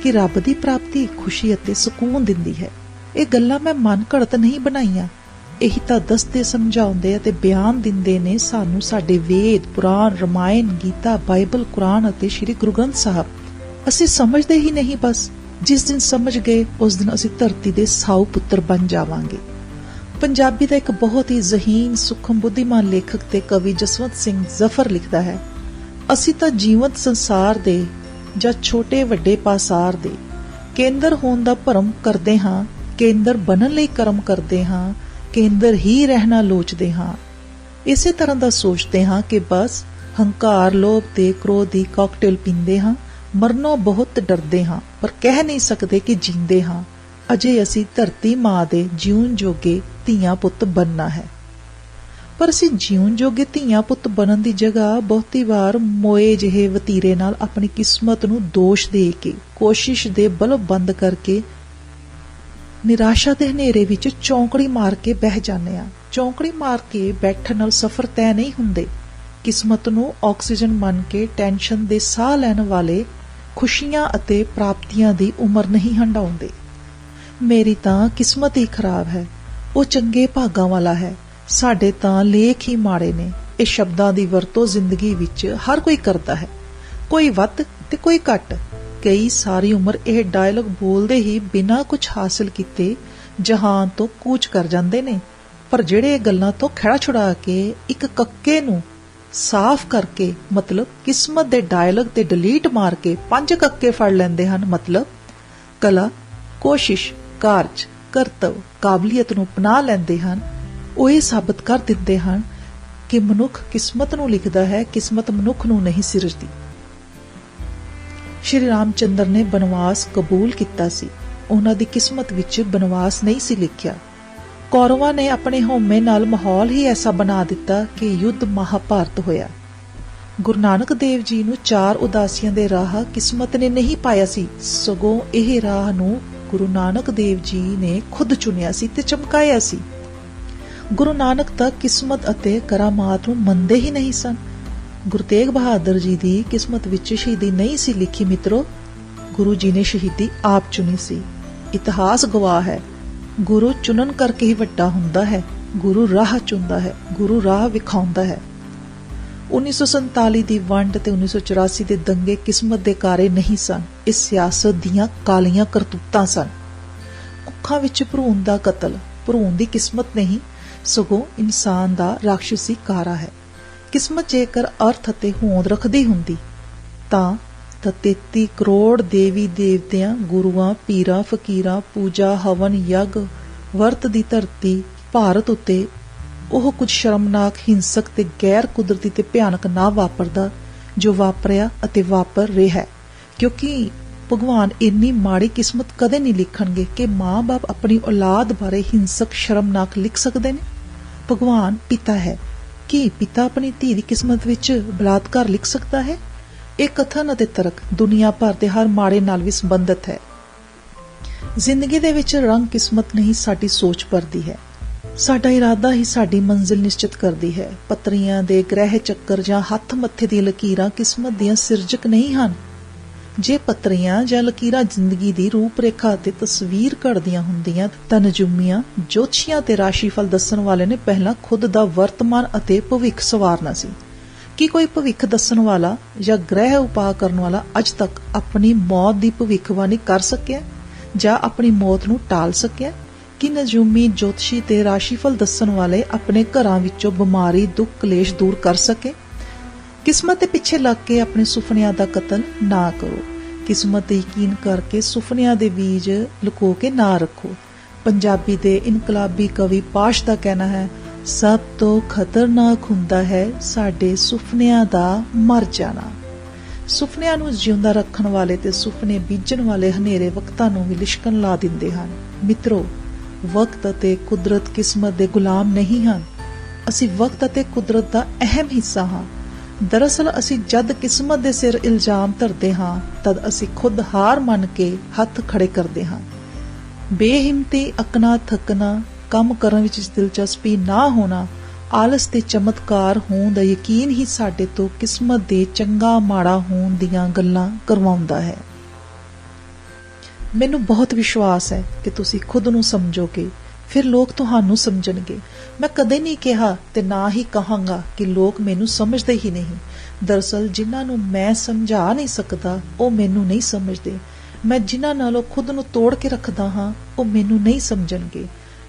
ਕਿ ਰੱਬ ਦੀ ਪ੍ਰਾਪਤੀ ਖੁਸ਼ੀ ਅਤੇ ਸਕੂਨ ਦਿੰਦੀ ਹੈ। ਇਹ ਗੱਲਾਂ ਮੈਂ ਮਨ ਘੜਤ ਨਹੀਂ ਬਣਾਈਆਂ, ਇਹੀ ਤਾਂ ਦੱਸਦੇ, ਸਮਝਾਉਂਦੇ ਅਤੇ ਬਿਆਨ ਦਿੰਦੇ ਨੇ ਸਾਨੂੰ ਸਾਡੇ ਵੇਦ, ਪੁਰਾਣ, ਰਮਾਇਣ, ਗੀਤਾ, ਬਾਈਬਲ, ਕੁਰਾਨ ਅਤੇ ਸ਼੍ਰੀ ਗੁਰੂ ਗ੍ਰੰਥ ਸਾਹਿਬ। ਅਸੀਂ ਸਮਝਦੇ ਹੀ ਨਹੀਂ, ਬਸ ਜਿਸ ਦਿਨ ਸਮਝ ਗਏ ਉਸ ਦਿਨ ਅਸੀਂ ਧਰਤੀ ਦੇ ਸਾਊ ਪੁੱਤਰ ਬਣ ਜਾਵਾਂਗੇ। ਪੰਜਾਬੀ ਦਾ ਇੱਕ ਬਹੁਤ ਹੀ ਜ਼ਹੀਨ, ਸੂਖਮ, ਬੁੱਧੀਮਾਨ ਲੇਖਕ ਤੇ ਕਵੀ ਜਸਵੰਤ ਸਿੰਘ ਜ਼ਫਰ ਲਿਖਦਾ ਹੈ, ਅਸੀਂ ਤਾਂ ਜੀਵੰਤ ਸੰਸਾਰ ਦੇ ਜਾਂ ਛੋਟੇ ਵੱਡੇ ਪਾਸਾਰ ਦੇ ਕੇਂਦਰ ਹੋਣ ਦਾ ਭਰਮ ਕਰਦੇ ਹਾਂ, ਕੇਂਦਰ ਬਣਨ ਲਈ ਕਰਮ ਕਰਦੇ ਹਾਂ, ਕੇਂਦਰ ਹੀ ਰਹਿਣਾ ਲੋਚਦੇ ਹਾਂ। ਇਸੇ ਤਰ੍ਹਾਂ ਦਾ ਸੋਚਦੇ ਹਾਂ ਕਿ ਬਸ ਹੰਕਾਰ, ਲੋਭ ਤੇ ਕ੍ਰੋਧ ਦੀ ਕਾਕਟੇਲ ਪੀਂਦੇ ਹਾਂ, ਮਰਨੋਂ ਬਹੁਤ ਡਰਦੇ ਹਾਂ, ਪਰ ਕਹਿ ਨਹੀਂ ਸਕਦੇ ਕਿ ਜੀਂਦੇ ਹਾਂ। ਅਜੇ ਅਸੀਂ ਧਰਤੀ ਮਾਂ ਦੇ ਜਿਉਣ ਜੋਗੇ ਧੀਆਂ ਪੁੱਤ ਬਣਨਾ ਹੈ। ਪਰ ਅਸੀਂ ਜਿਉਣ ਜੋਗੇ ਧੀਆਂ ਪੁੱਤ ਬਣਨ ਦੀ ਜਗ੍ਹਾ ਬਹੁਤੀ ਵਾਰ ਮੋਏ ਜਿਹੇ ਵਤੀਰੇ ਨਾਲ ਆਪਣੀ ਕਿਸਮਤ ਨੂੰ ਦੋਸ਼ ਦੇ ਕੇ, ਕੋਸ਼ਿਸ਼ ਦੇ ਬਲਬ ਬੰਦ ਕਰਕੇ ਨਿਰਾਸ਼ਾ ਦੇ ਹਨੇਰੇ ਵਿੱਚ ਚੌਂਕੜੀ ਮਾਰ ਕੇ ਬਹਿ ਜਾਂਦੇ ਹਾਂ। ਚੌਂਕੜੀ ਮਾਰ ਕੇ ਬੈਠਣ ਨਾਲ ਸਫ਼ਰ ਤੈਅ ਨਹੀਂ ਹੁੰਦੇ। ਕਿਸਮਤ ਨੂੰ ਆਕਸੀਜਨ ਮੰਨ ਕੇ ਟੈਨਸ਼ਨ ਦੇ ਸਾਹ ਲੈਣ ਵਾਲੇ ਖੁਸ਼ੀਆਂ ਅਤੇ ਪ੍ਰਾਪਤੀਆਂ ਦੀ ਉਮਰ ਨਹੀਂ ਹੰਢਾਉਂਦੇ। ਮੇਰੀ ਤਾਂ ਕਿਸਮਤ ਹੀ ਖਰਾਬ ਹੈ, ਉਹ ਚੰਗੇ ਭਾਗਾਂ ਵਾਲਾ ਹੈ, ਸਾਡੇ ਤਾਂ ਲੇਖ ਹੀ ਮਾੜੇ ਨੇ। ਇਹ ਸ਼ਬਦਾਂ ਦੀ ਵਰਤੋਂ ਜ਼ਿੰਦਗੀ ਵਿੱਚ ਹਰ ਕੋਈ ਕਰਦਾ ਹੈ, ਕੋਈ ਵੱਧ ਤੇ ਕੋਈ ਘੱਟ। ਕਈ ਸਾਰੀ ਉਮਰ ਇਹ ਡਾਇਲੌਗ ਬੋਲਦੇ ਹੀ ਬਿਨਾਂ ਕੁਝ ਹਾਸਿਲ ਕੀਤੇ ਜਹਾਨ ਤੋਂ ਕੂਚ ਕਰ ਜਾਂਦੇ ਨੇ। ਪਰ ਜਿਹੜੇ ਇਹ ਗੱਲਾਂ ਤੋਂ ਖਹਿੜਾ ਛੁਡਾ ਕੇ ਇੱਕ ਕੱਕੇ ਨੂੰ ਸਾਫ਼ ਕਰਕੇ, ਮਤਲਬ ਕਿਸਮਤ ਦੇ ਡਾਇਲੌਗ ਤੇ ਡਿਲੀਟ ਮਾਰ ਕੇ 5 ਕੱਕੇ ਫੜ ਲੈਂਦੇ ਹਨ, ਮਤਲਬ ਕਲਾ, ਕੋਸ਼ਿਸ਼, ਕਾਰਜ, ਕਰਤਵ, ਕਾਬਲੀਅਤ ਨੂੰ ਅਪਣਾ ਲੈਂਦੇ ਹਨ, ਉਹ ਇਹ ਸਾਬਤ ਕਰ ਦਿੰਦੇ ਹਨ ਕਿ ਮਨੁੱਖ ਕਿਸਮਤ ਨੂੰ ਲਿਖਦਾ ਹੈ, ਕਿਸਮਤ ਮਨੁੱਖ ਨੂੰ ਨਹੀਂ ਸਿਰਜਦੀ। ਸ਼੍ਰੀ ਰਾਮ ਚੰਦਰ ਨੇ ਬਨਵਾਸ ਕਬੂਲ ਕੀਤਾ ਸੀ, ਉਹਨਾਂ ਦੀ ਕਿਸਮਤ ਵਿੱਚ ਬਨਵਾਸ ਨਹੀਂ ਸੀ ਲਿਖਿਆ। ਕੌਰਵਾਂ ਨੇ ਆਪਣੇ ਹਉਮੈ ਨਾਲ ਮਾਹੌਲ ਹੀ ਐਸਾ ਬਣਾ ਦਿੱਤਾ ਕਿ ਯੁੱਧ ਮਹਾਭਾਰਤ ਹੋਇਆ। ਗੁਰੂ ਨਾਨਕ ਦੇਵ ਜੀ ਨੂੰ 4 ਉਦਾਸੀਆਂ ਦੇ ਰਾਹ ਕਿਸਮਤ ਨੇ ਨਹੀਂ ਪਾਇਆ ਸੀ, ਸਗੋਂ ਇਹ ਰਾਹ ਨੂੰ ਗੁਰੂ ਨਾਨਕ ਦੇਵ ਜੀ ਨੇ ਖੁਦ ਚੁਣਿਆ ਸੀ ਤੇ ਚਮਕਾਇਆ ਸੀ। ਗੁਰੂ ਨਾਨਕ ਤਾਂ ਕਿਸਮਤ ਅਤੇ ਕਰਾਮਾਤ ਨੂੰ ਮੰਨਦੇ ਹੀ ਨਹੀਂ ਸਨ। ਗੁਰੂ ਤੇਗ ਬਹਾਦਰ ਜੀ ਦੀ ਕਿਸਮਤ ਵਿੱਚ ਸ਼ਹੀਦੀ ਨਹੀਂ ਸੀ ਲਿਖੀ ਮਿੱਤਰੋ, ਗੁਰੂ ਜੀ ਨੇ ਸ਼ਹੀਦੀ ਆਪ ਚੁਣੀ ਸੀ। ਇਤਿਹਾਸ ਗਵਾਹ ਹੈ, ਗੁਰੂ ਚੁਣਨ ਕਰਕੇ ਹੀ ਵੱਡਾ ਹੁੰਦਾ ਹੈ। ਗੁਰੂ ਰਾਹ ਚੁਣਦਾ ਹੈ, ਗੁਰੂ ਰਾਹ ਵਿਖਾਉਂਦਾ ਹੈ। 1947 ਦੀ ਵੰਡ ਤੇ 1984 ਦੇ ਦੰਗੇ ਕਿਸਮਤ ਦੇ ਕਾਰੇ ਨਹੀਂ ਸਨ, ਇਹ ਸਿਆਸਤ ਦੀਆਂ ਕਾਲੀਆਂ ਕਰਤੂਤਾਂ ਸਨ। ਕੁੱਖਾਂ ਵਿੱਚ ਭਰੂਣ ਦਾ ਕਤਲ ਭਰੂਣ ਦੀ ਕਿਸਮਤ ਨਹੀਂ, ਸਗੋਂ ਇਨਸਾਨ ਦਾ ਰਾਖਸ਼ਸੀ ਕਾਰਾ ਹੈ। ਕਿਸਮਤ ਜੇਕਰ ਅਰਥ ਅਤੇ ਹੋਂਦ ਰੱਖਦੀ ਹੁੰਦੀ ਤਾਂ 33 ਕਰੋੜ ਦੇਵੀ ਦੇਵਤਿਆਂ, ਗੁਰੂਆਂ, ਪੀਰਾਂ, ਫਕੀਰਾਂ, ਪੂਜਾ, ਹਵਨ, ਯੱਗ, ਵਰਤ ਦੀ ਧਰਤੀ ਭਾਰਤ ਉੱਤੇ ਉਹ ਕੁਝ ਸ਼ਰਮਨਾਕ, ਹਿੰਸਕ ਤੇ ਗੈਰ ਕੁਦਰਤੀ ਤੇ ਭਿਆਨਕ ਨਾ ਵਾਪਰਦਾ ਜੋ ਵਾਪਰਿਆ ਅਤੇ ਵਾਪਰ ਰਿਹਾ, ਕਿਉਂਕਿ ਭਗਵਾਨ ਇੰਨੀ ਮਾੜੀ ਕਿਸਮਤ ਕਦੇ ਨਹੀਂ ਲਿਖਣਗੇ ਕਿ ਮਾਂ-ਬਾਪ ਆਪਣੀ ਔਲਾਦ ਬਾਰੇ ਹਿੰਸਕ, ਸ਼ਰਮਨਾਕ ਲਿਖ ਸਕਦੇ ਨੇ। ਭਗਵਾਨ ਪਿਤਾ ਹੈ, ਕੀ ਪਿਤਾ ਆਪਣੀ ਧੀ ਦੀ ਕਿਸਮਤ ਵਿੱਚ ਬਲਾਤਕਾਰ ਲਿਖ ਸਕਦਾ ਹੈ? ਇਹ ਕਥਨ ਅਤੇ ਤਰਕ ਦੁਨੀਆ ਭਰ ਦੇ ਹਰ ਮਾੜੇ ਨਾਲ ਵੀ ਸੰਬੰਧਿਤ ਹੈ। ਜ਼ਿੰਦਗੀ ਦੇ ਵਿੱਚ ਰੰਗ ਕਿਸਮਤ ਨਹੀਂ, ਸਾਡੀ ਸੋਚ ਭਰਦੀ ਹੈ। ਸਾਡਾ ਇਰਾਦਾ ਹੀ ਸਾਡੀ ਮੰਜ਼ਿਲ ਨਿਸ਼ਚਿਤ ਕਰਦੀ ਹੈ। ਪੱਤਰੀਆਂ ਦੇ ਗ੍ਰਹਿ ਚੱਕਰ ਜਾਂ ਹੱਥ ਮੱਥੇ ਦੀਆਂ ਲਕੀਰਾਂ ਕਿਸਮਤ ਦੀਆਂ ਸਿਰਜਕ ਨਹੀਂ ਹਨ। ਜੇ ਪੱਤਰੀਆਂ ਜਾਂ ਲਕੀਰਾਂ ਜ਼ਿੰਦਗੀ ਦੀ ਰੂਪ ਰੇਖਾ ਅਤੇ ਤਸਵੀਰ ਘੜਦੀਆਂ ਹੁੰਦੀਆਂ ਤਾਂ ਨਜੂਮੀਆਂ, ਜੋਤਸ਼ੀਆਂ ਤੇ ਰਾਸ਼ੀਫਲ ਦੱਸਣ ਵਾਲੇ ਨੇ ਪਹਿਲਾਂ ਖੁਦ ਦਾ ਵਰਤਮਾਨ ਅਤੇ ਭਵਿੱਖ ਸਵਾਰਨਾ ਸੀ। ਕੀ ਕੋਈ ਭਵਿੱਖ ਦੱਸਣ ਵਾਲਾ ਜਾਂ ਗ੍ਰਹਿ ਉਪਾਅ ਕਰਨ ਵਾਲਾ ਅੱਜ ਤੱਕ ਆਪਣੀ ਮੌਤ ਦੀ ਭਵਿੱਖਬਾਣੀ ਕਰ ਸਕਿਆ ਜਾਂ ਆਪਣੀ ਮੌਤ ਨੂੰ ਟਾਲ ਸਕਿਆ? ਕਿ ਨਜੂਮੀ, ਜੋਤਸ਼ੀ ਤੇ ਰਾਸ਼ੀਫਲ ਦੱਸਣ ਵਾਲੇ ਆਪਣੇ ਘਰਾਂ ਵਿੱਚੋਂ ਬਿਮਾਰੀ, ਦੁੱਖ, ਕਲੇਸ਼ ਦੂਰ ਕਰ ਸਕੇ? ਕਿਸਮਤ ਦੇ ਪਿੱਛੇ ਲੱਗ ਕੇ ਆਪਣੇ ਸੁਪਨਿਆਂ ਦਾ ਕਤਲ ਨਾ ਕਰੋ। ਕਿਸਮਤ ਤੇ ਯਕੀਨ ਕਰਕੇ ਸੁਪਨਿਆਂ ਦੇ ਬੀਜ ਲੁਕੋ ਕੇ ਨਾ ਰੱਖੋ। ਪੰਜਾਬੀ ਦੇ ਇਨਕਲਾਬੀ ਕਵੀ ਪਾਸ਼ ਦਾ ਕਹਿਣਾ ਹੈ, ਸਭ ਤੋਂ ਖਤਰਨਾਕ ਹੁੰਦਾ ਹੈ ਸਾਡੇ ਸੁਪਨਿਆਂ ਦਾ ਮਰ ਜਾਣਾ। ਸੁਪਨਿਆਂ ਨੂੰ ਜਿਉਂਦਾ ਰੱਖਣ ਵਾਲੇ ਤੇ ਸੁਪਨੇ ਬੀਜਣ ਵਾਲੇ ਹਨੇਰੇ ਵਕਤਾਂ ਨੂੰ ਵੀ ਲਿਸ਼ਕਣ ਲਾ ਦਿੰਦੇ ਹਨ। ਮਿੱਤਰੋ, ਵਕਤ ਅਤੇ ਕੁਦਰਤ ਕਿਸਮਤ ਦੇ ਗੁਲਾਮ ਨਹੀਂ ਹਨ। ਅਸੀਂ ਵਕਤ ਅਤੇ ਕੁਦਰਤ ਦਾ ਅਹਿਮ ਹਿੱਸਾ ਹਾਂ। ਦਰਅਸਲ ਅਸੀਂ ਜਦ ਕਿਸਮਤ ਦੇ ਸਿਰ ਇਲਜ਼ਾਮ ਧਰਦੇ ਹਾਂ ਤਦ ਅਸੀਂ ਖੁਦ ਹਾਰ ਮੰਨ ਕੇ ਹੱਥ ਖੜੇ ਕਰਦੇ ਹਾਂ। ਬੇਹਿੰਮਤੀ, ਅਕਣਾ ਥੱਕਣਾ, ਕੰਮ ਕਰਨ ਵਿੱਚ ਦਿਲਚਸਪੀ ਨਾ ਹੋਣਾ, ਆਲਸ ਤੇ ਚਮਤਕਾਰ ਹੋਣ ਦਾ ਯਕੀਨ ਹੀ ਸਾਡੇ ਤੋਂ ਕਿਸਮਤ ਦੇ ਚੰਗਾ ਮਾੜਾ ਹੋਣ ਦੀਆਂ ਗੱਲਾਂ ਕਰਵਾਉਂਦਾ ਹੈ। ਮੈਨੂੰ ਬਹੁਤ ਵਿਸ਼ਵਾਸ ਹੈ ਕਿ ਤੁਸੀਂ ਖੁਦ ਨੂੰ ਸਮਝੋਗੇ, ਫਿਰ ਲੋਕ ਤੁਹਾਨੂੰ ਸਮਝਣਗੇ। ਮੈਂ ਕਦੇ ਨਹੀਂ ਕਿਹਾ ਤੇ ਨਾ ਹੀ ਕਹਾਂਗਾ ਕਿ ਲੋਕ ਮੈਨੂੰ ਸਮਝਦੇ ਹੀ ਨਹੀਂ। ਦਰਅਸਲ ਜਿਨ੍ਹਾਂ ਨੂੰ ਮੈਂ ਸਮਝਾ ਨਹੀਂ ਸਕਦਾ ਉਹ ਮੈਨੂੰ ਨਹੀਂ ਸਮਝਦੇ। ਮੈਂ ਜਿਨ੍ਹਾਂ ਨਾਲੋਂ ਖੁਦ ਨੂੰ ਤੋੜ ਕੇ ਰੱਖਦਾ ਹਾਂ ਉਹ ਮੈਨੂੰ ਨਹੀਂ ਸਮਝਣਗੇ।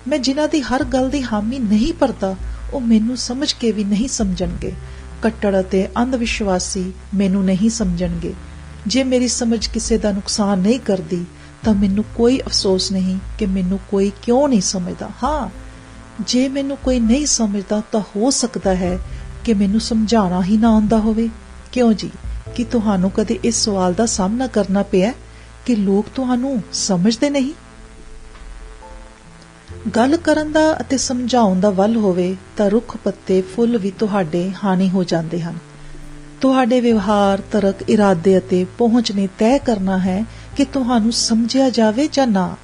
ਮੈਂ ਜਿਨ੍ਹਾਂ ਦੀ ਹਰ ਗੱਲ ਦੀ ਹਾਮੀ ਨਹੀਂ ਭਰਦਾ ਉਹ ਮੈਨੂੰ ਸਮਝ ਕੇ ਵੀ ਨਹੀਂ ਸਮਝਣਗੇ। ਕੱਟੜ ਅਤੇ ਅੰਧ ਵਿਸ਼ਵਾਸੀ ਮੈਨੂੰ ਨਹੀਂ ਸਮਝਣਗੇ। ਜੇ ਮੇਰੀ ਸਮਝ ਕਿਸੇ ਦਾ ਨੁਕਸਾਨ ਨਹੀਂ ਕਰਦੀ ਤਾਂ ਮੈਨੂੰ ਕੋਈ ਅਫਸੋਸ ਨਹੀਂ ਕਿ ਮੈਨੂੰ ਕੋਈ ਕਿਉਂ ਨਹੀਂ ਸਮਝਦਾ। ਹਾਂ, ਜੇ ਮੈਨੂੰ ਕੋਈ ਨਹੀਂ ਸਮਝਦਾ ਤਾਂ ਹੋ ਸਕਦਾ ਹੈ ਕਿ ਮੈਨੂੰ ਸਮਝਾਉਣਾ ਹੀ ਨਾ ਆਉਂਦਾ ਹੋਵੇ। ਕਿਉਂ ਜੀ, ਕਿ ਤੁਹਾਨੂੰ ਕਦੇ ਇਸ ਸਵਾਲ ਦਾ ਸਾਹਮਣਾ ਕਰਨਾ ਪਿਆ ਕਿ ਲੋਕ ਤੁਹਾਨੂੰ ਸਮਝਦੇ ਨਹੀਂ? ਗੱਲ ਕਰਨ ਦਾ ਅਤੇ ਸਮਝਾਉਣ ਦਾ ਵੱਲ ਹੋਵੇ ਤਾਂ ਰੁੱਖ ਪੱਤੇ ਫੁੱਲ ਵੀ ਤੁਹਾਡੇ ਹਾਨੀ ਹੋ ਜਾਂਦੇ ਹਨ। ਤੁਹਾਡੇ ਵਿਵਹਾਰ, ਤਰਕ, ਇਰਾਦੇ ਅਤੇ ਪਹੁੰਚ ਨੇ ਤੈਅ ਕਰਨਾ ਹੈ ਕਿ ਤੁਹਾਨੂੰ ਸਮਝਿਆ ਜਾਵੇ ਜਾਂ ਨਾ।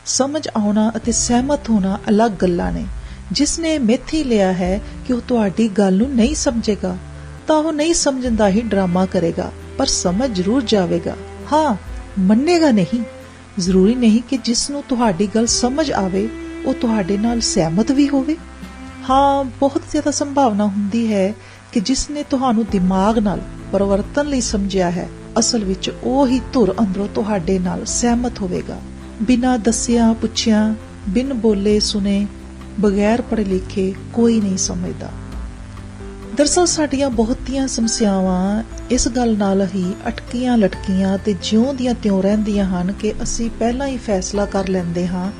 ਸਮਝ ਆਉਣਾ ਅਤੇ ਸਹਿਮਤ ਹੋਣਾ ਅਲੱਗ ਗੱਲਾਂ ਨੇ। ਜਿਸ ਨੇ ਮਿੱਥ ਹੀ ਲਿਆ ਹੈ ਕਿ ਉਹ ਤੁਹਾਡੀ ਗੱਲ ਨੂੰ ਨਹੀਂ ਸਮਝੇਗਾ ਤਾਂ ਉਹ ਨਹੀਂ ਸਮਝਣ ਦਾ ਹੀ ਡਰਾਮਾ ਕਰੇਗਾ, ਪਰ ਸਮਝ ਜ਼ਰੂਰ ਜਾਵੇਗਾ। ਹਾਂ, ਮੰਨੇਗਾ ਨਹੀਂ। ਜ਼ਰੂਰੀ ਨਹੀਂ ਕਿ ਜਿਸ ਨੂੰ ਤੁਹਾਡੀ ਗੱਲ ਸਮਝ ਆਵੇ ਉਹ ਤੁਹਾਡੇ ਨਾਲ ਸਹਿਮਤ ਵੀ ਹੋਵੇ। ਹਾਂ, ਬਹੁਤ ਜ਼ਿਆਦਾ ਸੰਭਾਵਨਾ ਹੁੰਦੀ ਹੈ ਕਿ ਜਿਸ ਨੇ ਤੁਹਾਨੂੰ ਦਿਮਾਗ ਨਾਲ ਪਰਿਵਰਤਨ ਲਈ ਸਮਝਿਆ ਹੈ ਅਸਲ ਵਿੱਚ ਉਹ ਹੀ ਧੁਰ ਅੰਦਰੋਂ ਤੁਹਾਡੇ ਨਾਲ ਸਹਿਮਤ ਹੋਵੇਗਾ। ਬਿਨਾਂ ਦੱਸਿਆ ਪੁੱਛਿਆ, ਬਿਨ ਬੋਲੇ ਸੁਨੇ, ਬਗੈਰ ਪੜ੍ਹੇ ਲਿਖੇ ਕੋਈ ਨਹੀਂ ਸਮਝਦਾ। ਦਰਅਸਲ ਸਾਡੀਆਂ ਬਹੁਤੀਆਂ ਸਮੱਸਿਆਵਾਂ ਇਸ ਗੱਲ ਨਾਲ ਹੀ ਅਟਕੀਆਂ ਲਟਕੀਆਂ ਤੇ ਜਿਉਂ ਦੀਆਂ ਤਿਉਂ ਰਹਿੰਦੀਆਂ ਹਨ ਕਿ ਅਸੀਂ ਪਹਿਲਾਂ ਹੀ ਫੈਸਲਾ ਕਰ ਲੈਂਦੇ ਹਾਂ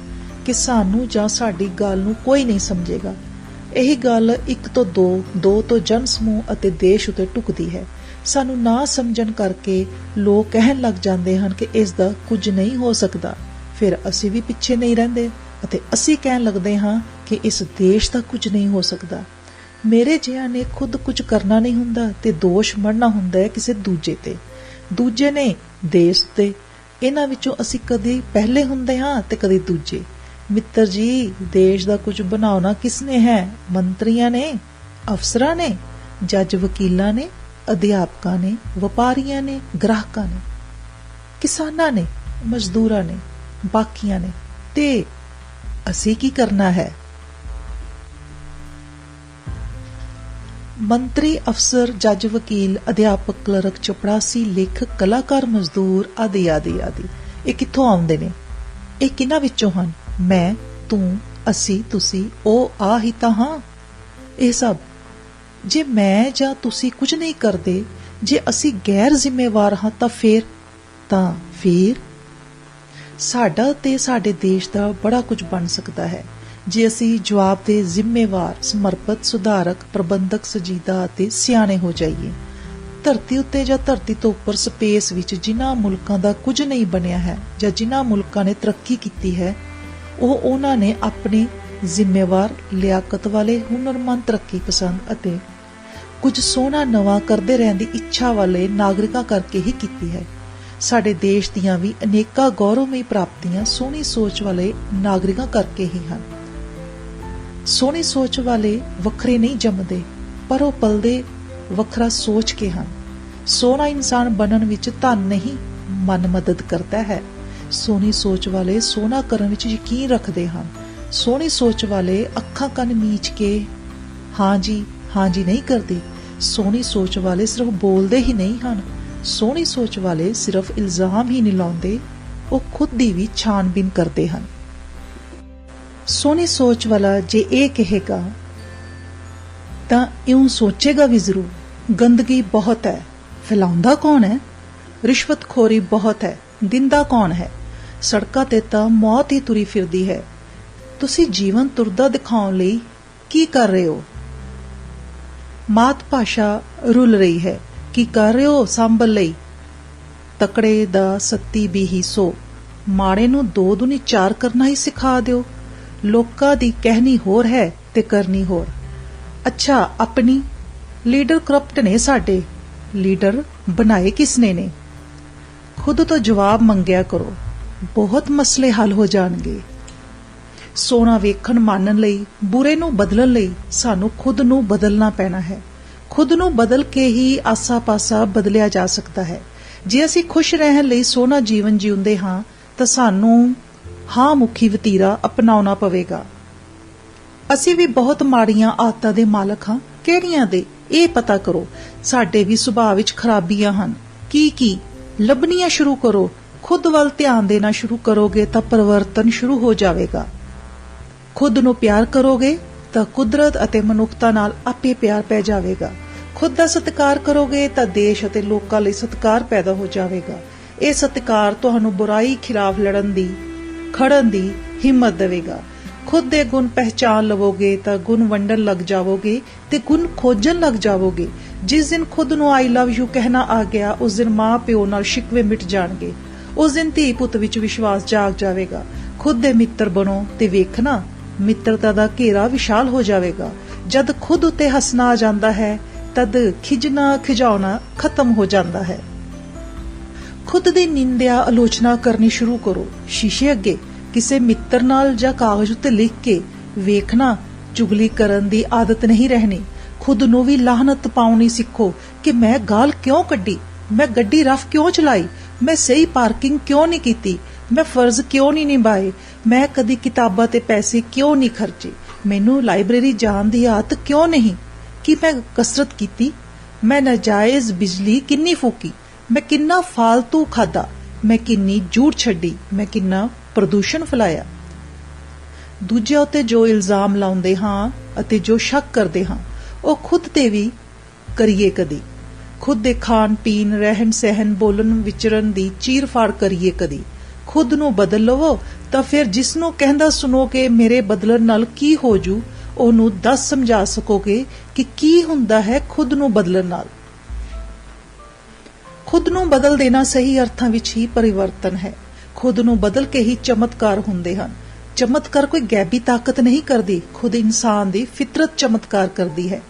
ਕਿ ਸਾਨੂੰ ਜਾਂ ਸਾਡੀ ਗੱਲ ਨੂੰ ਕੋਈ ਨਹੀਂ ਸਮਝੇਗਾ। ਇਹੀ ਗੱਲ 1 ਤੋਂ 2, 2 ਤੋਂ ਜਨ ਸਮੂਹ ਅਤੇ ਦੇਸ਼ ਉਤੇ ਢੁਕਦੀ ਹੈ। ਸਾਨੂੰ ਨਾ ਸਮਝਣ ਕਰਕੇ ਲੋਕ ਕਹਿਣ ਲੱਗ ਜਾਂਦੇ ਹਨ ਕਿ ਇਸ ਦਾ ਕੁਝ ਨਹੀਂ ਹੋ ਸਕਦਾ। ਫਿਰ ਅਸੀਂ ਵੀ ਪਿੱਛੇ ਨਹੀਂ ਰਹਿੰਦੇ ਅਤੇ ਅਸੀਂ ਕਹਿਣ ਲੱਗਦੇ ਹਾਂ ਕਿ ਇਸ ਦੇਸ਼ ਦਾ ਕੁਝ ਨਹੀਂ ਹੋ ਸਕਦਾ। ਮੇਰੇ ਜਿਹਿਆਂ ਨੇ ਖੁਦ ਕੁਝ ਕਰਨਾ ਨਹੀਂ ਹੁੰਦਾ ਤੇ ਦੋਸ਼ ਮੜਨਾ ਹੁੰਦਾ ਹੈ ਕਿਸੇ ਦੂਜੇ ਤੇ। ਦੂਜੇ ਨੇ ਦੇਸ਼ ਤੇ। ਇਹਨਾਂ ਵਿੱਚੋਂ ਅਸੀਂ ਕਦੇ ਪਹਿਲੇ ਹੁੰਦੇ ਹਾਂ ਤੇ ਕਦੇ ਦੂਜੇ। ਮਿੱਤਰ ਜੀ, ਦੇਸ਼ ਦਾ ਕੁਝ ਬਣਾਉਣਾ ਕਿਸਨੇ ਹੈ? ਮੰਤਰੀਆਂ ਨੇ, ਅਫਸਰਾਂ ਨੇ, ਜੱਜ ਵਕੀਲਾਂ ਨੇ, ਅਧਿਆਪਕਾਂ ਨੇ, ਵਪਾਰੀਆਂ ਨੇ, ਗ੍ਰਾਹਕਾਂ ਨੇ, ਕਿਸਾਨਾਂ ਨੇ, ਮਜ਼ਦੂਰਾਂ ਨੇ, ਬਾਕੀਆਂ ਨੇ। ਤੇ ਅਸੀਂ ਕੀ ਕਰਨਾ ਹੈ? ਮੰਤਰੀ, ਅਫਸਰ, ਜੱਜ, ਵਕੀਲ, ਅਧਿਆਪਕ, ਕਲਰਕ, ਚਪੜਾਸੀ, ਲੇਖਕ, ਕਲਾਕਾਰ, ਮਜ਼ਦੂਰ ਆਦਿ ਆਦਿ ਆਦਿ। ਇਹ ਕਿੱਥੋਂ ਆਉਂਦੇ ਨੇ? ਇਹ ਕਿਹਨਾਂ ਵਿੱਚੋਂ ਹਨ? ਮੈਂ, ਤੂੰ, ਅਸੀਂ, ਤੁਸੀਂ, ਉਹ, ਆ ਹੀ ਤਾਂ ਹਾਂ। ਇਹ ਸਭ ਜੇ ਮੈਂ ਜਾਂ ਤੁਸੀਂ ਕੁਝ ਨਹੀਂ ਕਰਦੇ, ਜੇ ਅਸੀਂ ਗੈਰ ਜ਼ਿੰਮੇਵਾਰ ਹਾਂ ਤਾਂ ਫਿਰ ਸਾਡਾ ਤੇ ਸਾਡੇ ਦੇਸ਼ ਦਾ ਬੜਾ ਕੁਝ ਬਣ ਸਕਦਾ ਹੈ ਜੇ ਅਸੀਂ ਜਵਾਬਦੇਹ, ਜ਼ਿੰਮੇਵਾਰ, ਸਮਰਪਿਤ, ਸੁਧਾਰਕ, ਪ੍ਰਬੰਧਕ, ਸੰਜੀਦਾ ਅਤੇ ਸਿਆਣੇ ਹੋ ਜਾਈਏ। ਧਰਤੀ ਉੱਤੇ ਜਾਂ ਧਰਤੀ ਤੋਂ ਉੱਪਰ ਸਪੇਸ ਵਿੱਚ ਜਿਨ੍ਹਾਂ ਮੁਲਕਾਂ ਦਾ ਕੁਝ ਨਹੀਂ ਬਣਿਆ ਹੈ ਜਾਂ ਜਿਨ੍ਹਾਂ ਮੁਲਕਾਂ ਨੇ ਤਰੱਕੀ ਕੀਤੀ ਹੈ ਉਹਨਾਂ ਨੇ ਆਪਣੇ ਜ਼ਿੰਮੇਵਾਰ, ਲਿਆਕਤ ਵਾਲੇ, ਹੁਨਰਮੰਦ, ਤਰੱਕੀ ਪਸੰਦ ਅਤੇ ਕੁਝ ਸੋਹਣਾ ਨਵਾਂ ਕਰਦੇ ਰਹਿਣ ਦੀ ਇੱਛਾ ਵਾਲੇ ਨਾਗਰਿਕਾਂ ਕਰਕੇ ਹੀ ਕੀਤੀ ਹੈ। ਸਾਡੇ ਦੇਸ਼ ਦੀਆਂ ਵੀ ਅਨੇਕਾਂ ਗੌਰਵਮਈ ਪ੍ਰਾਪਤੀਆਂ ਸੋਹਣੀ ਸੋਚ ਵਾਲੇ ਨਾਗਰਿਕਾਂ ਕਰਕੇ ਹੀ ਹਨ। ਸੋਹਣੀ ਸੋਚ ਵਾਲੇ ਵੱਖਰੇ ਨਹੀਂ ਜੰਮਦੇ, ਪਰ ਉਹ ਪਲਦੇ ਵੱਖਰਾ ਸੋਚ ਕੇ ਹਨ। ਸੋਹਣਾ ਇਨਸਾਨ ਬਣਨ ਵਿੱਚ ਧਨ ਨਹੀਂ, ਮਨ ਮਦਦ ਕਰਦਾ ਹੈ। ਸੋਹਣੀ ਸੋਚ ਵਾਲੇ ਸੋਹਣਾ ਕਰਨ ਵਿੱਚ ਯਕੀਨ ਰੱਖਦੇ ਹਨ। ਸੋਹਣੀ ਸੋਚ ਵਾਲੇ ਅੱਖਾਂ ਕੰਨ ਮੀਚ ਕੇ ਹਾਂ ਜੀ ਨਹੀਂ ਕਰਦੇ। ਸੋਹਣੀ ਸੋਚ ਵਾਲੇ ਸਿਰਫ ਬੋਲਦੇ ਹੀ ਨਹੀਂ ਹਨ। ਸੋਹਣੀ ਸੋਚ ਵਾਲੇ ਸਿਰਫ ਇਲਜ਼ਾਮ ਹੀ ਨਹੀਂ ਲਾਉਂਦੇ, ਉਹ ਖੁਦ ਦੀ ਵੀ ਛਾਣਬੀਨ ਕਰਦੇ ਹਨ। ਸੋਹਣੀ ਸੋਚ ਵਾਲਾ ਜੇ ਇਹ ਕਹੇਗਾ ਤਾਂ ਇਉਂ ਸੋਚੇਗਾ ਵੀ ਜ਼ਰੂਰ, ਗੰਦਗੀ ਬਹੁਤ ਹੈ, ਫੈਲਾਉਂਦਾ ਕੌਣ ਹੈ? ਰਿਸ਼ਵਤਖੋਰੀ ਬਹੁਤ ਹੈ, ਦਿੰਦਾ ਕੌਣ ਹੈ? ਸੜਕਾਂ ਤੇ ਤਾਂ ਮੌਤ ਹੀ ਤੁਰੀ ਫਿਰਦੀ ਹੈ। ਤੁਸੀਂ ਜੀਵਨ ਤੁਰਦਾ ਦਿਖਾਉਣ ਲਈ ਕੀ ਕਰ ਰਹੇ ਹੋ? ਮਾਤ ਭਾਸ਼ਾ ਰੁਲ ਰਹੀ ਹੈ, ਕੀ ਕਰ ਰਹੇ ਹੋ ਸੰਭਲ ਲਈ? ਤਕੜੇ ਦਾ ਸੱਤੀ ਵੀ ਹੀ ਸੋ, ਮਾੜੇ ਨੂੰ 2 ਦੂਣੀ 4 ਕਰਨਾ ਹੀ ਸਿਖਾ ਦਿਓ। ਲੋਕਾਂ ਦੀ ਕਹਿਣੀ ਹੋਰ ਹੈ ਤੇ ਕਰਨੀ ਹੋਰ। ਅੱਛਾ, ਆਪਣੀ ਲੀਡਰ ਕਰਪਟ ਨੇ ਸਾਡੇ। ਲੀਡਰ ਬਣਾਏ ਕਿਸਨੇ ਨੇ? ਖੁਦ ਤੋਂ ਜਵਾਬ ਮੰਗਿਆ ਕਰੋ, ਬਹੁਤ ਮਸਲੇ ਹੱਲ ਹੋ ਜਾਣਗੇ। ਸੋਹਣਾ ਵੇਖਣ ਮਾਨਣ ਲਈ, ਬੁਰੇ ਨੂੰ ਬਦਲਣ ਲਈ ਸਾਨੂੰ ਖੁਦ ਨੂੰ ਬਦਲਣਾ ਪੈਣਾ ਹੈ। ਖੁਦ ਨੂੰ ਬਦਲ ਕੇ ਹੀ ਆਸਾ ਪਾਸਾ ਬਦਲਿਆ ਜਾ ਸਕਦਾ ਹੈ। ਜੇ ਅਸੀਂ ਖੁਸ਼ ਰਹਿਣ ਲਈ ਸੋਹਣਾ ਜੀਵਨ ਜਿਉਂਦੇ ਹਾਂ ਤਾਂ ਸਾਨੂੰ ਹਾਂ ਮੁਖੀ ਵਤੀਰਾ ਅਪਣਾਉਣਾ ਪਵੇਗਾ। ਅਸੀਂ ਵੀ ਬਹੁਤ ਮਾੜੀਆਂ ਆਦਤਾਂ ਦੇ ਮਾਲਕ ਹਾਂ। ਕਿਹੜੀਆਂ ਦੇ? ਇਹ ਪਤਾ ਕਰੋ। ਸਾਡੇ ਵੀ ਸੁਭਾਅ ਵਿੱਚ ਖਰਾਬੀਆਂ ਹਨ। ਕੀ ਲੱਭਣੀਆਂ ਸ਼ੁਰੂ ਕਰੋ। ਖੁਦ ਵੱਲ ਧਿਆਨ ਦੇਣਾ ਸ਼ੁਰੂ ਕਰੋਗੇ ਤਾਂ ਪਰਿਵਰਤਨ ਸ਼ੁਰੂ ਹੋ ਜਾਵੇਗਾ। ਖੁਦ ਨੂੰ ਪਿਆਰ ਕਰੋਗੇ ਤਾਂ ਕੁਦਰਤ ਅਤੇ ਮਨੁੱਖਤਾ ਨਾਲ ਆਪੇ ਪਿਆਰ ਪੈ ਜਾਵੇਗਾ। ਖੁਦ ਦਾ ਸਤਿਕਾਰ ਕਰੋਗੇ ਤਾਂ ਦੇਸ਼ ਅਤੇ ਲੋਕਾਂ ਲਈ ਸਤਿਕਾਰ ਪੈਦਾ ਹੋ ਜਾਵੇਗਾ। ਇਹ ਸਤਿਕਾਰ ਤੁਹਾਨੂੰ ਬੁਰਾਈ ਖਿਲਾਫ ਖੜਨ ਦੀ ਹਿੰਮਤ ਦੇਵੇਗਾ। ਖੁਦ ਦੇ ਗੁਣ ਪਹਿਚਾਨ ਲਵੋਗੇ ਤਾਂ ਗੁਣ ਵੰਡਣ ਲੱਗ ਜਾਵੋਗੇ ਤੇ ਗੁਣ ਖੋਜਣ ਲੱਗ ਜਾਵੋਗੇ। ਜਿਸ ਦਿਨ ਖੁਦ ਨੂੰ ਆਈ ਲਵ ਯੂ ਕਹਿਣਾ ਆ ਗਿਆ, ਉਸ ਦਿਨ ਮਾਂ ਪਿਓ ਨਾਲ ਸ਼ਿਕਵੇ ਮਿਟ ਜਾਣਗੇ। ਉਸ ਦਿਨ ਧੀ ਪੁੱਤ ਵਿੱਚ ਵਿਸ਼ਵਾਸ ਜਾਗ ਜਾਵੇਗਾ। ਖੁਦ ਦੇ ਮਿੱਤਰ ਬਣੋ ਤੇ ਵੇਖਣਾ, ਮਿੱਤਰਤਾ ਦਾ ਘੇਰਾ ਵਿਸ਼ਾਲ ਹੋ ਜਾਵੇਗਾ। ਜਦ ਖੁਦ ਉੱਤੇ ਹੱਸਣਾ ਆ ਜਾਂਦਾ ਹੈ ਤਦ ਖਿਜਣਾ ਖਿਜਾਉਣਾ ਖਤਮ ਹੋ ਜਾਂਦਾ ਹੈ। ਖੁਦ ਦੀ ਨਿੰਦਿਆ ਆਲੋਚਨਾ ਕਰਨੀ ਸ਼ੁਰੂ ਕਰੋ। ਸ਼ੀਸ਼ੇ ਅੱਗੇ ਕਿਸੇ ਮਿੱਤਰ ਨਾਲ ਜਾਂ ਕਾਗਜ਼ ਉੱਤੇ ਲਿਖ ਕੇ ਵੇਖਣਾ, ਚੁਗਲੀ ਕਰਨ ਦੀ ਆਦਤ ਨਹੀਂ ਰਹਿਣੀ। ਖੁਦ ਨੂੰ ਵੀ ਲਾਹਨਤ ਪਾਉਣੀ ਸਿੱਖੋ ਕਿ ਮੈਂ ਗਾਲ ਕਿਉਂ ਕੱਢੀ, ਮੈਂ ਗੱਡੀ ਰਫ ਕਿਉਂ ਚਲਾਈ, ਮੈਂ ਸਹੀ ਪਾਰਕਿੰਗ ਕਿਉਂ ਨਹੀਂ ਕੀਤੀ, ਮੈਂ ਫਰਜ਼ ਕਿਉਂ ਨਹੀਂ ਨਿਭਾਏ, ਮੈਂ ਕਦੀ ਕਿਤਾਬਾਂ ਤੇ ਪੈਸੇ ਕਿਉਂ ਨਹੀਂ ਖਰਚੇ, ਮੈਨੂੰ ਲਾਇਬ੍ਰੇਰੀ ਜਾਣ ਦੀ ਆਦਤ ਕਿਉਂ ਨਹੀਂ, ਕਿ ਮੈਂ ਕਸਰਤ ਕੀਤੀ, ਮੈਂ ਨਾਜਾਇਜ਼ ਬਿਜਲੀ ਕਿੰਨੀ ਫੂਕੀ, ਮੈਂ ਕਿੰਨਾ ਫਾਲਤੂ ਖਾਦਾ, ਮੈਂ ਕਿੰਨੀ ਝੂਠ ਛੱਡੀ, ਮੈਂ ਕਿੰਨਾ ਪ੍ਰਦੂਸ਼ਣ ਫੈਲਾਇਆ। ਦੂਜਿਆਂ ਉੱਤੇ ਜੋ ਇਲਜ਼ਾਮ ਲਾਉਂਦੇ ਹਾਂ ਅਤੇ ਜੋ ਸ਼ੱਕ ਕਰਦੇ ਹਾਂ ਉਹ ਖੁਦ ਤੇ ਵੀ ਕਰੀਏ ਕਦੀ। ਖੁਦ ਦੇ ਖਾਣ ਪੀਣ, ਰਹਿਣ ਸਹਿਣ, ਬੋਲਣ ਵਿਚਰਨ ਦੀ ਚੀਰ ਫਾੜ ਕਰੀਏ ਕਦੀ। ਖੁਦ ਨੂੰ ਬਦਲ ਲਵੋ ਤਾਂ ਫਿਰ ਜਿਸ ਨੂੰ ਕਹਿੰਦਾ ਸੁਣੋ ਕਿ ਮੇਰੇ ਬਦਲਣ ਨਾਲ ਕੀ ਹੋ ਜੂ, ਉਹਨੂੰ 10 ਸਮਝਾ ਸਕੋਗੇ ਕਿ ਕੀ ਹੁੰਦਾ ਹੈ ਖੁਦ ਨੂੰ ਬਦਲਣ ਨਾਲ। ਖੁਦ ਨੂੰ ਬਦਲ ਦੇਣਾ ਸਹੀ ਅਰਥਾਂ ਵਿੱਚ ਹੀ ਪਰਿਵਰਤਨ ਹੈ। ਖੁਦ ਨੂੰ ਬਦਲ ਕੇ ਹੀ ਚਮਤਕਾਰ ਹੁੰਦੇ ਹਨ। ਚਮਤਕਾਰ ਕੋਈ ਗੈਬੀ ਤਾਕਤ ਨਹੀਂ ਕਰਦੀ, ਖੁਦ ਇਨਸਾਨ ਦੀ ਫਿਤਰਤ ਚਮਤਕਾਰ ਕਰਦੀ ਹੈ।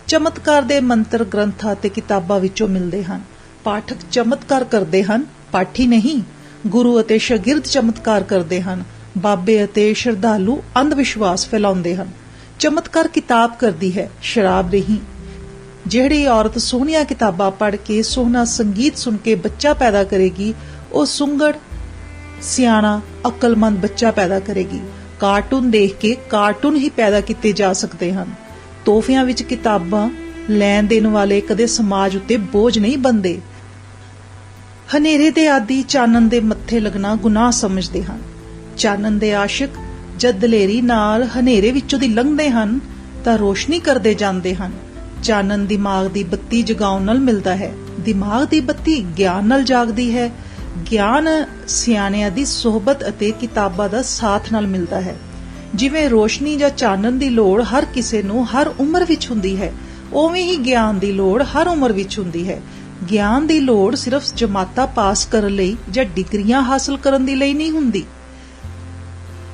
ਚਮਤਕਾਰ ਦੇ ਮੰਤਰ ਗ੍ਰੰਥਾਂ ਤੇ ਕਿਤਾਬਾਂ ਵਿੱਚੋਂ ਮਿਲਦੇ ਹਨ। ਪਾਠਕ ਚਮਤਕਾਰ ਕਰਦੇ ਹਨ, ਪਾਠੀ ਨਹੀਂ। ਗੁਰੂ ਅਤੇ ਸ਼ਾਗਿਰਦ ਚਮਤਕਾਰ ਕਰਦੇ ਹਨ, ਬਾਬੇ ਅਤੇ ਸ਼ਰਧਾਲੂ ਅੰਧ ਵਿਸ਼ਵਾਸ ਫੈਲਾਉਂਦੇ ਹਨ। ਚਮਤਕਾਰ ਕਿਤਾਬ ਕਰਦੀ ਹੈ, ਸ਼ਰਾਬ ਨਹੀਂ। ਜਿਹੜੀ ਔਰਤ ਸੋਹਣੀਆਂ ਕਿਤਾਬਾਂ ਪੜ੍ਹ ਕੇ ਸੋਹਣਾ ਸੰਗੀਤ ਸੁਣ ਕੇ ਬੱਚਾ ਪੈਦਾ ਕਰੇਗੀ, ਉਹ ਸੁੰਗੜ ਸਿਆਣਾ ਅਕਲਮੰਦ ਬੱਚਾ ਪੈਦਾ ਕਰੇਗੀ। ਕਾਰਟੂਨ ਦੇਖ ਕੇ ਕਾਰਟੂਨ ਹੀ ਪੈਦਾ ਕੀਤੇ ਜਾ ਸਕਦੇ ਹਨ। ਤੋਹਫਿਆਂ ਵਿੱਚ ਕਿਤਾਬਾਂ ਲੈਣ ਦੇਣ ਵਾਲੇ ਕਦੇ ਸਮਾਜ ਉੱਤੇ ਬੋਝ ਨਹੀਂ ਬਣਦੇ। ਹਨੇਰੇ ਦੇ ਆਦੀ ਚਾਨਣ ਦੇ ਮੱਥੇ ਲੱਗਣਾ ਗੁਨਾਹ ਸਮਝਦੇ ਹਨ। ਚਾਨਣ ਦੇ ਆਸ਼ਿਕ ਜਦ ਦਲੇਰੀ ਨਾਲ ਹਨੇਰੇ ਵਿੱਚੋਂ ਦੀ ਲੰਘਦੇ ਹਨ ਤਾਂ ਰੋਸ਼ਨੀ ਕਰਦੇ ਜਾਂਦੇ ਹਨ। ਚਾਨਣ ਦਿਮਾਗ ਦੀ ਬੱਤੀ ਜਗਾਉਣ ਨਾਲ ਮਿਲਦਾ ਹੈ, ਦਿਮਾਗ ਦੀ ਬੱਤੀ ਗਿਆਨ ਨਾਲ ਜਾਗਦੀ ਹੈ, ਗਿਆਨ ਸਿਆਣਿਆਂ ਦੀ ਸੋਹਬਤ ਅਤੇ ਕਿਤਾਬਾਂ ਦਾ ਸਾਥ ਨਾਲ ਮਿਲਦਾ ਹੈ। ਜਿਵੇਂ ਰੋਸ਼ਨੀ ਜਾਂ ਚਾਨਣ ਦੀ ਲੋੜ ਹਰ ਕਿਸੇ ਨੂੰ ਹਰ ਉਮਰ ਵਿੱਚ ਹੁੰਦੀ ਹੈ, ਉਵੇਂ ਹੀ ਗਿਆਨ ਦੀ ਲੋੜ ਹਰ ਉਮਰ ਵਿੱਚ ਹੁੰਦੀ ਹੈ। ਗਿਆਨ ਦੀ ਲੋੜ ਸਿਰਫ ਜਮਾਤਾਂ ਪਾਸ ਕਰਨ ਲਈ ਜਾਂ ਡਿਗਰੀਆਂ ਹਾਸਲ ਕਰਨ ਦੀ ਲਈ ਨਹੀਂ ਹੁੰਦੀ।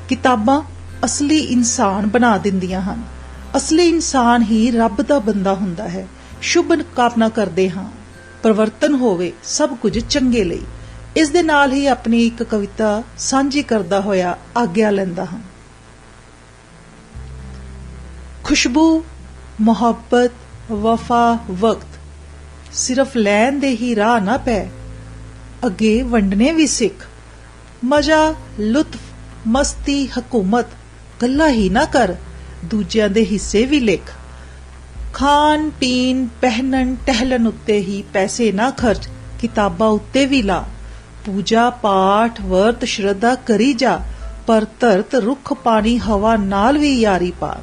ਕਿਤਾਬਾਂ ਅਸਲੀ ਇਨਸਾਨ ਬਣਾ ਦਿੰਦੀਆਂ ਹਨ। ਅਸਲੀ ਇਨਸਾਨ ਹੀ ਰੱਬ ਦਾ ਬੰਦਾ ਹੁੰਦਾ ਹੈ। ਸ਼ੁਭ ਕਾਮਨਾ ਕਰਦੇ ਹਾਂ ਪਰਿਵਰਤਨ ਹੋਵੇ ਸਭ ਕੁਝ ਚੰਗੇ ਲਈ। ਇਸ ਦੇ ਨਾਲ ਹੀ ਆਪਣੀ ਇੱਕ ਕਵਿਤਾ ਸਾਂਝੀ ਕਰਦਾ ਹੋਇਆ ਆਗਿਆ ਲੈਂਦਾ ਹਾਂ। ਖੁਸ਼ਬੂ, ਮੁਹੱਬਤ, ਵਫਾ, ਵਕਤ ਸਿਰਫ ਲੈਣ ਦੇ ਹੀ ਰਾਹ ਨਾ ਪੈ, ਅੱਗੇ ਵੰਡਣੇ ਵੀ ਸਿੱਖ। ਮਜ਼ਾ, ਲੁਤਫ, ਮਸਤੀ, ਹਕੂਮਤ ਗੱਲਾਂ ਹੀ ਨਾ ਕਰ, ਦੂਜਿਆਂ ਦੇ ਹਿੱਸੇ ਵੀ ਲਿਖ। ਖਾਣ ਪੀਣ, ਪਹਿਨਣ ਟਹਿਲਣ ਉੱਤੇ ਹੀ ਪੈਸੇ ਨਾ ਖਰਚ, ਕਿਤਾਬਾਂ ਉੱਤੇ ਵੀ ਲਾ। ਪੂਜਾ ਪਾਠ ਵਰਤ ਸ਼ਰਧਾ ਕਰੀ ਜਾ, ਪਰ ਧਰਤ ਰੁੱਖ ਪਾਣੀ ਹਵਾ ਨਾਲ ਵੀ ਯਾਰੀ ਪਾ।